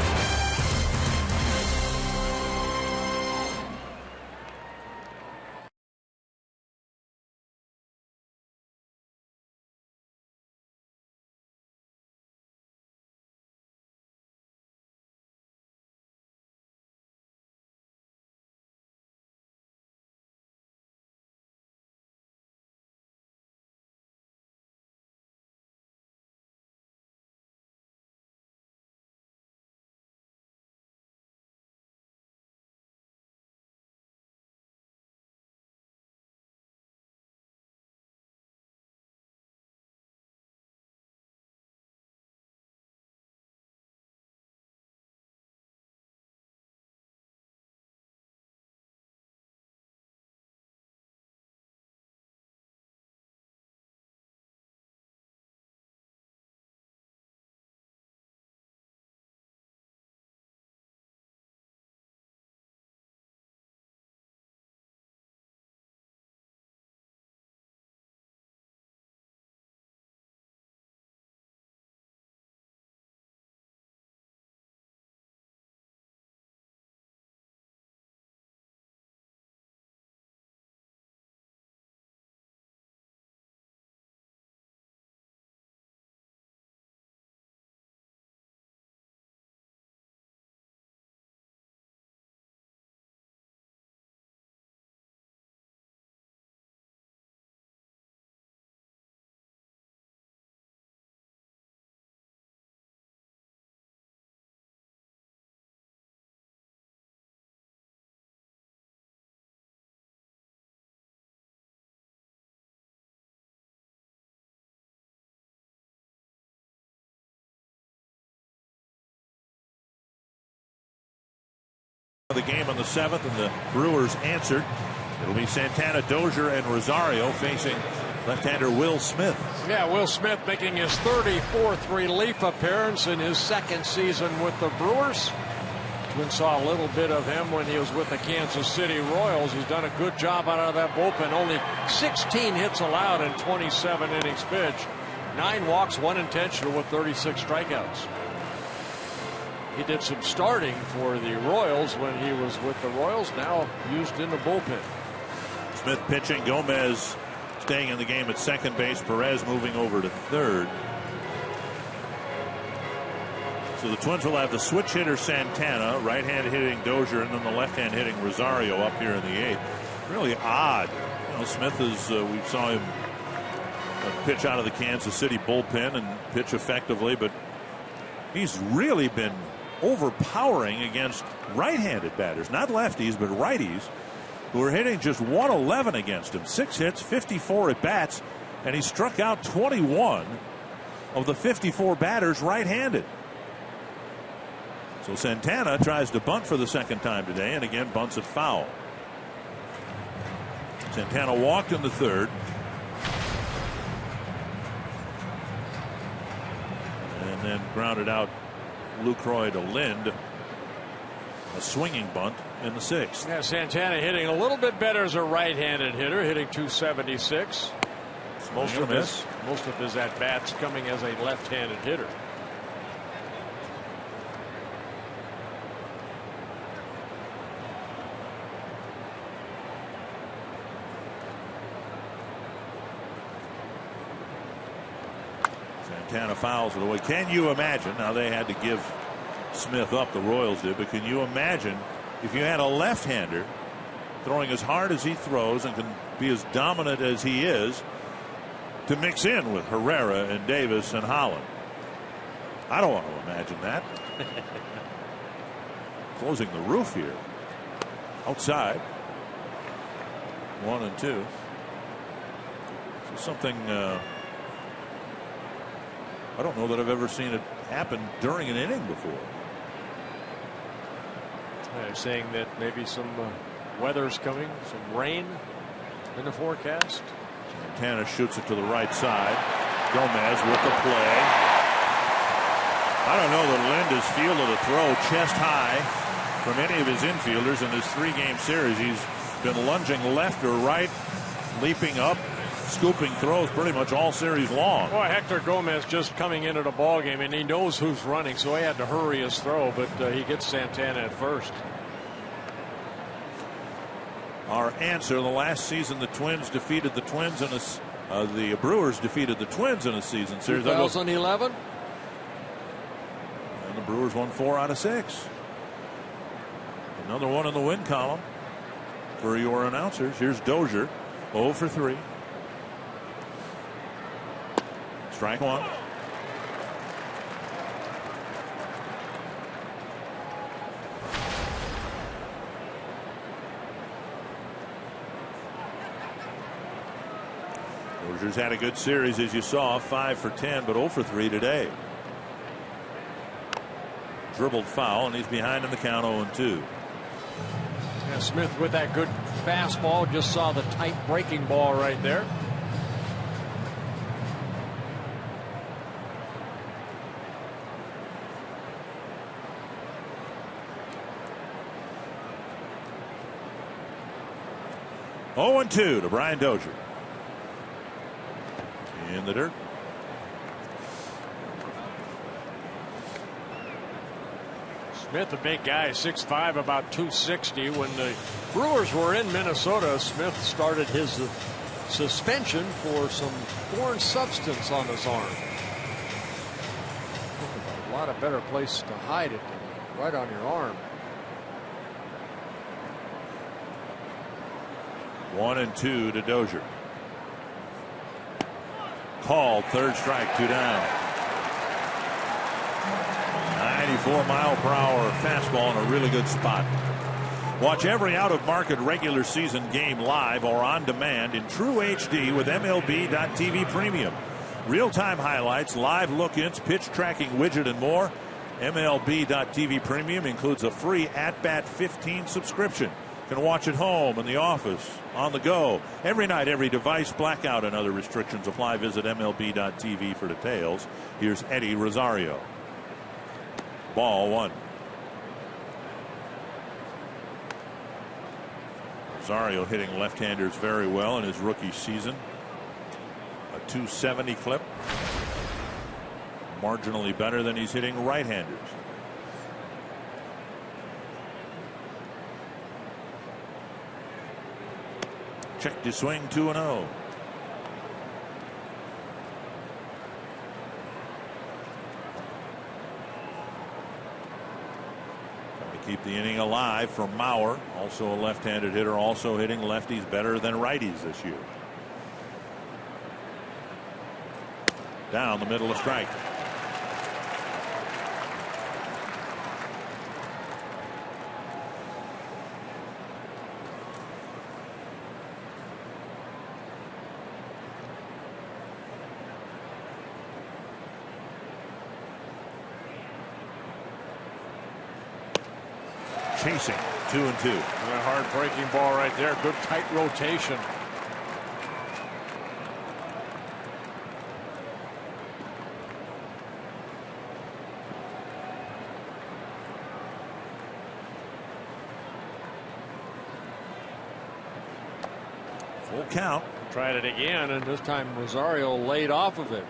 the game in the 7th, and the Brewers answered. It'll be Santana, Dozier, and Rosario facing left-hander Will Smith.
Yeah, Will Smith making his 34th relief appearance in his 2nd season with the Brewers. Twins saw a little bit of him when he was with the Kansas City Royals. He's done a good job out of that bullpen. Only 16 hits allowed in 27 innings pitched. 9 walks, 1 intentional with 36 strikeouts. He did some starting for the Royals when he was with the Royals, now used in the bullpen.
Smith pitching, Gomez staying in the game at second base, Perez moving over to third. So the Twins will have the switch hitter Santana, right-hand hitting Dozier, and then the left-hand hitting Rosario up here in the 8th. Really odd. You know, Smith is, we saw him pitch out of the Kansas City bullpen and pitch effectively, but he's really been overpowering against right-handed batters, not lefties, but righties, who are hitting just 111 against him. 6 hits, 54 at bats, and he struck out 21 of the 54 batters right-handed. So Santana tries to bunt for the 2nd time today, and again bunts it foul. Santana walked in the 3rd. And then grounded out Lucroy to Lind. A swinging bunt in the 6th.
Yeah, Santana hitting a little bit better as a right-handed hitter, hitting 276. Most of his at-bats coming as a left-handed hitter.
Santana fouls it away. Can you imagine? Now they had to give Smith up, the Royals did, but can you imagine if you had a left-hander throwing as hard as he throws and can be as dominant as he is to mix in with Herrera and Davis and Holland? I don't want to imagine that. Closing the roof here. Outside. 1 and 2. So something I don't know that I've ever seen it happen during an inning before.
They're saying that maybe some weather's coming, some rain in the forecast.
Santana shoots it to the right side. Gomez with the play. I don't know that Lind has fielded a throw chest high from any of his infielders in this 3-game series. He's been lunging left or right, leaping up, scooping throws pretty much all series long.
Boy, Hector Gomez just coming into the ball game, and he knows who's running, so he had to hurry his throw, but he gets Santana at first.
Our answer: the last season, the Twins defeated the Twins in the Brewers defeated the Twins in a season series.
2011.
And the Brewers won 4 out of 6. Another one in the win column for your announcers. Here's Dozier, 0 for 3. Strike 1. Dozier's had a good series, as you saw, 5 for 10, but 0 for 3 today. Dribbled foul, and he's behind in the count, 0-2.
Yeah, Smith with that good fastball, just saw the tight breaking ball right there.
Oh, 0-2 to Brian Dozier. In the dirt.
Smith, a big guy, 6'5", about 260. When the Brewers were in Minnesota, Smith started his suspension for some foreign substance on his arm. A lot of better place to hide it than right on your arm.
1-2 to Dozier. Called, 3rd strike, 2 down. 94-mile-per-hour fastball in a really good spot. Watch every out-of-market regular season game live or on demand in true HD with MLB.TV Premium. Real-time highlights, live look-ins, pitch tracking widget, and more. MLB.TV Premium includes a free At-Bat 15 subscription. You can watch at home, in the office, on the go, every night, every device. Blackout and other restrictions apply. Visit MLB.TV for details. Here's Eddie Rosario. Ball one. Rosario hitting left-handers very well in his rookie season. A 270 clip. Marginally better than he's hitting right-handers. Check to swing, 2-0. Trying to keep the inning alive for Mauer, also a left-handed hitter, also hitting lefties better than righties this year. Down the middle, a strike. Chasing, 2-2.
And a hard breaking ball right there. Good tight rotation.
Full count.
Tried it again, and this time Rosario laid off of it.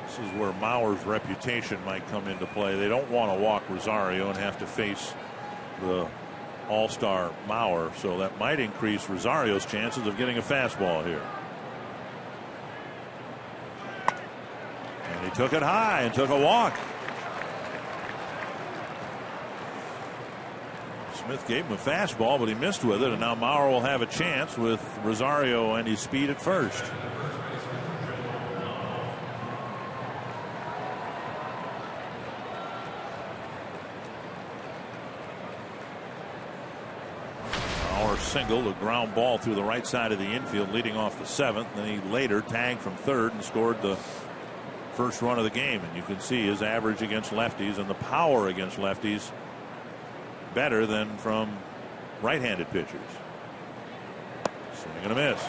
This is where Mauer's reputation might come into play. They don't want to walk Rosario and have to face the all-star Mauer, so that might increase Rosario's chances of getting a fastball here. And he took it high and took a walk. Smith gave him a fastball, but he missed with it, and now Mauer will have a chance with Rosario and his speed at first. Single, a ground ball through the right side of the infield, leading off the seventh. Then he later tagged from third and scored the first run of the game. And you can see his average against lefties and the power against lefties better than from right-handed pitchers. Swing and a miss.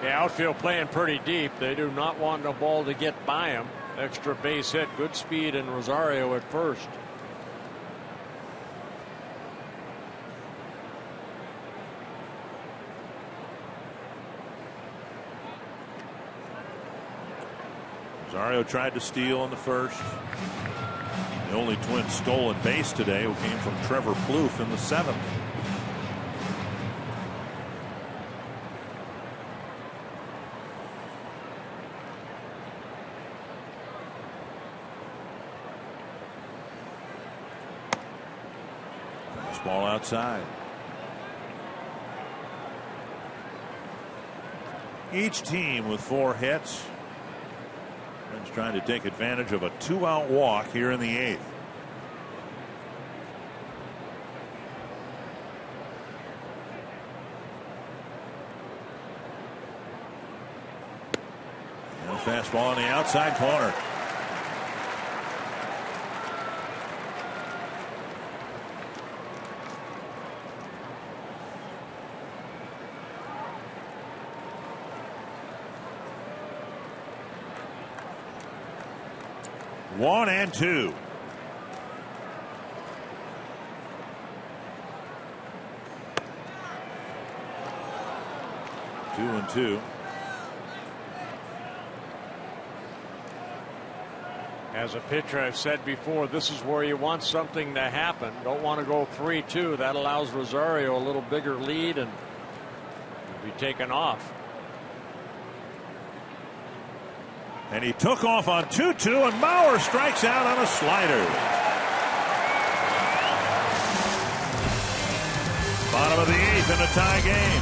The outfield playing pretty deep. They do not want the ball to get by him. Extra base hit, good speed, and Rosario at first.
Rosario tried to steal in the first. The only Twin stolen base today came from Trevor Plouffe in the seventh. Ball outside. Each team with 4 hits. Twins trying to take advantage of a 2-out walk here in the 8th. And a fastball on the outside corner. One and two. Two and two.
As a pitcher, I've said before, this is where you want something to happen. Don't want to go 3-2. That allows Rosario a little bigger lead and be taken off.
And he took off on 2-2, and Mauer strikes out on a slider. Bottom of the 8th in a tie game.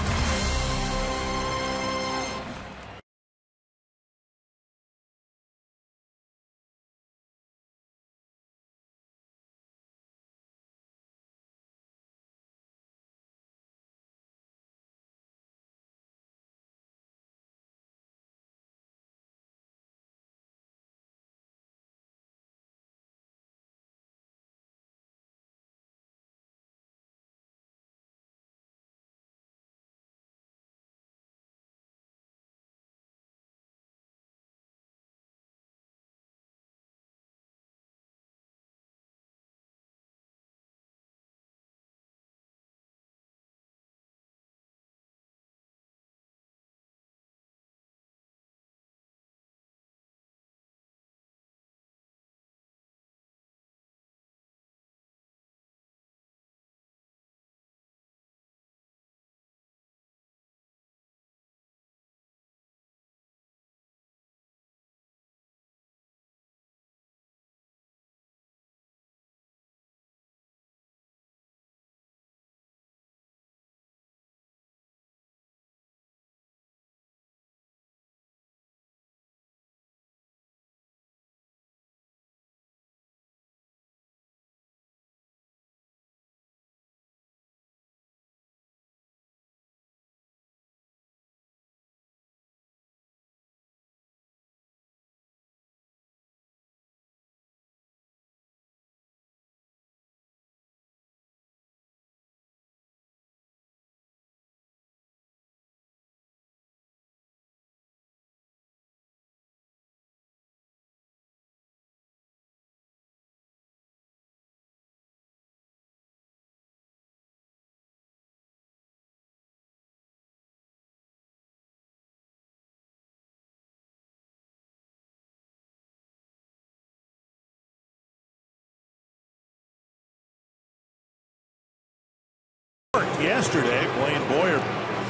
yesterday. Blaine Boyer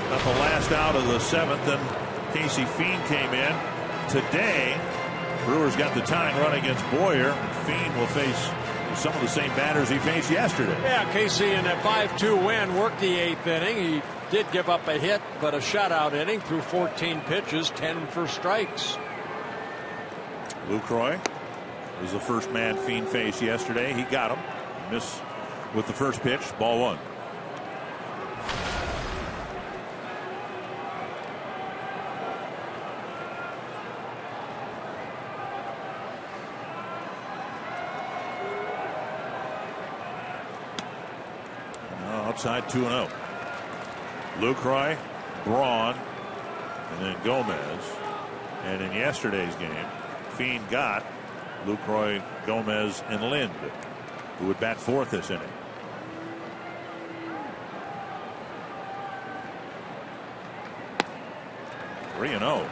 got the last out of the 7th, and Casey Fiend came in. Today, Brewers got the tying run against Boyer. Fiend will face some of the same batters he faced yesterday.
Yeah, Casey in a 5-2 win worked the 8th inning. He did give up a hit, but a shutout inning through 14 pitches, 10 for strikes.
Lucroy was the first man Fiend faced yesterday. He got him. Missed with the first pitch. Ball 1. Outside 2-0. Lucroy, Braun, and then Gomez. And in yesterday's game, Fiend got Lucroy, Gomez, and Lind, who would bat 4th this inning. Three and 0.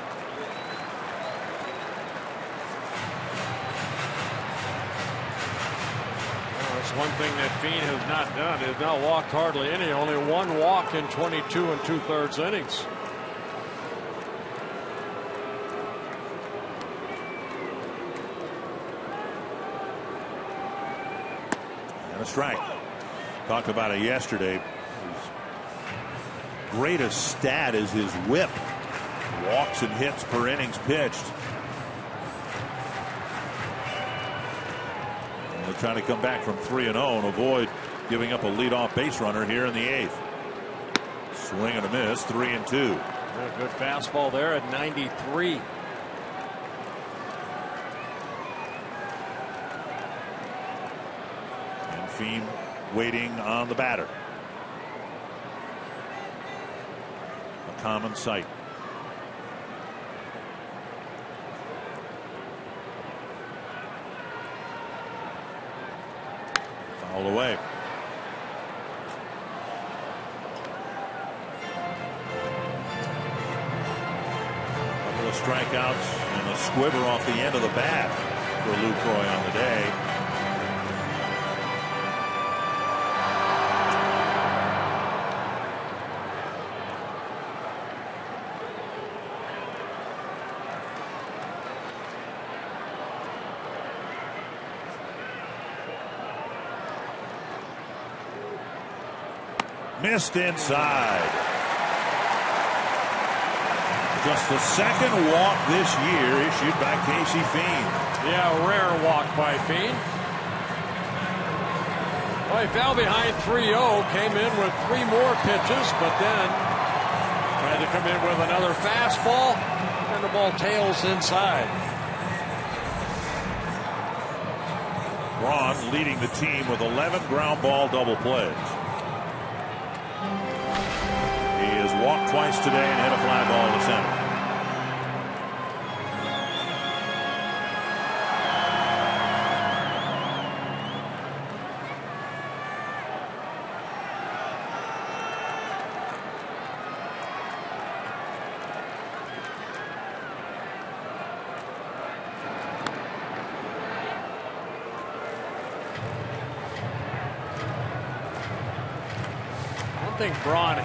That's one thing that Fiend has not done. He has not walked hardly any. Only 1 walk in 22 2/3 innings.
And a strike. Talked about it yesterday. His greatest stat is his whip. Walks and hits per innings pitched. They're trying to come back from 3-0 and avoid giving up a leadoff base runner here in the 8th. Swing and a miss, 3-2.
Yeah, good fastball there at 93.
And Fiend waiting on the batter. A common sight. Foul away. Couple of strikeouts and a squiver off the end of the bat for Lucroy on the day. Missed inside. Just the second walk this year issued by Casey Fiend.
Yeah, a rare walk by Fiend. Well, he fell behind 3-0, came in with 3 more pitches, but then tried to come in with another fastball, and the ball tails inside.
Braun leading the team with 11 ground ball double plays. He has walked twice today and hit a fly ball to center.
I think Braun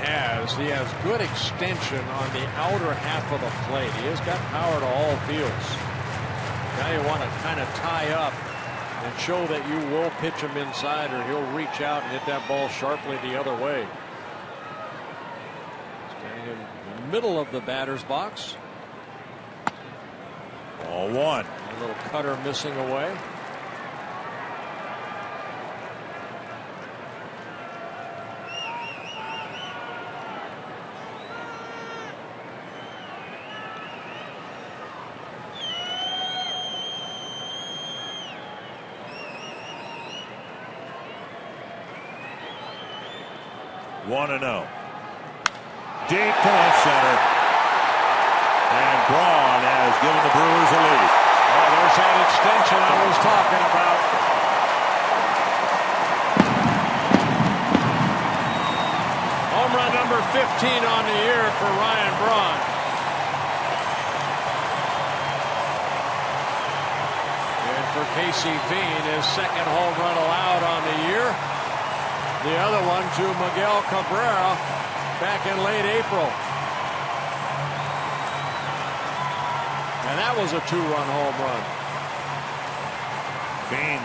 he has good extension on the outer half of the plate. He has got power to all fields. Now you want to kind of tie up and show that you will pitch him inside, or he'll reach out and hit that ball sharply the other way. Standing in the middle of the batter's box.
Ball 1.
A little cutter missing away.
One and 0. Deep to left center. And Braun has given the Brewers a lead.
Oh, there's that extension I was talking about. Home run number 15 on the year for Ryan Braun. And for Casey Fiend, his second home run allowed on the year. The other one to Miguel Cabrera back in late April. And that was a 2-run home run.
Fein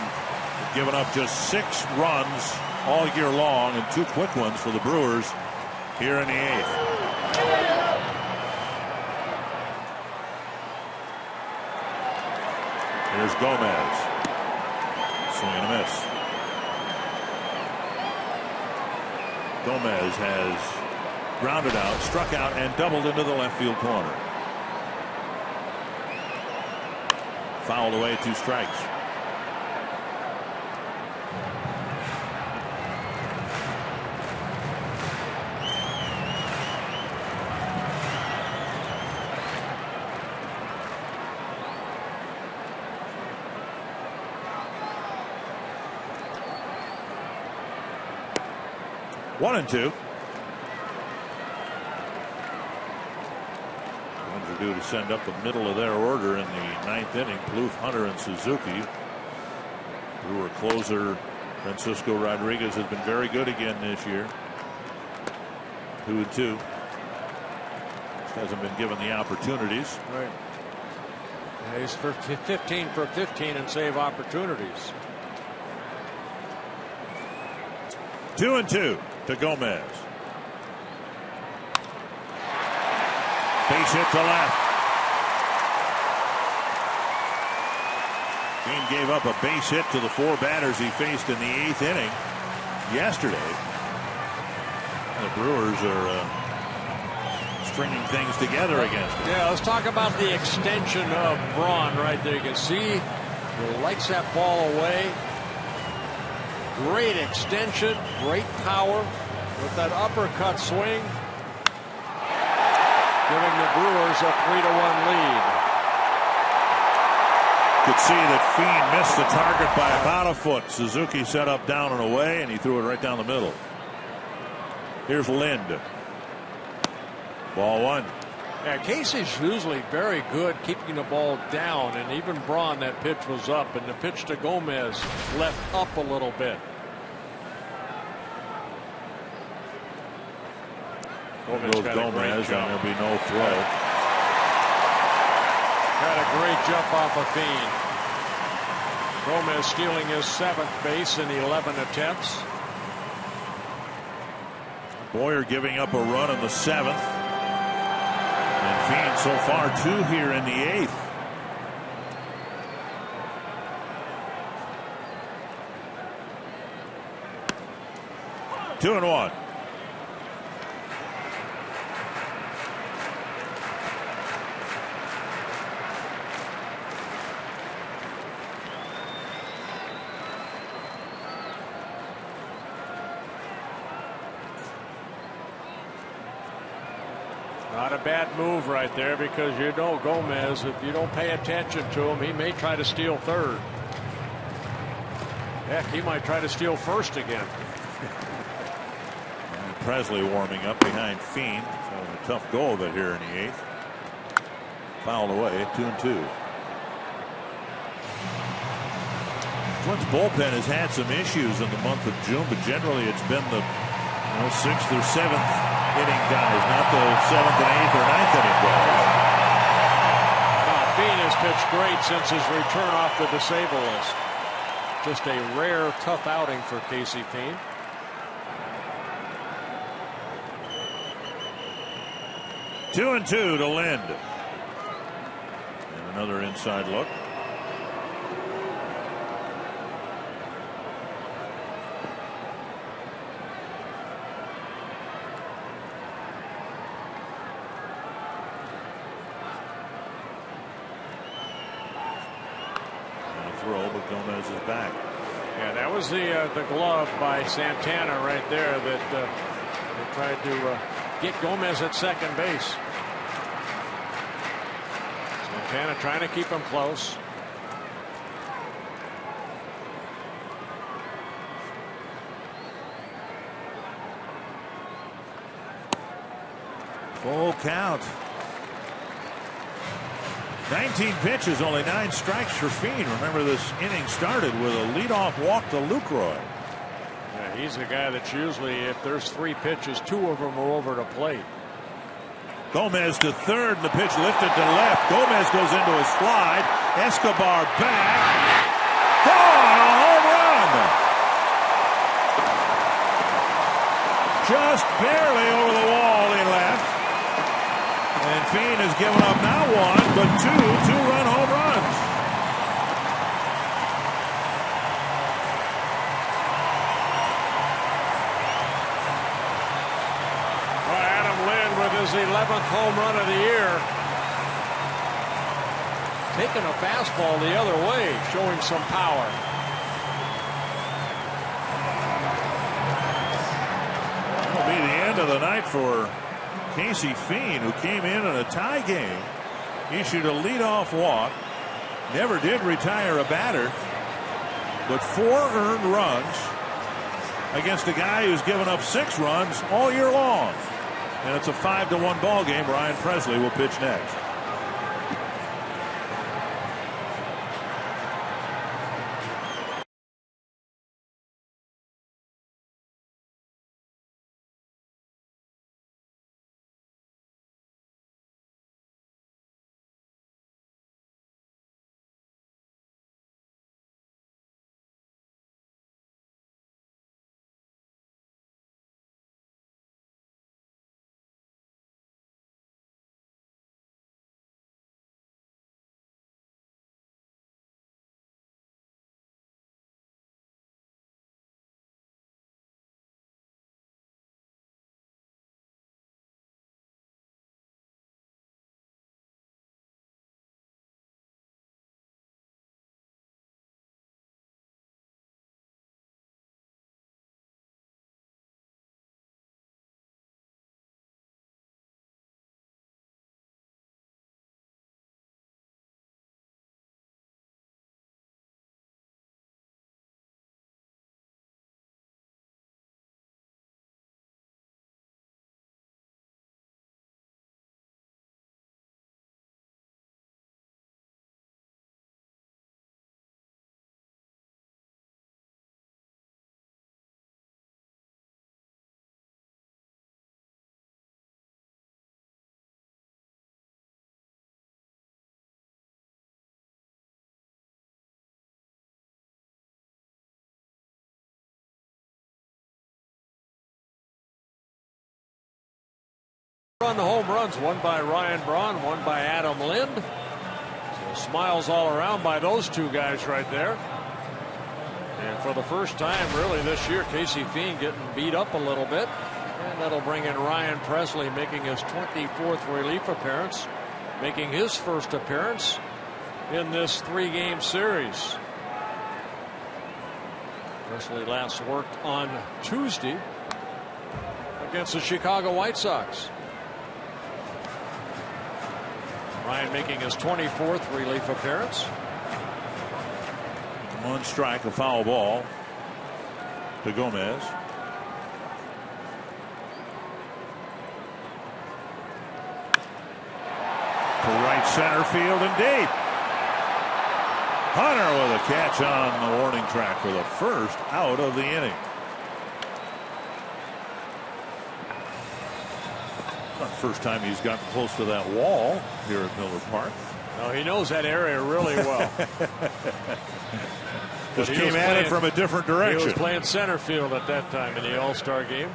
given up just 6 runs all year long and 2 quick ones for the Brewers here in the 8th. Here's Gomez. Swing and a miss. Gomez has grounded out, struck out, and doubled into the left field corner. Fouled away, 2 strikes. One and 2. Twins are due to send up the middle of their order in the 9th inning. Plouffe, Hunter, and Suzuki. Brewer closer Francisco Rodriguez has been very good again this year. 2 and 2. Just hasn't been given the opportunities.
Right. Yeah, he's for 15 for 15 in save opportunities.
2 and 2 to Gomez. Base hit to left. Fein gave up a base hit to the 4 batters he faced in the 8th inning yesterday. The Brewers are stringing things together against him.
Yeah, let's talk about the extension of Braun right there. You can see he likes that ball away. Great extension, great power with that uppercut swing, giving the Brewers a 3-1 lead.
Could see that Fein missed the target by about a foot. Suzuki set up down and away, and he threw it right down the middle. Here's Lind. Ball 1.
Yeah, Casey's usually very good keeping the ball down, and even Braun, that pitch was up, and the pitch to Gomez left up a little bit.
Gomez, and there'll be no throw.
Got a great jump off of Fein. Gomez stealing his 7th base in 11 attempts.
Boyer giving up a run in the 7th. And Fein so far 2 here in the 8th. Two and 1.
Not a bad move right there, because you know Gomez, if you don't pay attention to him, he may try to steal 3rd. Heck, he might try to steal 1st again.
Presley warming up behind Fein. So a tough go of it here in the 8th. Fouled away, 2 and 2. Twins bullpen has had some issues in the month of June, but generally it's been the 6th or 7th inning guys, not the 7th and 8th or 9th inning guys.
Fein has pitched great since his return off the disabled list. Just a rare, tough outing for Casey Fein.
Two and 2 to Lind. And another inside look. But Gomez is back.
Yeah, that was the glove by Santana right there that they tried to get Gomez at second base. Santana trying to keep him close.
Full count. 19 pitches, only 9 strikes for Fein. Remember, this inning started with a leadoff walk to Lucroy.
Yeah, he's a guy that's usually, if there's 3 pitches, 2 of them are over the plate.
Gomez to third, and the pitch lifted to left. Gomez goes into a slide. Escobar back. Gone, a home run. Just barely over the wall he left. And Fein has given up not 1, but 2 2-run home runs.
His 11th home run of the year. Taking a fastball the other way, showing some power.
That'll be the end of the night for Casey Fein, who came in a tie game. Issued a leadoff walk. Never did retire a batter. But 4 earned runs against a guy who's given up 6 runs all year long. And it's a 5-1 ball game. Ryan Presley will pitch next.
On the home runs, one by Ryan Braun, one by Adam Lind. So smiles all around by those 2 guys right there. And for the first time really this year, Casey Fein getting beat up a little bit. And that'll bring in Ryan Presley, making his 24th relief appearance, making his first appearance in this 3-game series. Presley last worked on Tuesday against the Chicago White Sox. Ryan making his 24th relief appearance.
1 strike, a foul ball to Gomez. To right center field and deep. Hunter with a catch on the warning track for the first out of the inning. Not the first time he's gotten close to that wall here at Miller Park.
No, he knows that area really well.
Just came at it from a different direction.
He was playing center field at that time in the All-Star game.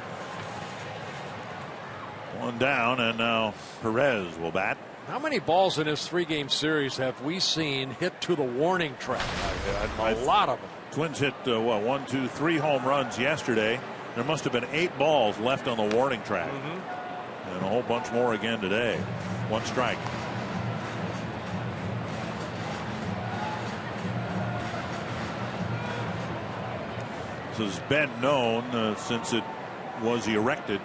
1 down, and now Perez will bat.
How many balls in this 3-game series have we seen hit to the warning track? A lot of them.
Twins hit 1, 2, 3 home runs yesterday. There must have been 8 balls left on the warning track. And a whole bunch more again today. 1 strike. This has been known since it was erected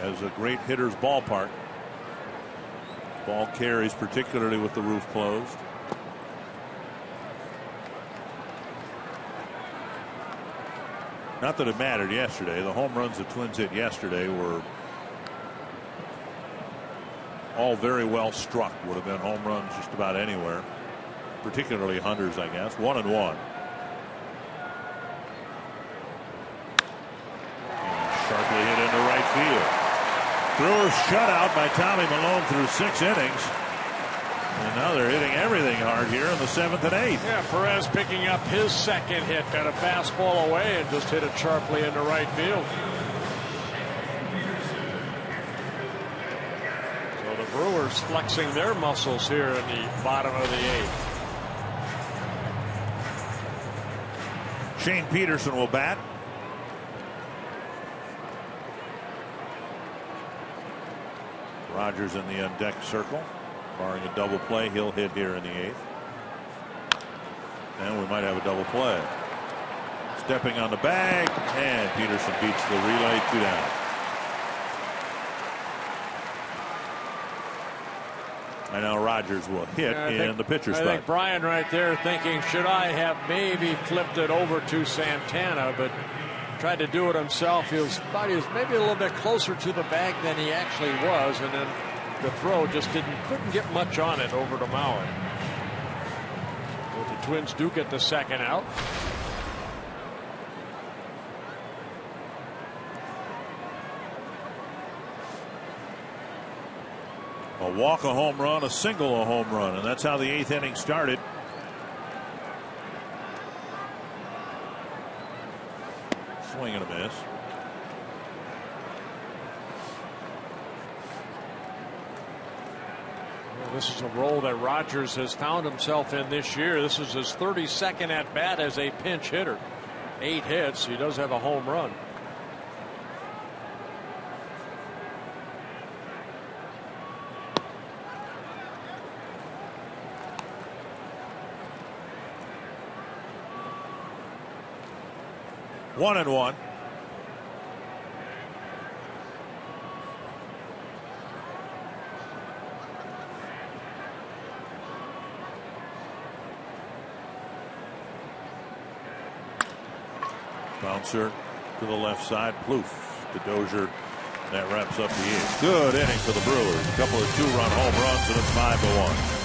as a great hitter's ballpark. Ball carries, particularly with the roof closed. Not that it mattered yesterday. The home runs the Twins hit yesterday were all very well struck. Would have been home runs just about anywhere, particularly Hunter's, I guess. 1-1.
Sharply hit into right field. Brewers shutout by Tommy Milone through 6 innings. And now they're hitting everything hard here in the 7th and 8th.
Yeah, Perez picking up his second hit. Got a fastball away and just hit it sharply into right field. So the Brewers flexing their muscles here in the bottom of the 8th.
Shane Peterson will bat. Rogers in the undecked circle. Barring a double play, he'll hit here in the 8th. And we might have a double play. Stepping on the bag, and Peterson beats the relay, 2 down. And now Rogers will hit in the pitcher's spot.
I think Brian right there thinking, should I have maybe flipped it over to Santana, but tried to do it himself. Thought he was maybe a little bit closer to the bag than he actually was, and then the throw just couldn't get much on it over to Mauer. But the Twins do get the second out.
A walk, a home run, a single, a home run, and that's how the 8th inning started. Swing and a miss.
This is a role that Rogers has found himself in this year. This is his 32nd at bat as a pinch hitter. 8 hits. He does have a home run.
One and one. Bouncer to the left side. Plouffe to Dozier. That wraps up the 8th. Good inning for the Brewers. A couple of 2-run home runs, and it's 5-1.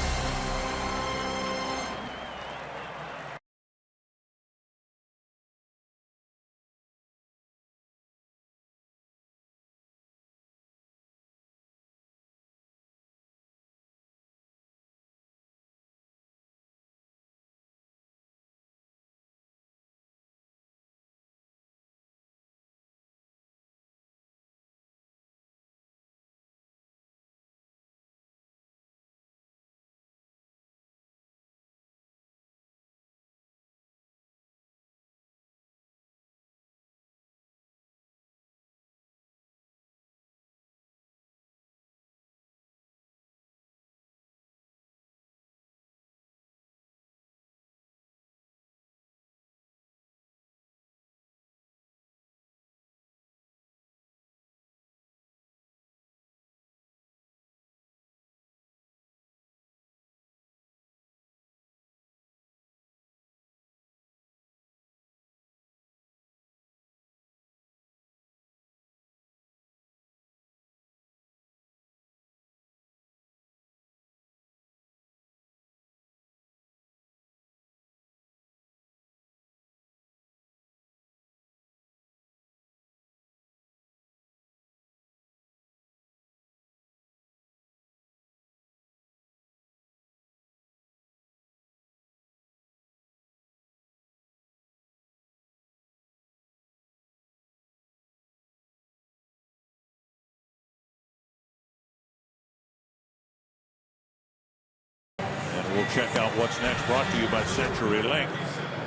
We'll check out what's next, brought to you by CenturyLink.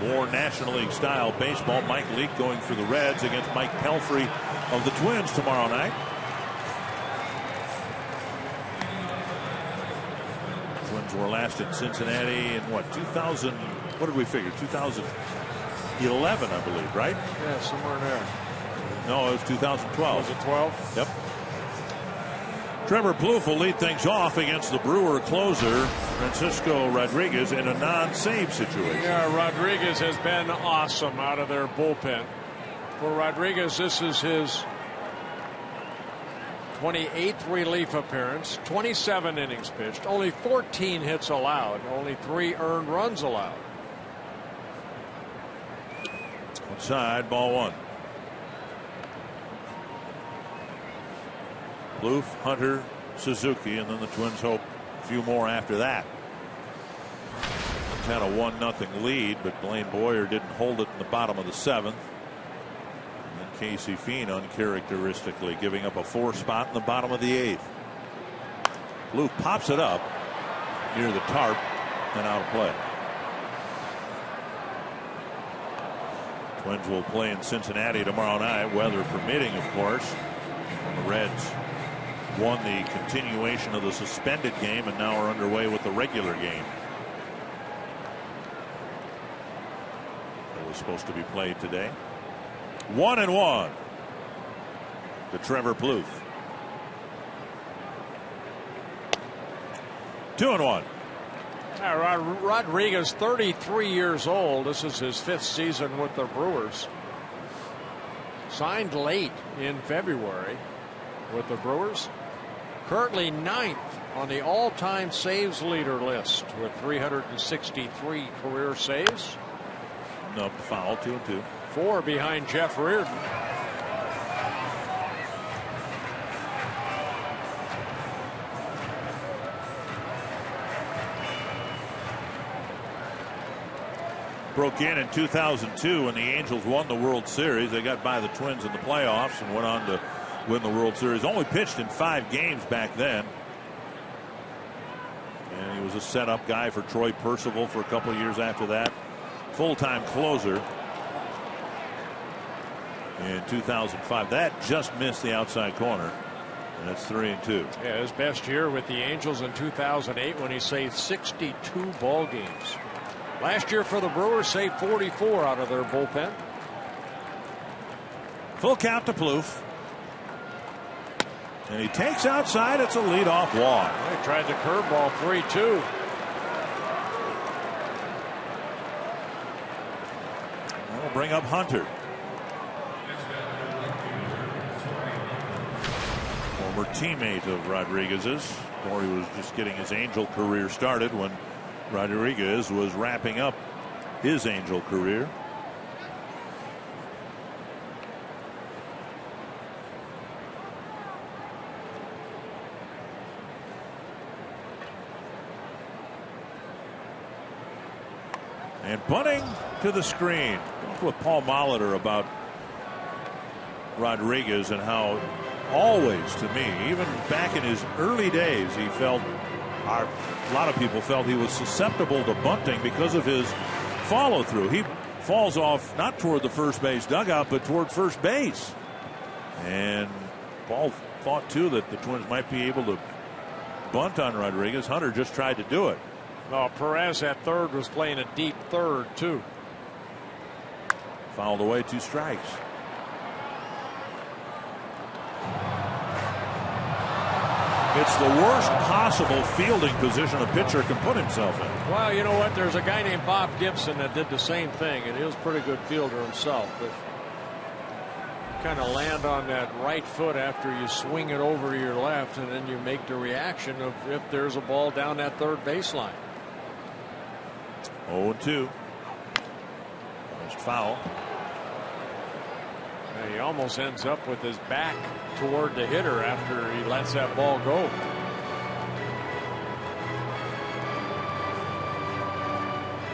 More National League style baseball. Mike Leake going for the Reds against Mike Pelfrey of the Twins tomorrow night. Twins were last in Cincinnati in what, 2000? What did we figure? 2011, I believe, right?
Yeah, somewhere in there.
No, it was 2012.
Was it 12?
Yep. Trevor Plouffe will lead things off against the Brewer closer, Francisco Rodriguez, in a non-save situation.
Yeah, Rodriguez has been awesome out of their bullpen. For Rodriguez, this is his 28th relief appearance, 27 innings pitched, only 14 hits allowed, only 3 earned runs allowed.
Outside, ball 1.
Plouffe, Hunter, Suzuki, and then the Twins hope a few more after that. Twins had a 1-0 lead, but Blaine Boyer didn't hold it in the bottom of the 7th. And then Casey Fiend uncharacteristically giving up a 4 spot in the bottom of the 8th. Plouffe pops it up near the tarp and out of play. Twins will play in Cincinnati tomorrow night, weather permitting, of course. The Reds won the continuation of the suspended game and now are underway with the regular game. It was supposed to be played today. 1-1 to Trevor Plouffe. 2-1.
Rodriguez, 33 years old. This is his 5th season with the Brewers. Signed late in February with the Brewers. Currently 9th on the all-time saves leader list with 363 career saves.
No foul, 2-2.
4 behind Jeff Reardon.
Broke in 2002 when the Angels won the World Series. They got by the Twins in the playoffs and went on to win the World Series. Only pitched in 5 games back then. And he was a setup guy for Troy Percival for a couple of years after that. Full-time closer in 2005. That just missed the outside corner. And that's 3-2.
Yeah, his best year with the Angels in 2008 when he saved 62 ball games. Last year for the Brewers, saved 44 out of their bullpen.
Full count to Plouffe. And he takes outside. It's a leadoff walk.
He tried the curveball, 3-2.
That'll bring up Hunter. Former teammate of Rodriguez's. Or he was just getting his Angel career started when Rodriguez was wrapping up his Angel career. And bunting to the screen. Talked with Paul Molitor about Rodriguez and how always, to me, even back in his early days, he felt, a lot of people felt he was susceptible to bunting because of his follow through. He falls off not toward the first base dugout, but toward first base. And Paul thought too that the Twins might be able to bunt on Rodriguez. Hunter just tried to do it.
No, Perez at third was playing a deep third too.
Fouled away, 2 strikes. It's the worst possible fielding position a pitcher can put himself in.
Well, you know what? There's a guy named Bob Gibson that did the same thing, and he was a pretty good fielder himself. But kind of land on that right foot after you swing it over your left, and then you make the reaction of if there's a ball down that third baseline.
0-2. First foul.
He almost ends up with his back toward the hitter after he lets that ball go.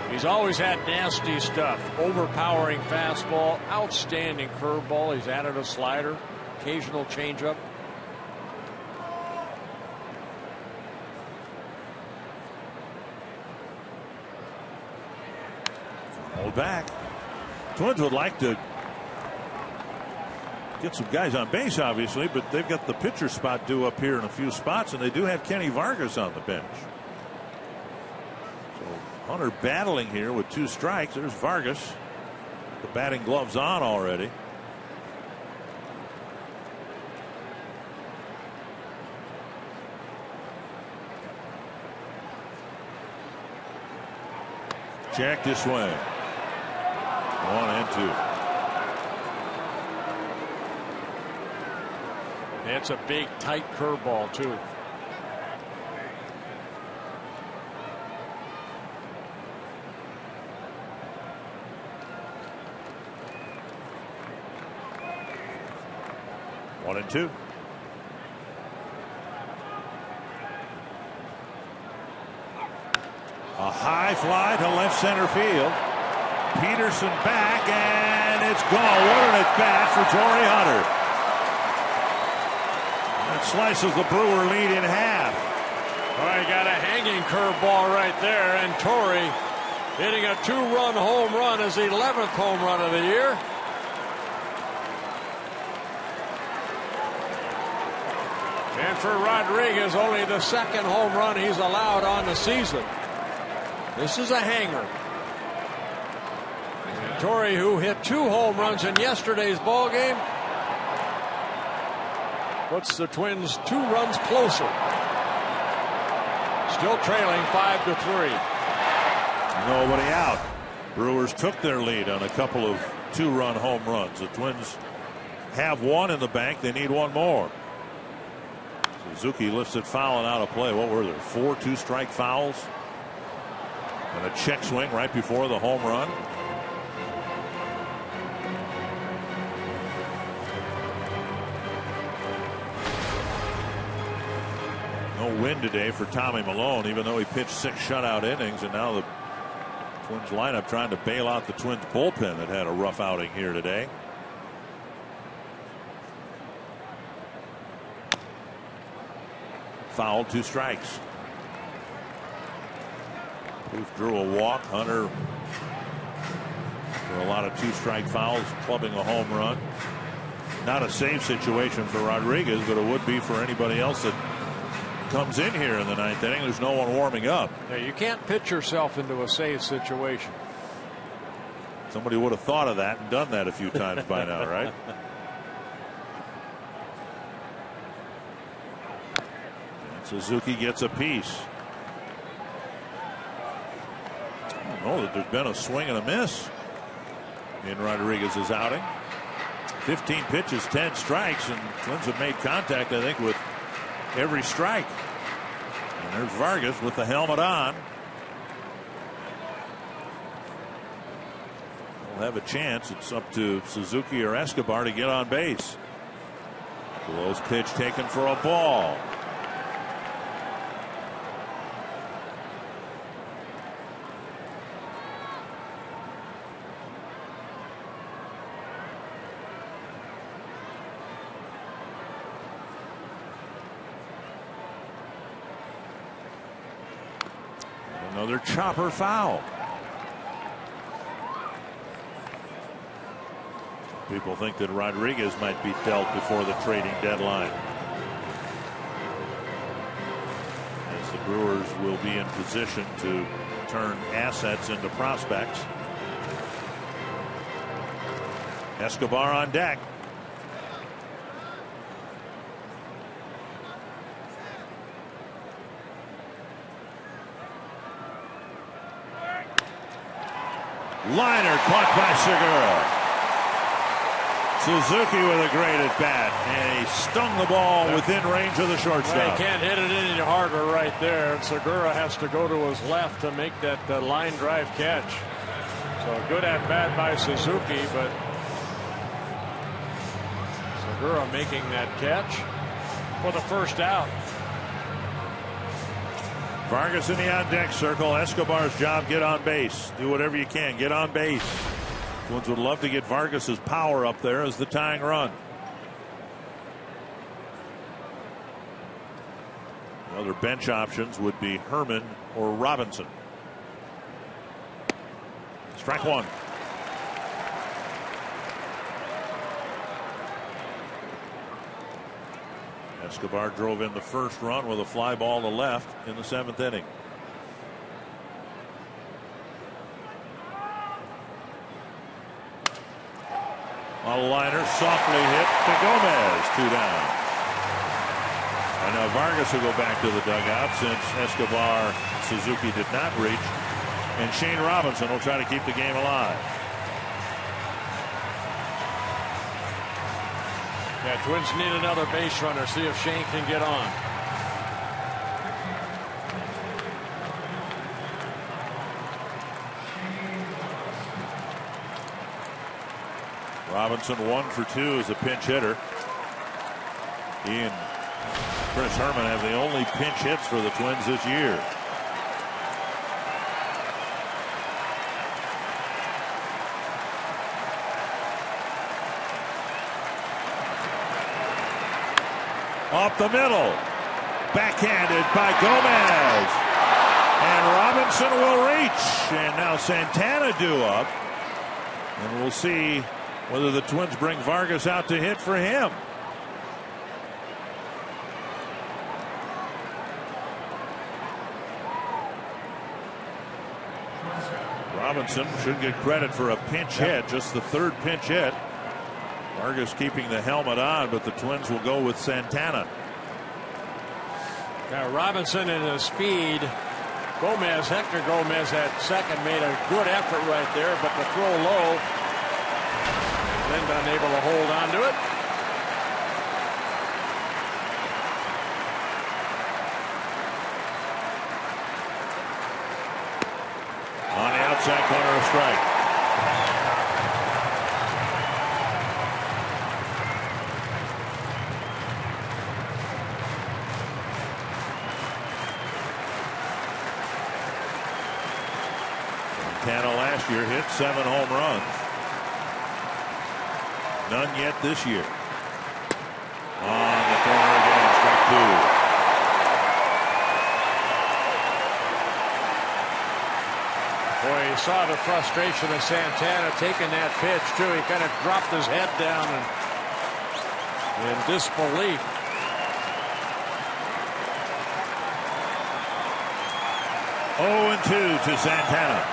He's always had nasty stuff. Overpowering fastball, outstanding curveball. He's added a slider, occasional changeup.
Hold back. Twins would like to get some guys on base, obviously, but they've got the pitcher spot due up here in a few spots, and they do have Kenny Vargas on the bench. So Hunter battling here with 2 strikes. There's Vargas. The batting gloves on already. Check this way. 1-2.
It's a big, tight curveball, too.
A high fly to left center field. Peterson back, and it's gone. What an at bat for Torii Hunter. That slices the Brewer lead in half.
Well, he got a hanging curveball right there, and Torii hitting a 2-run home run, his 11th home run of the year. And for Rodriguez, only the 2nd home run he's allowed on the season. This is a hanger. And Torii, who hit 2 home runs in yesterday's ball game, puts the Twins 2 runs closer. Still trailing 5-3.
Nobody out. Brewers took their lead on a couple of 2-run home runs. The Twins have one in the bank. They need one more. Suzuki lifts it foul and out of play. What were there? 4 2-strike fouls and a check swing right before the home run. No win today for Tommy Milone, even though he pitched 6 shutout innings, and now the Twins lineup trying to bail out the Twins bullpen that had a rough outing here today. Foul, 2 strikes. Booth drew a walk. Hunter for a lot of 2-strike fouls, clubbing a home run. Not a save situation for Rodriguez, but it would be for anybody else that comes in here in the 9th inning. There's no one warming up.
Yeah, you can't pitch yourself into a save situation.
Somebody would have thought of that and done that a few times by now, right? Suzuki gets a piece. I don't know that there's been a swing and a miss in Rodriguez's outing. 15 pitches, 10 strikes, and Twins have made contact, I think, with every strike. And there's Vargas with the helmet on. We'll have a chance. It's up to Suzuki or Escobar to get on base. Close pitch taken for a ball. Another chopper foul. People think that Rodriguez might be dealt before the trading deadline, as the Brewers will be in position to turn assets into prospects. Escobar on deck. Liner caught by Segura. Suzuki with a great at bat, and he stung the ball within range of the shortstop.
Well, he can't hit it any harder right there. Segura has to go to his left to make that line drive catch. So a good at bat by Suzuki, but Segura making that catch for the first out.
Vargas in the on-deck circle. Escobar's job, get on base. Do whatever you can. Get on base. Twins would love to get Vargas's power up there as the tying run. The other bench options would be Herman or Robinson. Strike 1. Escobar drove in the first run with a fly ball to left in the 7th inning. A liner softly hit to Gomez, 2 down. And now Vargas will go back to the dugout since Escobar Suzuki did not reach. And Shane Robinson will try to keep the game alive.
Yeah, Twins need another base runner. See if Shane can get on.
Robinson 1 for 2 as a pinch hitter. He and Chris Herman have the only pinch hits for the Twins this year. Up the middle. Backhanded by Gomez. And Robinson will reach. And now Santana due up. And we'll see whether the Twins bring Vargas out to hit for him. Robinson should get credit for a pinch hit, just the third pinch hit. Vargas keeping the helmet on, but the Twins will go with Santana.
Now Robinson in his speed. Hector Gomez at second made a good effort right there, but the throw low. Then unable to hold on to it.
On the outside corner, a strike. Santana last year hit 7 home runs. None yet this year. On the corner again, strike 2.
Boy, you saw the frustration of Santana taking that pitch, too. He kind of dropped his head down in disbelief.
Oh, and 2 to Santana.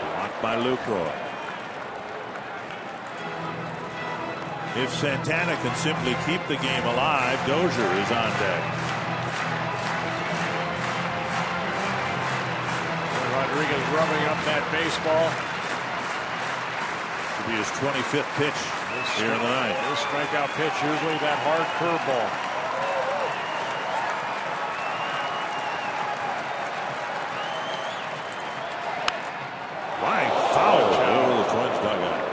Blocked by Lucroy. If Santana can simply keep the game alive, Dozier is on deck.
Rodriguez rubbing up that baseball.
Should be his 25th pitch here in the night.
His strikeout pitch, usually that hard curveball.
Line foul over the Twins dugout.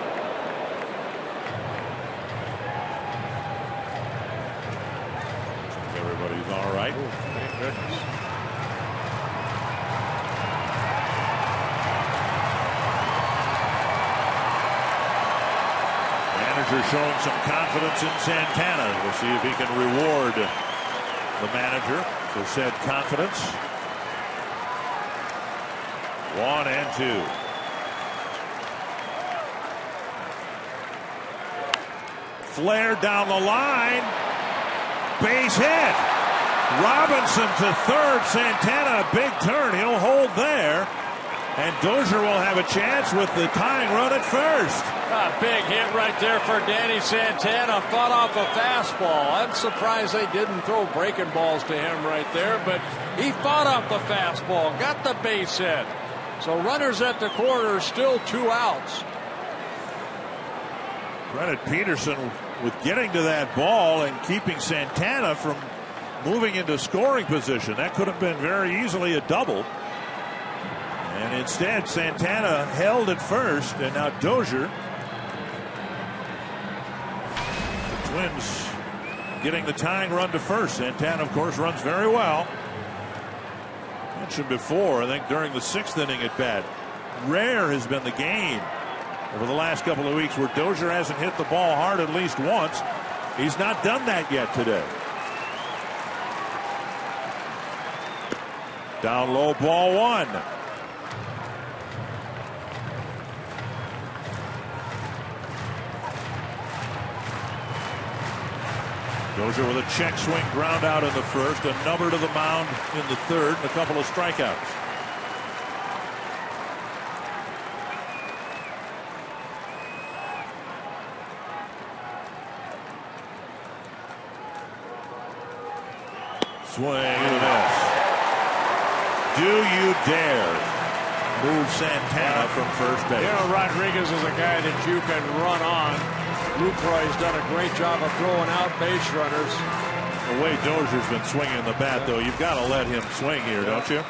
Everybody's all right.
Thank goodness.
Showing some confidence in Santana. We'll see if he can reward the manager for said confidence. 1 and 2. Flare down the line. Base hit. Robinson to third. Santana, a big turn. He'll hold there. And Dozier will have a chance with the tying run at first.
A big hit right there for Danny Santana. Fought off a fastball. I'm surprised they didn't throw breaking balls to him right there, but he fought off the fastball, got the base hit. So runners at the corner, still 2 outs.
Credit Peterson with getting to that ball and keeping Santana from moving into scoring position. That could have been very easily a double. And instead, Santana held at first, and now Dozier. The Twins getting the tying run to first. Santana, of course, runs very well. Mentioned before, I think during the 6th inning at bat, rare has been the game over the last couple of weeks where Dozier hasn't hit the ball hard at least once. He's not done that yet today. Down low, ball 1. Dozier with a check swing ground out in the first, a number to the mound in the third, and a couple of strikeouts. Swing and a miss. Do you dare move Santana from first base?
You know, Rodriguez is a guy that you can run on. Lucroy's done a great job of throwing out base runners.
The way Dozier's been swinging the bat, though, you've got to let him swing here, don't you?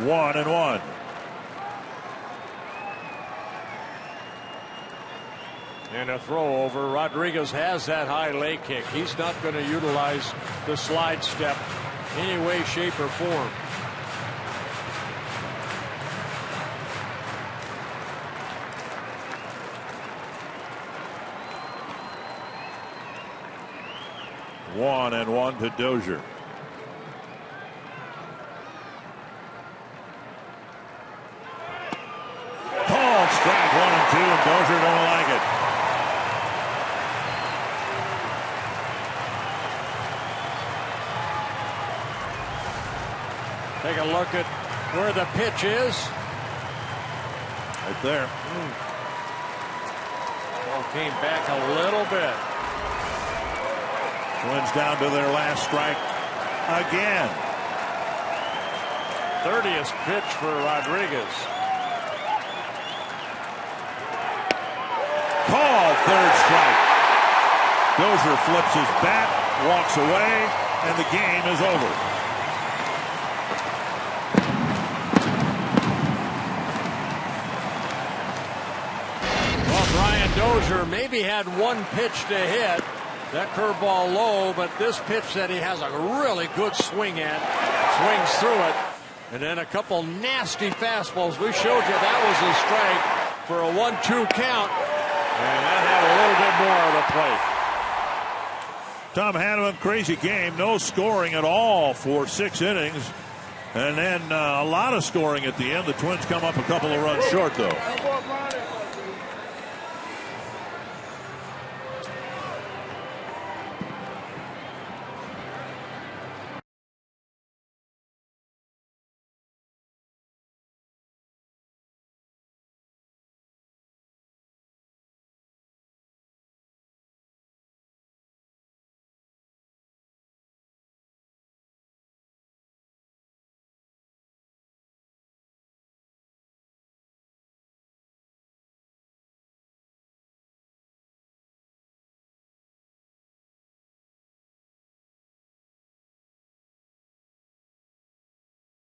1-1.
And a throw over. Rodriguez has that high leg kick. He's not going to utilize the slide step any way, shape, or form.
1-1 to Dozier. Called strike 1 and 2, and Dozier don't like it.
Take a look at where the pitch is.
Right there.
Ball came back a little bit.
Twins down to their last strike again.
30th pitch for Rodriguez.
Called, third strike. Dozier flips his bat, walks away, and the game is over.
Well, Brian Dozier maybe had one pitch to hit. That curveball low, but this pitch that he has a really good swing at. Swings through it. And then a couple nasty fastballs. We showed you that was a strike for a 1-2 count. And that had a little bit more of the plate.
Tom Hanneman, crazy game. No scoring at all for 6 innings. And then a lot of scoring at the end. The Twins come up a couple of runs short, though.